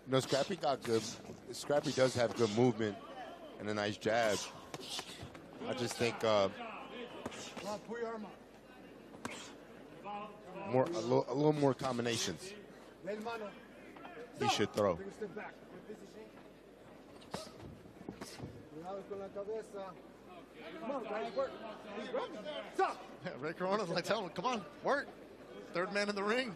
No, Scrappy got good. Scrappy does have good movement and a nice jab. I just think Come on, pull your arm out. a little more combinations he should throw. Take a step back. Cuidado con la cabeza. Come on, guys, work. Stop! Yeah, Ray Corona's like, tell him, come on, work. Third man in the ring.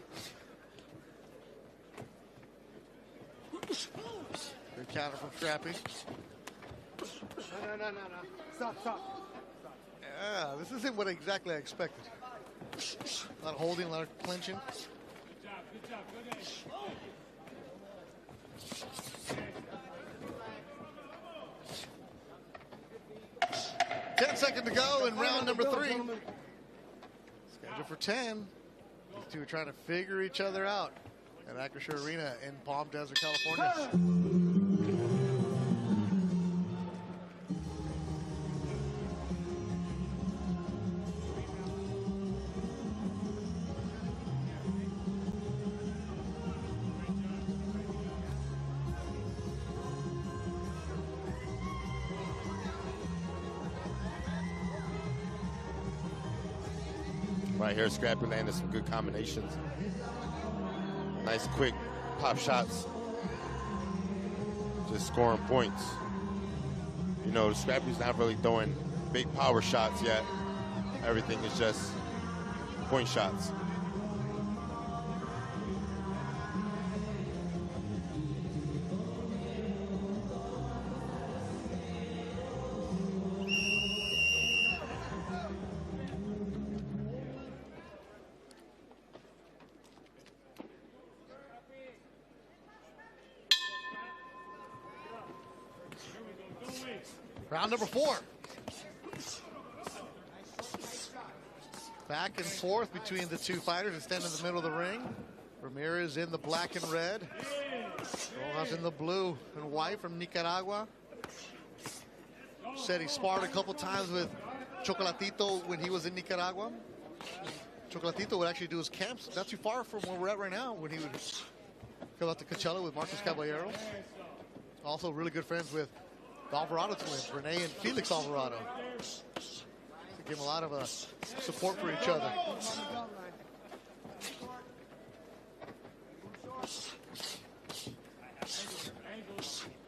Good counter from Scrappy. No. Stop. Yeah, this isn't what exactly I expected. A lot of holding, a lot of clinching. Good job. 10 seconds to go in round number 3. Scheduled for 10. These two are trying to figure each other out at Acrisure Arena in Palm Desert, California. Right here, Scrappy landed some good combinations. Nice quick pop shots. Just scoring points. You know, Scrappy's not really throwing big power shots yet. Everything is just point shots. Round number 4. Back and forth between the two fighters that stand in the middle of the ring. Ramirez in the black and red. Rojas in the blue and white from Nicaragua. Said he sparred a couple times with Chocolatito when he was in Nicaragua. Chocolatito would actually do his camps not too far from where we're at right now when he would come out to Coachella with Marcos Caballero. Also really good friends with the Alvarado twins, Rene and Felix Alvarado. Give them a lot of support for each other.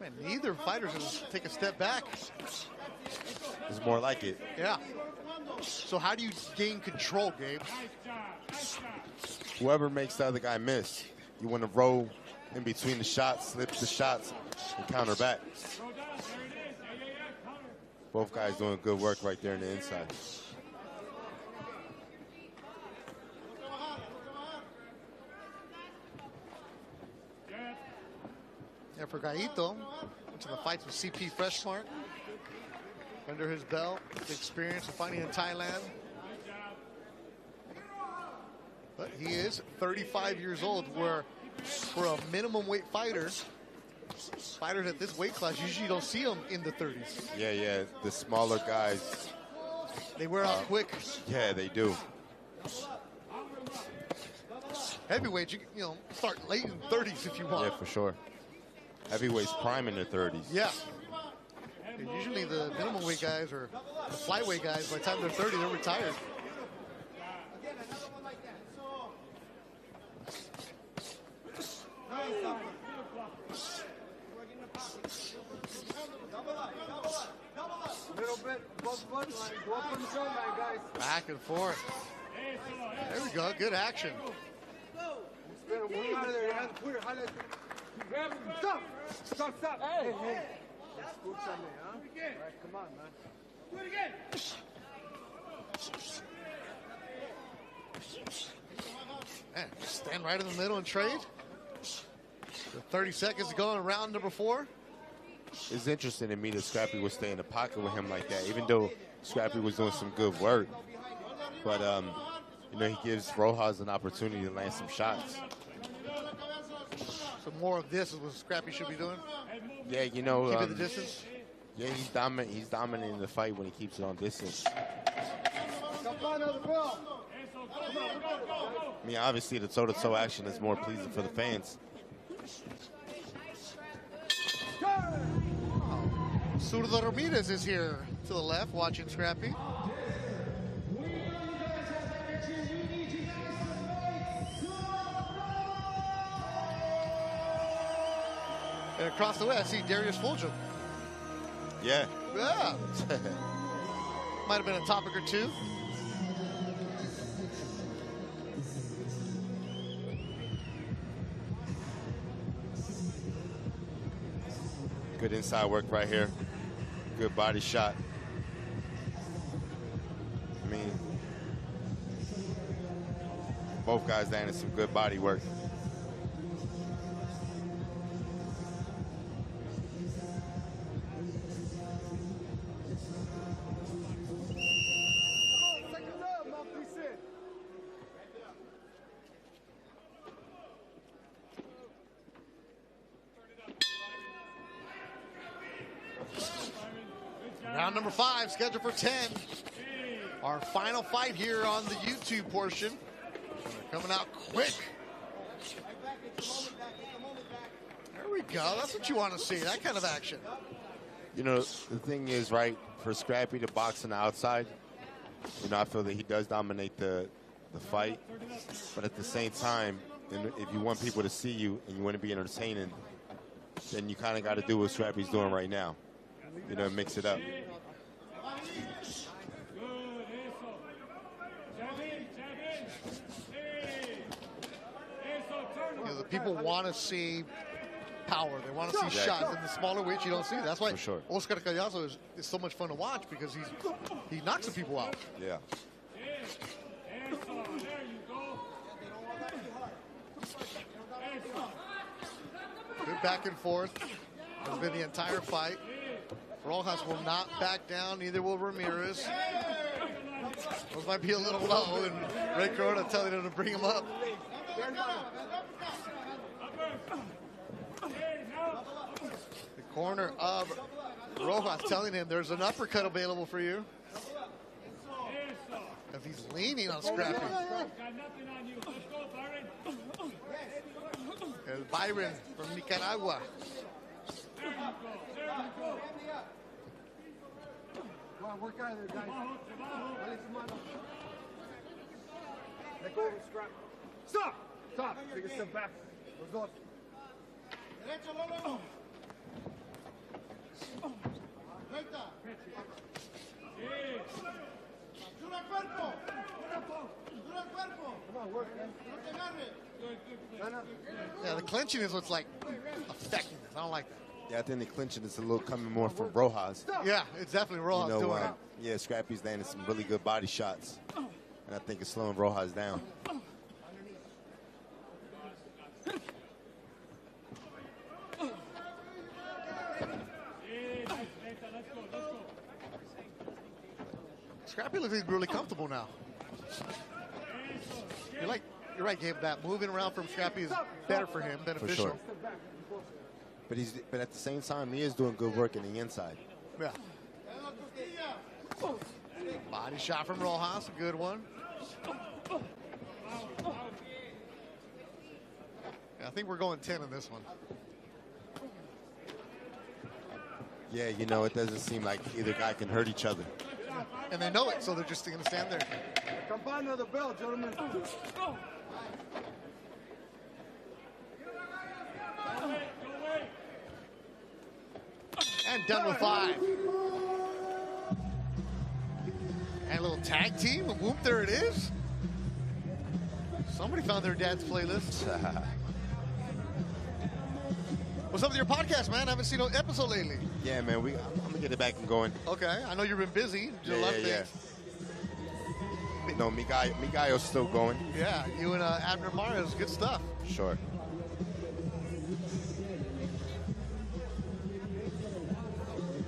Man, neither fighter's going to take a step back. It's more like it. Yeah. So how do you gain control, Gabe? Whoever makes the other guy miss, you want to roll in between the shots, slip the shots, and counter back. Both guys doing good work right there in the inside. Yeah, for Gaito, into the fights with CP Freshmart. Under his belt, the experience of fighting in Thailand. But he is 35 years old, where for a minimum weight fighter, fighters at this weight class, usually don't see them in the 30s. Yeah, the smaller guys. They wear out quick. Yeah, they do. Heavyweights, you know, start late in the 30s if you want. Yeah, for sure. Heavyweights prime in their 30s. Yeah. And usually the minimum weight guys or the flyweight guys, by the time they're 30, they're retired. Back and forth. There we go. Good action. Stop. Hey. Escúchame, huh? Right, come on, man. Do it again. Man, stand right in the middle and trade. With 30 seconds to go in round number 4. It's interesting to me that Scrappy would stay in the pocket with him like that, even though Scrappy was doing some good work. But, you know, he gives Rojas an opportunity to land some shots. So more of this is what Scrappy should be doing? Yeah, you know. Keep it the distance? Yeah, he's dominating the fight when he keeps it on distance. I mean, obviously, the toe-to-toe action is more pleasing for the fans. Zurdo Ramirez is here to the left, watching Scrappy. And across the way, I see Darius Fulgham. Yeah. Yeah. Might have been a topic or two. Good inside work right here. Good body shot. I mean, both guys landed some good body work. Round number 5, scheduled for 10. Our final fight here on the YouTube portion. Coming out quick. There we go. That's what you want to see, that kind of action. You know, the thing is, right, for Scrappy to box on the outside, you know, I feel that he does dominate the fight. But at the same time, if you want people to see you and you want to be entertaining, then you kind of got to do what Scrappy's doing right now. You know, mix it up. You know, the people want to see power. They want to see shots. In the smaller weights, you don't see it. That's why Oscar Callazo is so much fun to watch, because he knocks the people out. Yeah. Good back and forth. Has been the entire fight. Rojas will not back down, neither will Ramirez. Those might be a little low, and Ray Corona telling him to bring him up. The corner of Rojas telling him there's an uppercut available for you. As he's leaning on Scrappy. El Byron from Nicaragua. Come on, work out of there, guys. Let go of the strap. Stop! Stop! Take a step back. Los dos. Derecho, Lolo. Recta. Dura el cuerpo. Dura el cuerpo. Come on, work, man. No te agarres. Yeah, the clinching is what's like affecting this. I don't like that. Yeah, I think the clinching is a little coming more from Rojas. Yeah, it's definitely Rojas doing it. Yeah, Scrappy's landing some really good body shots. And I think it's slowing Rojas down. Scrappy looks like he's really comfortable now. You're right, Gabe. That moving around from Scrappy is better for him, beneficial. For sure. But at the same time, he is doing good work in the inside. Yeah. Body shot from Rojas, a good one. Yeah, I think we're going 10 in this one. Yeah, you know, it doesn't seem like either guy can hurt each other. And they know it, so they're just going to stand there. Campana of the bell, gentlemen. And done with 5. And a little tag team. Whoop, there it is. Somebody found their dad's playlist. What's up with your podcast, man? I haven't seen an episode lately. Yeah, man. I'm going to get it back and going. Okay. I know you've been busy. Did a lot of things. No, Migayo's still going. Yeah, you and Abner Marios, good stuff. Sure.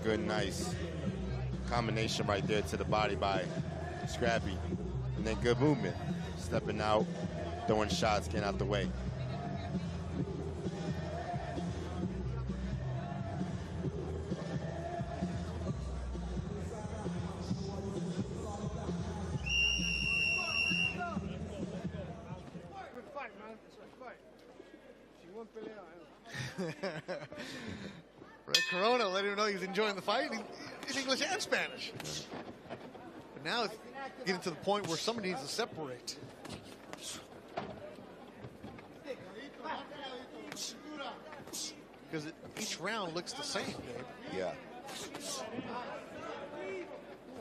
Good, nice combination right there to the body by Scrappy. And then good movement. Stepping out, throwing shots, getting out the way. Red Corona let him know he's enjoying the fight in English and Spanish. But now it's getting to the point where somebody needs to separate. Because each round looks the same, Gabe. Yeah.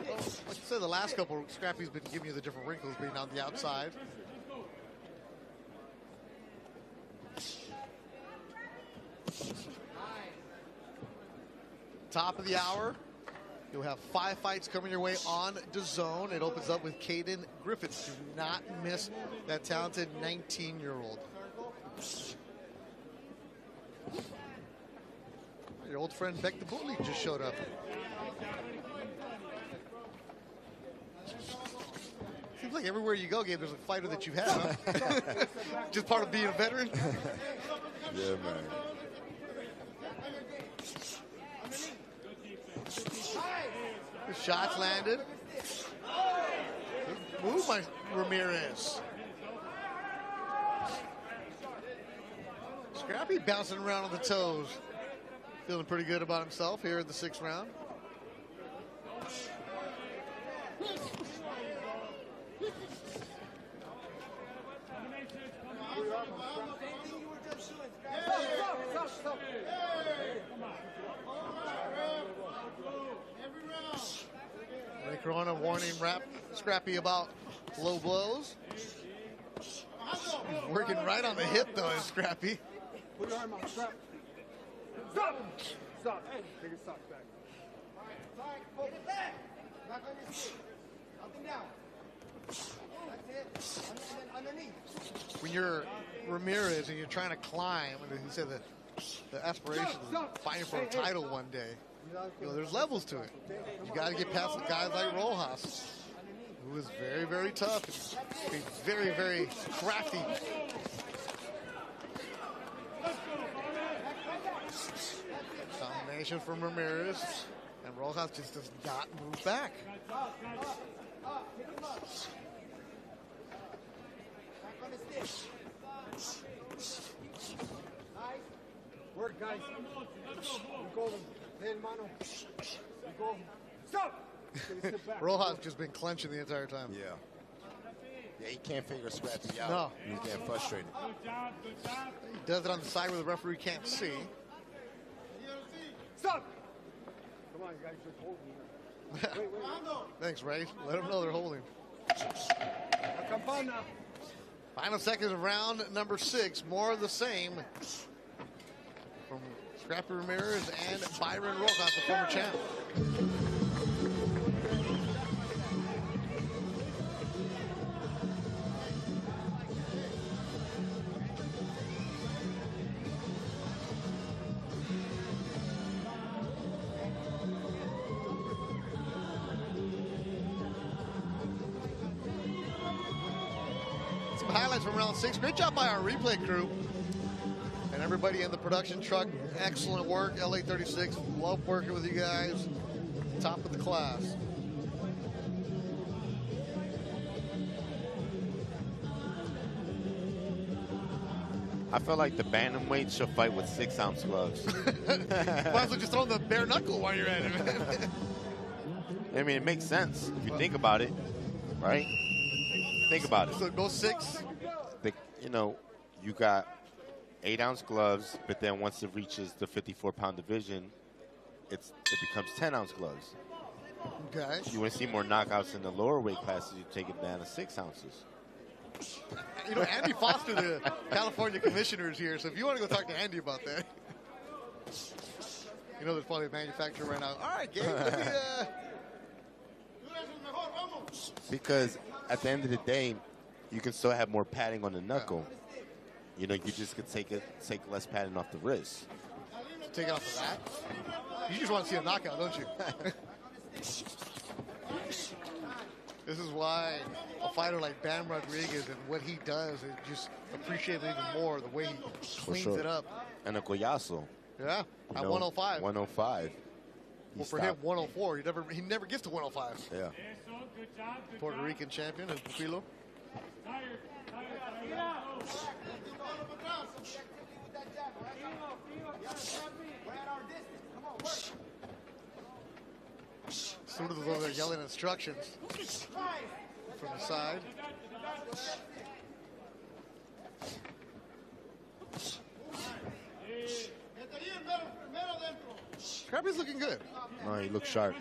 Like I said, the last couple, Scrappy's been giving you the different wrinkles being on the outside. Top of the hour. You'll have 5 fights coming your way on DAZN. It opens up with Caden Griffiths. Do not miss that talented 19-year-old. Your old friend Beck the Bully just showed up. Seems like everywhere you go, Gabe, there's a fighter that you've had, huh? Just part of being a veteran? Yeah, man. The shots landed. Good move by Ramirez. Scrappy bouncing around on the toes. Feeling pretty good about himself here in the 6th round. Ray Corona warning Scrappy about low blows. He's working right on the hip, though, is Scrappy. Put your arm on, strap. Stop! Stop. Hey, take your socks back. Get it back. Back on your feet. Up and down. That's it. Underneath. When you're Ramirez and you're trying to climb, and he said that the aspiration is fighting for a title one day. you know, there's levels to it. You got to get past the guys like Rojas, who is very, very tough. He's very, very crafty. Combination from Ramirez, and Rojas just does not move back. Work, guys. You go. Hey, mano. You go. Stop! Rojas just been clenching the entire time. Yeah. Yeah, he can't figure Scrappy out. No. He's getting frustrated. He does it on the side where the referee can't see. Stop! Come on, guys. Just hold me. Wait. Thanks, Ray. Let them know they're holding. Campana. Final seconds of round number 6. More of the same from Scrappy Ramirez and Byron Rojas, the former champ. Highlights from round 6. Great job by our replay crew and everybody in the production truck. Excellent work, LA36. Love working with you guys. Top of the class. I feel like the bantamweight should fight with 6-ounce gloves. Might as well just throw the bare knuckle while you're at it. I mean, it makes sense if you think about it, right? Think about it. So go 6. You know, you got 8-ounce gloves, but then once it reaches the 54-pound division, it becomes 10-ounce gloves. Okay. You want to see more knockouts in the lower weight classes, you take it down to 6 ounces. You know, Andy Foster, the California commissioner, is here, so if you want to go talk to Andy about that. You know, there's probably a manufacturer right now. All right, Gabe, let me, Because at the end of the day, you can still have more padding on the knuckle. You know, you just could take less padding off the wrist. Take it off the rack. You just want to see a knockout, don't you? This is why a fighter like Bam Rodriguez and what he does, is just appreciate it even more, the way he cleans it up. And a Collazo. Yeah, at 105. 105. Well, for him, 104. He never gets to 105. Yeah. Puerto Rican champion, El Pupilo. Soon as they're yelling instructions from the side. Scrappy's looking good. No, he looks sharp.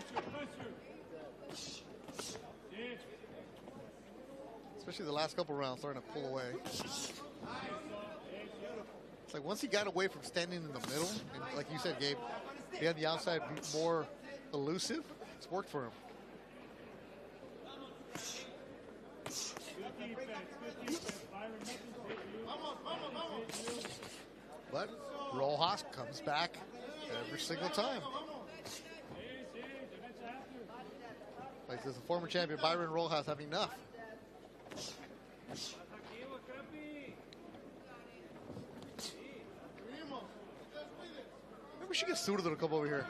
Especially the last couple rounds, starting to pull away. It's like once he got away from standing in the middle, and like you said, Gabe, he had the outside be more elusive. It's worked for him. But Rojas comes back every single time. Like does the former champion Byron Rojas have enough? Maybe we should get Suda to come over here.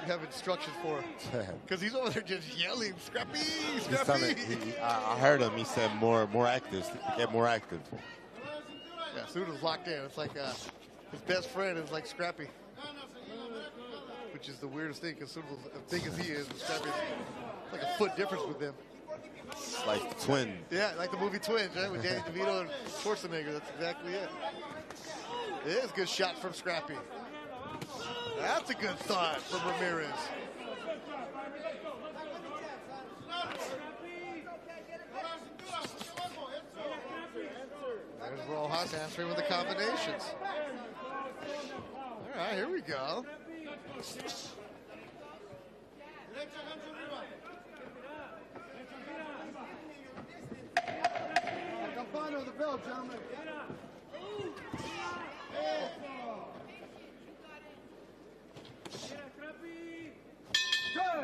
Have instructions for him. Because he's over there just yelling, Scrappy, Scrappy. I heard him. He said more active. Get more active. Yeah, Suda's locked in. It's like his best friend is like Scrappy. Which is the weirdest thing, because Suda, as big as he is, Scrappy is like a foot difference with them. It's like Twin. Yeah, like the movie Twins, right? With Danny DeVito and Schwarzenegger. That's exactly it. It is a good shot from Scrappy. That's a good thought from Ramirez. There's Rojas answering with the combinations. All right, here we go. Campana, the bell, gentlemen.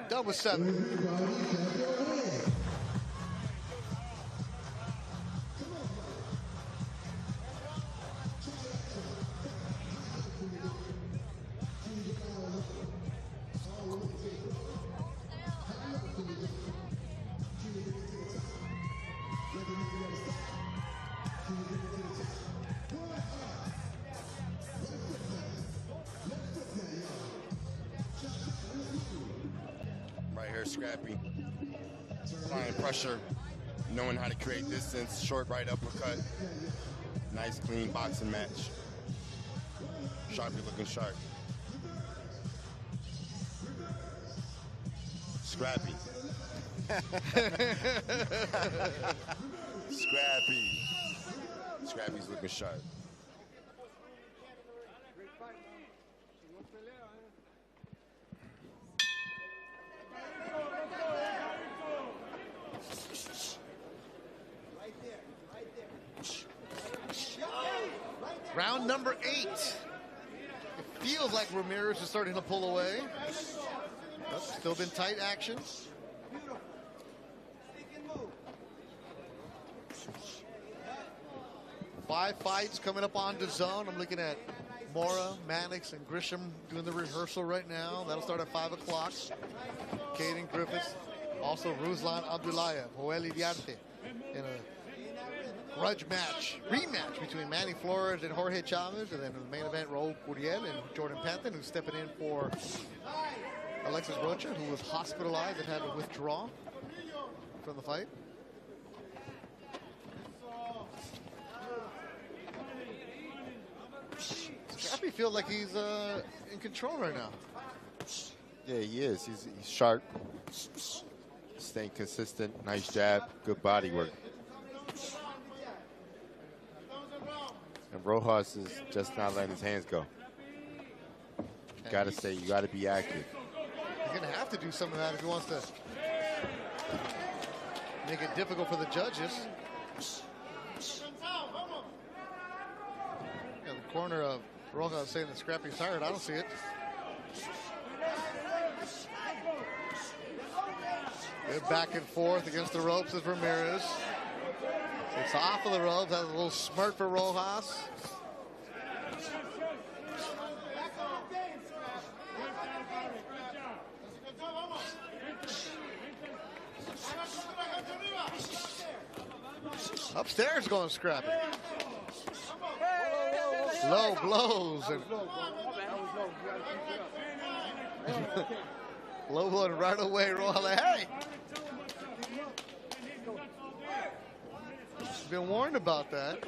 Done with 7. Right here, Scrappy. Applying pressure, knowing how to create distance, short right uppercut. Nice, clean boxing match. Sharpie looking sharp. Scrappy. Scrappy. Scrappy's looking sharp. Round number 8. It feels like Ramirez is starting to pull away. But still been tight action. Five fights coming up on DAZN. I'm looking at Mora, Mannix, and Grisham doing the rehearsal right now. That'll start at 5 o'clock. Caden Griffiths. Also Ruslan Abdullayev, Joel Iriarte in a grudge match, rematch between Manny Flores and Jorge Chavez. And then in the main event, Raul Curiel and Jordan Panthen, who's stepping in for Alexis Rocha, who was hospitalized and had to withdraw from the fight. Scrappy feels like he's in control right now. Yeah, he is. He's sharp. Staying consistent. Nice jab. Good body work. And Rojas is just not letting his hands go. You gotta stay. You gotta be active. He's gonna have to do some of that if he wants to make it difficult for the judges. In the corner of Rojas saying that Scrappy's tired. I don't see it. Good back and forth against the ropes is Ramirez. It's off of the ropes. Has a little smirk for Rojas. Upstairs going Scrappy. Low blows. And low blow and right away, Rojas. Hey! Been warned about that.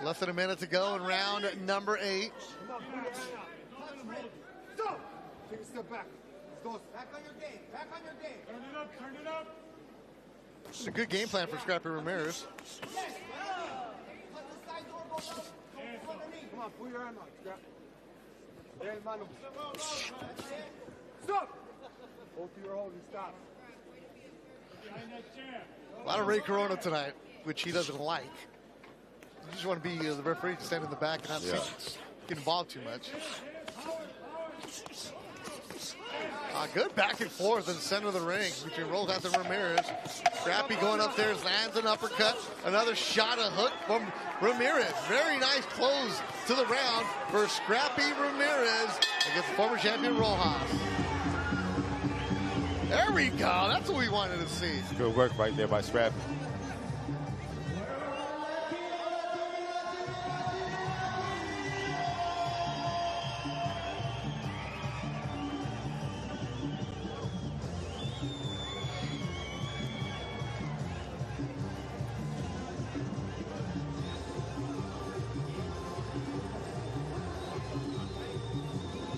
Less than a minute to go in round number 8. Take a step back. Back on your game. Back on your game. Turn it up. Turn it up. It's a good game plan for Scrappy Ramirez. Come on, pull your arm out. Scrap. There, mano. Stop. Hold to your hold and stop. A lot of Ray Corona tonight, which he doesn't like. You just want to be the referee to stand in the back and not get involved too much. Good back and forth in the center of the ring between Rojas and Ramirez. Scrappy going upstairs, lands an uppercut. Another shot, a hook from Ramirez. Very nice close to the round for Scrappy Ramirez against the former champion Rojas. There we go. That's what we wanted to see. Good work right there by Scrappy.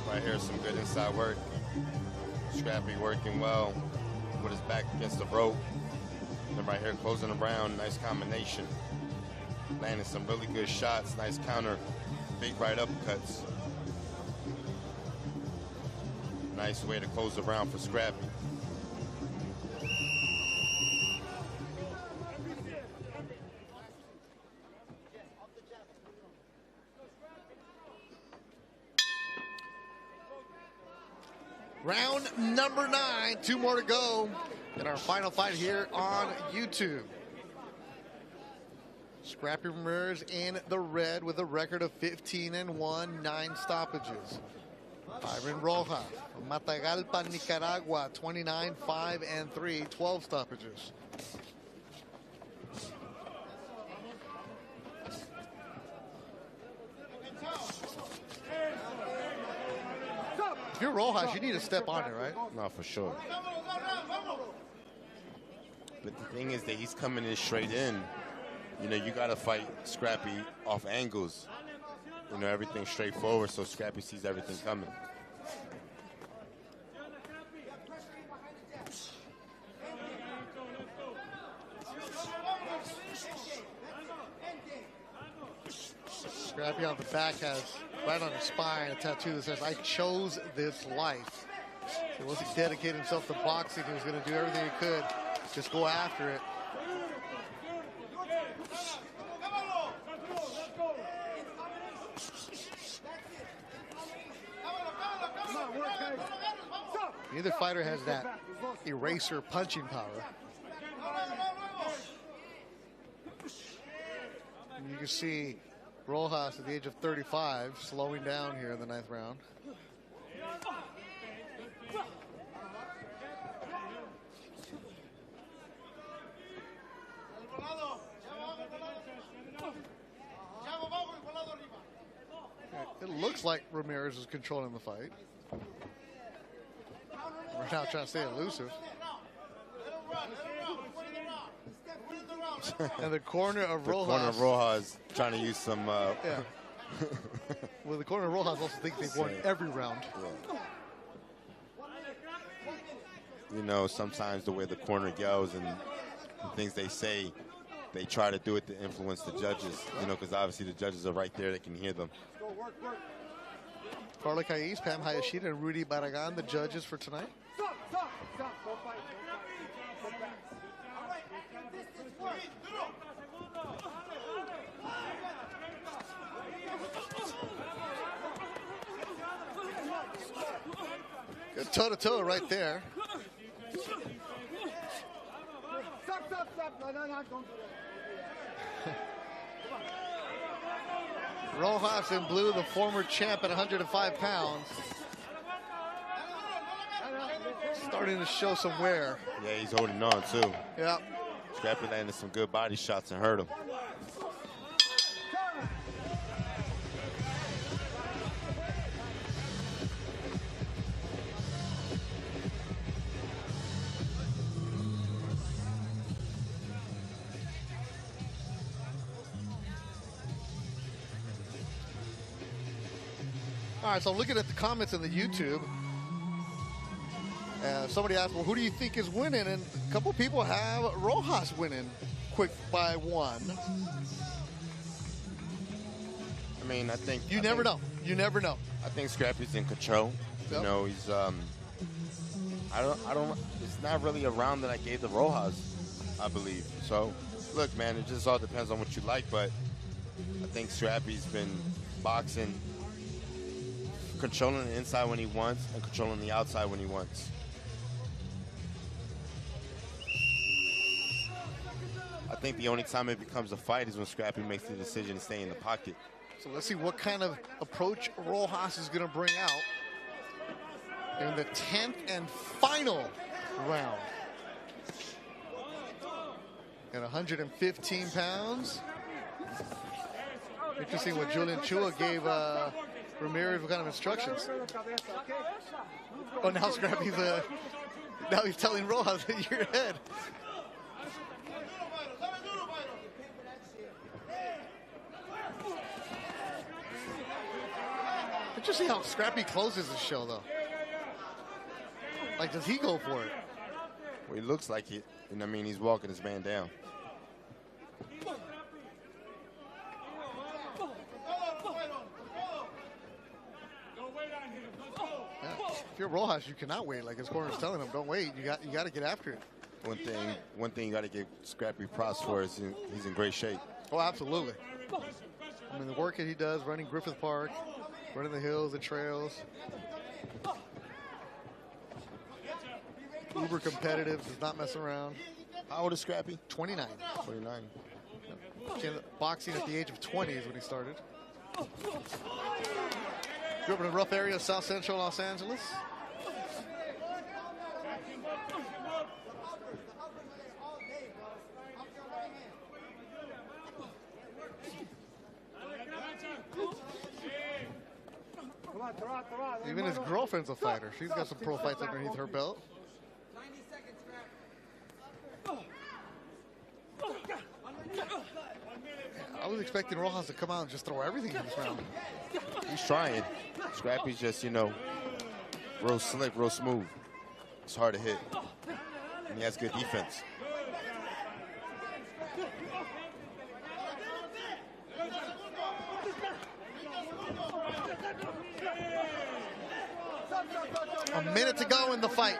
Right here, some good inside work. Scrappy working well with his back against the rope. And right here, closing around, nice combination. Landing some really good shots, nice counter, big right uppercuts. Nice way to close the round for Scrappy. Round number 9, 2 more to go in our final fight here on YouTube. Scrappy Ramirez in the red with a record of 15-1, 9 stoppages. Byron Rojas from Matagalpa, Nicaragua, 29-5-3, 12 stoppages. If you're Rojas, you need to step on it, right? No, for sure. But the thing is that he's coming in straight in. You know, you got to fight Scrappy off angles. You know, everything straightforward, so Scrappy sees everything coming. Scrappy on the back has, right on his spine, a tattoo that says, "I chose this life." So once he dedicated himself to boxing, he was going to do everything he could. Just go after it. Neither fighter has that eraser punching power. And you can see Rojas at the age of 35 slowing down here in the 9th round. It looks like Ramirez is controlling the fight. We're now trying to stay elusive. And the corner of Rojas. The corner of Rojas trying to use some... yeah. Well, the corner of Rojas also think they've won every round. Yeah. You know, sometimes the way the corner yells and things they say, they try to do it to influence the judges. You know, because obviously the judges are right there. They can hear them. Carla Caiz, Pam Hayashida, and Rudy Barragan, the judges for tonight. Good toe-to-toe right there. Rojas in blue, the former champ at 105 pounds. Starting to show some wear. Yeah, he's holding on, too. Yeah. Scrappy landed some good body shots and hurt him. All right, so looking at the comments in the YouTube, somebody asked, well, who do you think is winning? And a couple people have Rojas winning quick by 1. I mean, I think... You never know. You never know. I think Scrappy's in control. Yep. You know, he's... I don't... It's not really a round that I gave to Rojas, I believe. So, look, man, it just all depends on what you like, but I think Scrappy's been boxing... controlling the inside when he wants and controlling the outside when he wants. I think the only time it becomes a fight is when Scrappy makes the decision to stay in the pocket. So let's see what kind of approach Rojas is going to bring out in the 10th and final round. At 115 pounds. Interesting what Julian Chua gave Ramirez what kind of instructions. Oh, now Scrappy's now he's telling Rojas that you're ahead. Interesting how Scrappy closes the show, though. Like, does he go for it? Well, he looks like it. And I mean, he's walking his man down. If you're Rojas, you cannot wait. Like his corner's telling him, don't wait. You got to get after it. One thing you got to give Scrappy props for is he's in great shape. Oh, absolutely. I mean, the work that he does running Griffith Park, running the hills, the trails. Uber competitive, does not mess around. How old is Scrappy? 29. 29. Boxing at the age of 20 is when he started. Grew up in a rough area of South Central Los Angeles. Even his girlfriend's a fighter. She's got some pro fights underneath her belt. I was expecting Rojas to come out and just throw everything in this round. He's trying. Scrappy's just, you know, real slick, real smooth. It's hard to hit. And he has good defense. A minute to go in the fight.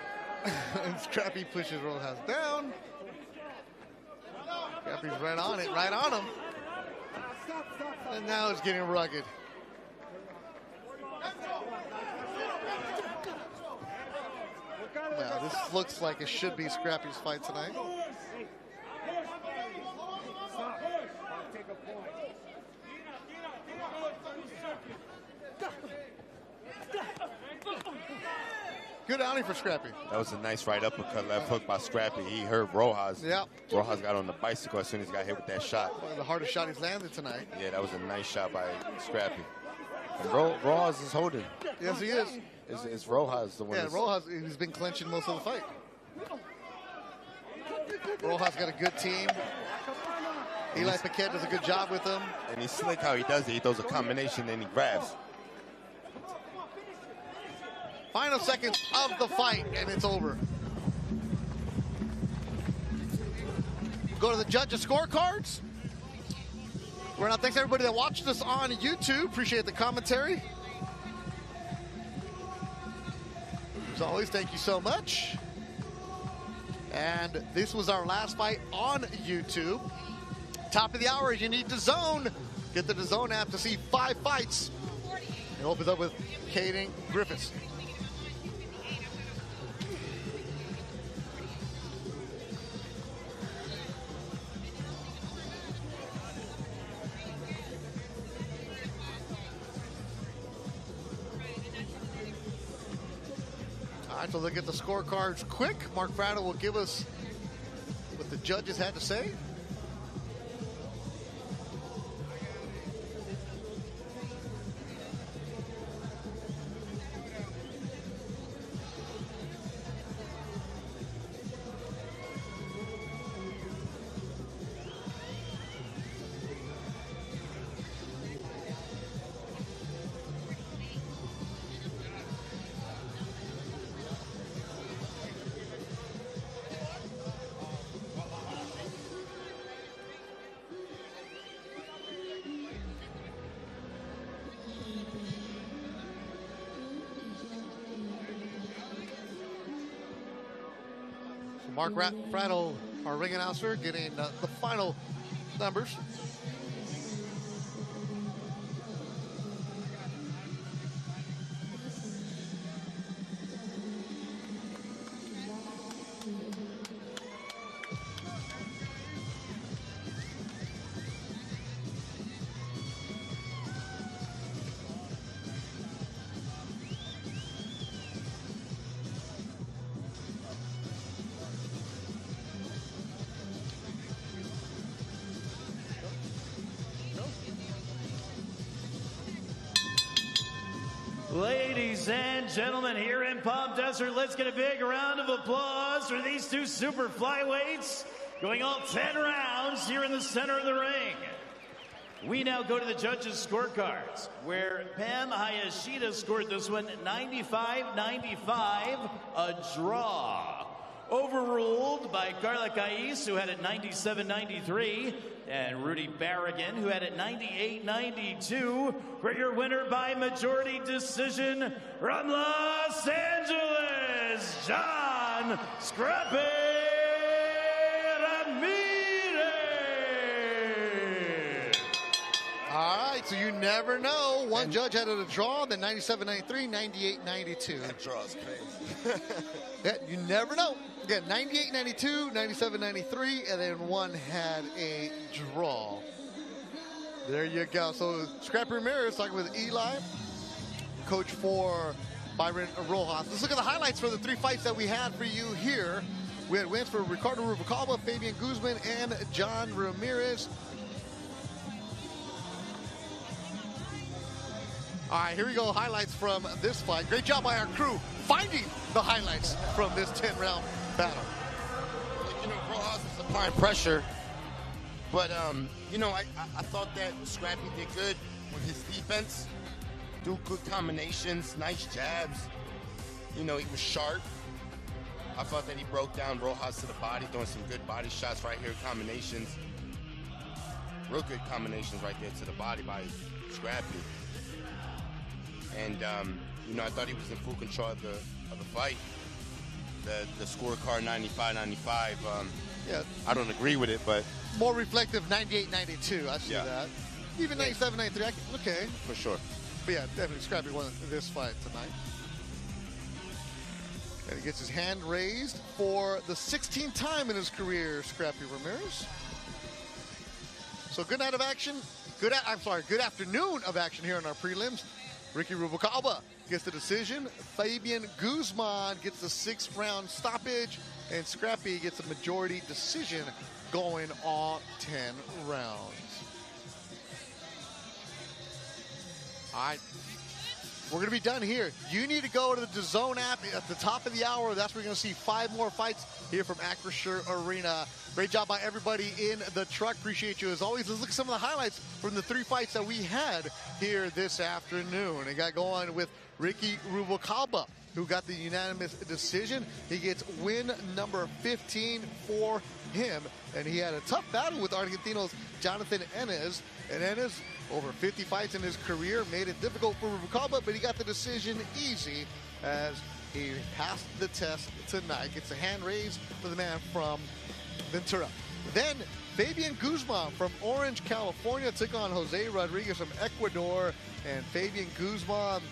And Scrappy pushes Rojas down. Scrappy's right on it, right on him. And now it's getting rugged. Now this looks like it should be Scrappy's fight tonight. Good outing for Scrappy. That was a nice right uppercut, left hook by Scrappy. He hurt Rojas. Yeah. Rojas got on the bicycle as soon as he got hit with that shot. One of the hardest shot he's landed tonight. Yeah, that was a nice shot by Scrappy. And Rojas is holding. Yes, he is. It's Rojas the one. Yeah, Rojas, he's been clenching most of the fight. Rojas got a good team. Eli Paquette does a good job with him. And he's slick how he does it. He throws a combination and he grabs. Final seconds of the fight, and it's over. Go to the judges' scorecards. Thanks everybody that watched us on YouTube. Appreciate the commentary. As always, thank you so much. And this was our last fight on YouTube. Top of the hour, you need DAZN. Get the DAZN app to see 5 fights. It opens up with Caden Griffiths. All right, so look at the scorecards quick. Mark Frado will give us what the judges had to say. Mark Frado, our ring announcer, getting the final numbers. Ladies and gentlemen, here in Palm Desert, let's get a big round of applause for these two super flyweights going all 10 rounds here in the center of the ring. We now go to the judges' scorecards, where Pam Hayashida scored this one 95-95, a draw. Overruled by Carla Cais, who had it 97-93, and Rudy Barrigan, who had it 98-92. For your winner by majority decision from Los Angeles, John Scrappy Ramirez. All right, fight, so you never know. One judge had it a draw, then 97-93, 98-92. That draw is crazy. Yeah, you never know. Again, 98-92, 97-93, and then one had a draw. There you go. So Scrappy Ramirez talking with Eli, coach for Byron Rojas. Let's look at the highlights for the 3 fights that we had for you here. We had wins for Ricardo Rubalcaba, Fabian Guzman, and John Ramirez. All right, here we go. Highlights from this fight. Great job by our crew finding the highlights from this 10-round battle. You know, Rojas is applying pressure, but you know, I thought that Scrappy did good with his defense. Do good combinations, nice jabs. You know, he was sharp. I thought that he broke down Rojas to the body, throwing some good body shots right here, combinations. Real good combinations right there to the body by Scrappy. And you know, I thought he was in full control of the fight. The scorecard 95-95. Yeah, I don't agree with it, but more reflective 98-92. I see that. Even 97-93. Okay, for sure. But yeah, definitely Scrappy won this fight tonight. And he gets his hand raised for the 16th time in his career, Scrappy Ramirez. So good night of action. Good afternoon of action here in our prelims. Ricky Rubalcaba gets the decision. Fabian Guzman gets the 6th round stoppage. And Scrappy gets a majority decision going all 10 rounds. All right. We're going to be done here. You need to go to the DAZN app at the top of the hour. That's where you're going to see 5 more fights here from Acrisure Arena. Great job by everybody in the truck. Appreciate you as always. Let's look at some of the highlights from the 3 fights that we had here this afternoon. It got going with Ricky Rubalcaba, who got the unanimous decision. He gets win number 15 for him. And he had a tough battle with Argentino's Jonathan Enes. And Enes, over 50 fights in his career, made it difficult for Rubalcaba, but he got the decision easy as he passed the test tonight. Gets a hand raised for the man from Ventura. Then Fabian Guzman from Orange, California took on Jose Rodriguez from Ecuador. And Fabian Guzman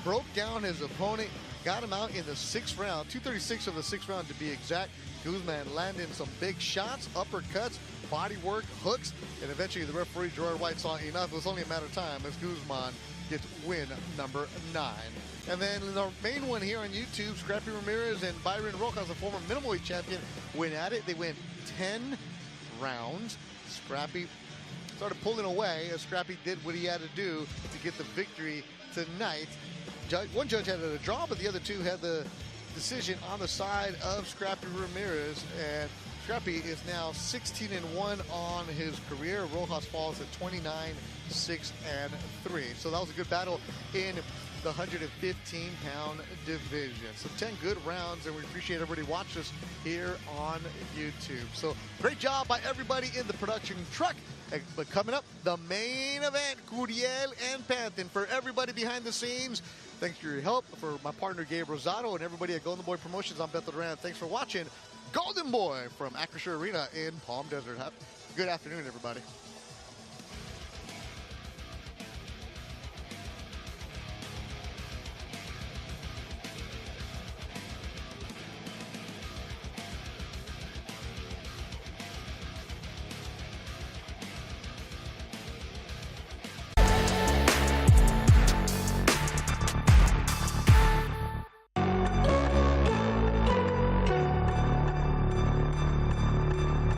broke down his opponent, got him out in the 6th round, 2:36 of the 6th round to be exact. Guzman landing some big shots, uppercuts, body work, hooks, and eventually the referee, Gerard White, saw enough. It was only a matter of time as Guzman gets win number 9. And then the main one here on YouTube, Scrappy Ramirez and Byron Rojas, a former middleweight champion, went at it. They went 10 rounds. Scrappy started pulling away as Scrappy did what he had to do to get the victory tonight. One judge had a draw, but the other 2 had the decision on the side of Scrappy Ramirez. And Scrappy is now 16-1 on his career. Rojas falls at 29-6-3. So that was a good battle in the 115-pound division. So 10 good rounds, and we appreciate everybody watching us here on YouTube. So great job by everybody in the production truck. But coming up, the main event, Curiel and Panthen. For everybody behind the scenes, thanks for your help. For my partner, Gabe Rosado, and everybody at Golden Boy Promotions, I'm Bethel Duran. Thanks for watching Golden Boy from Acrisure Arena in Palm Desert. Good afternoon, everybody.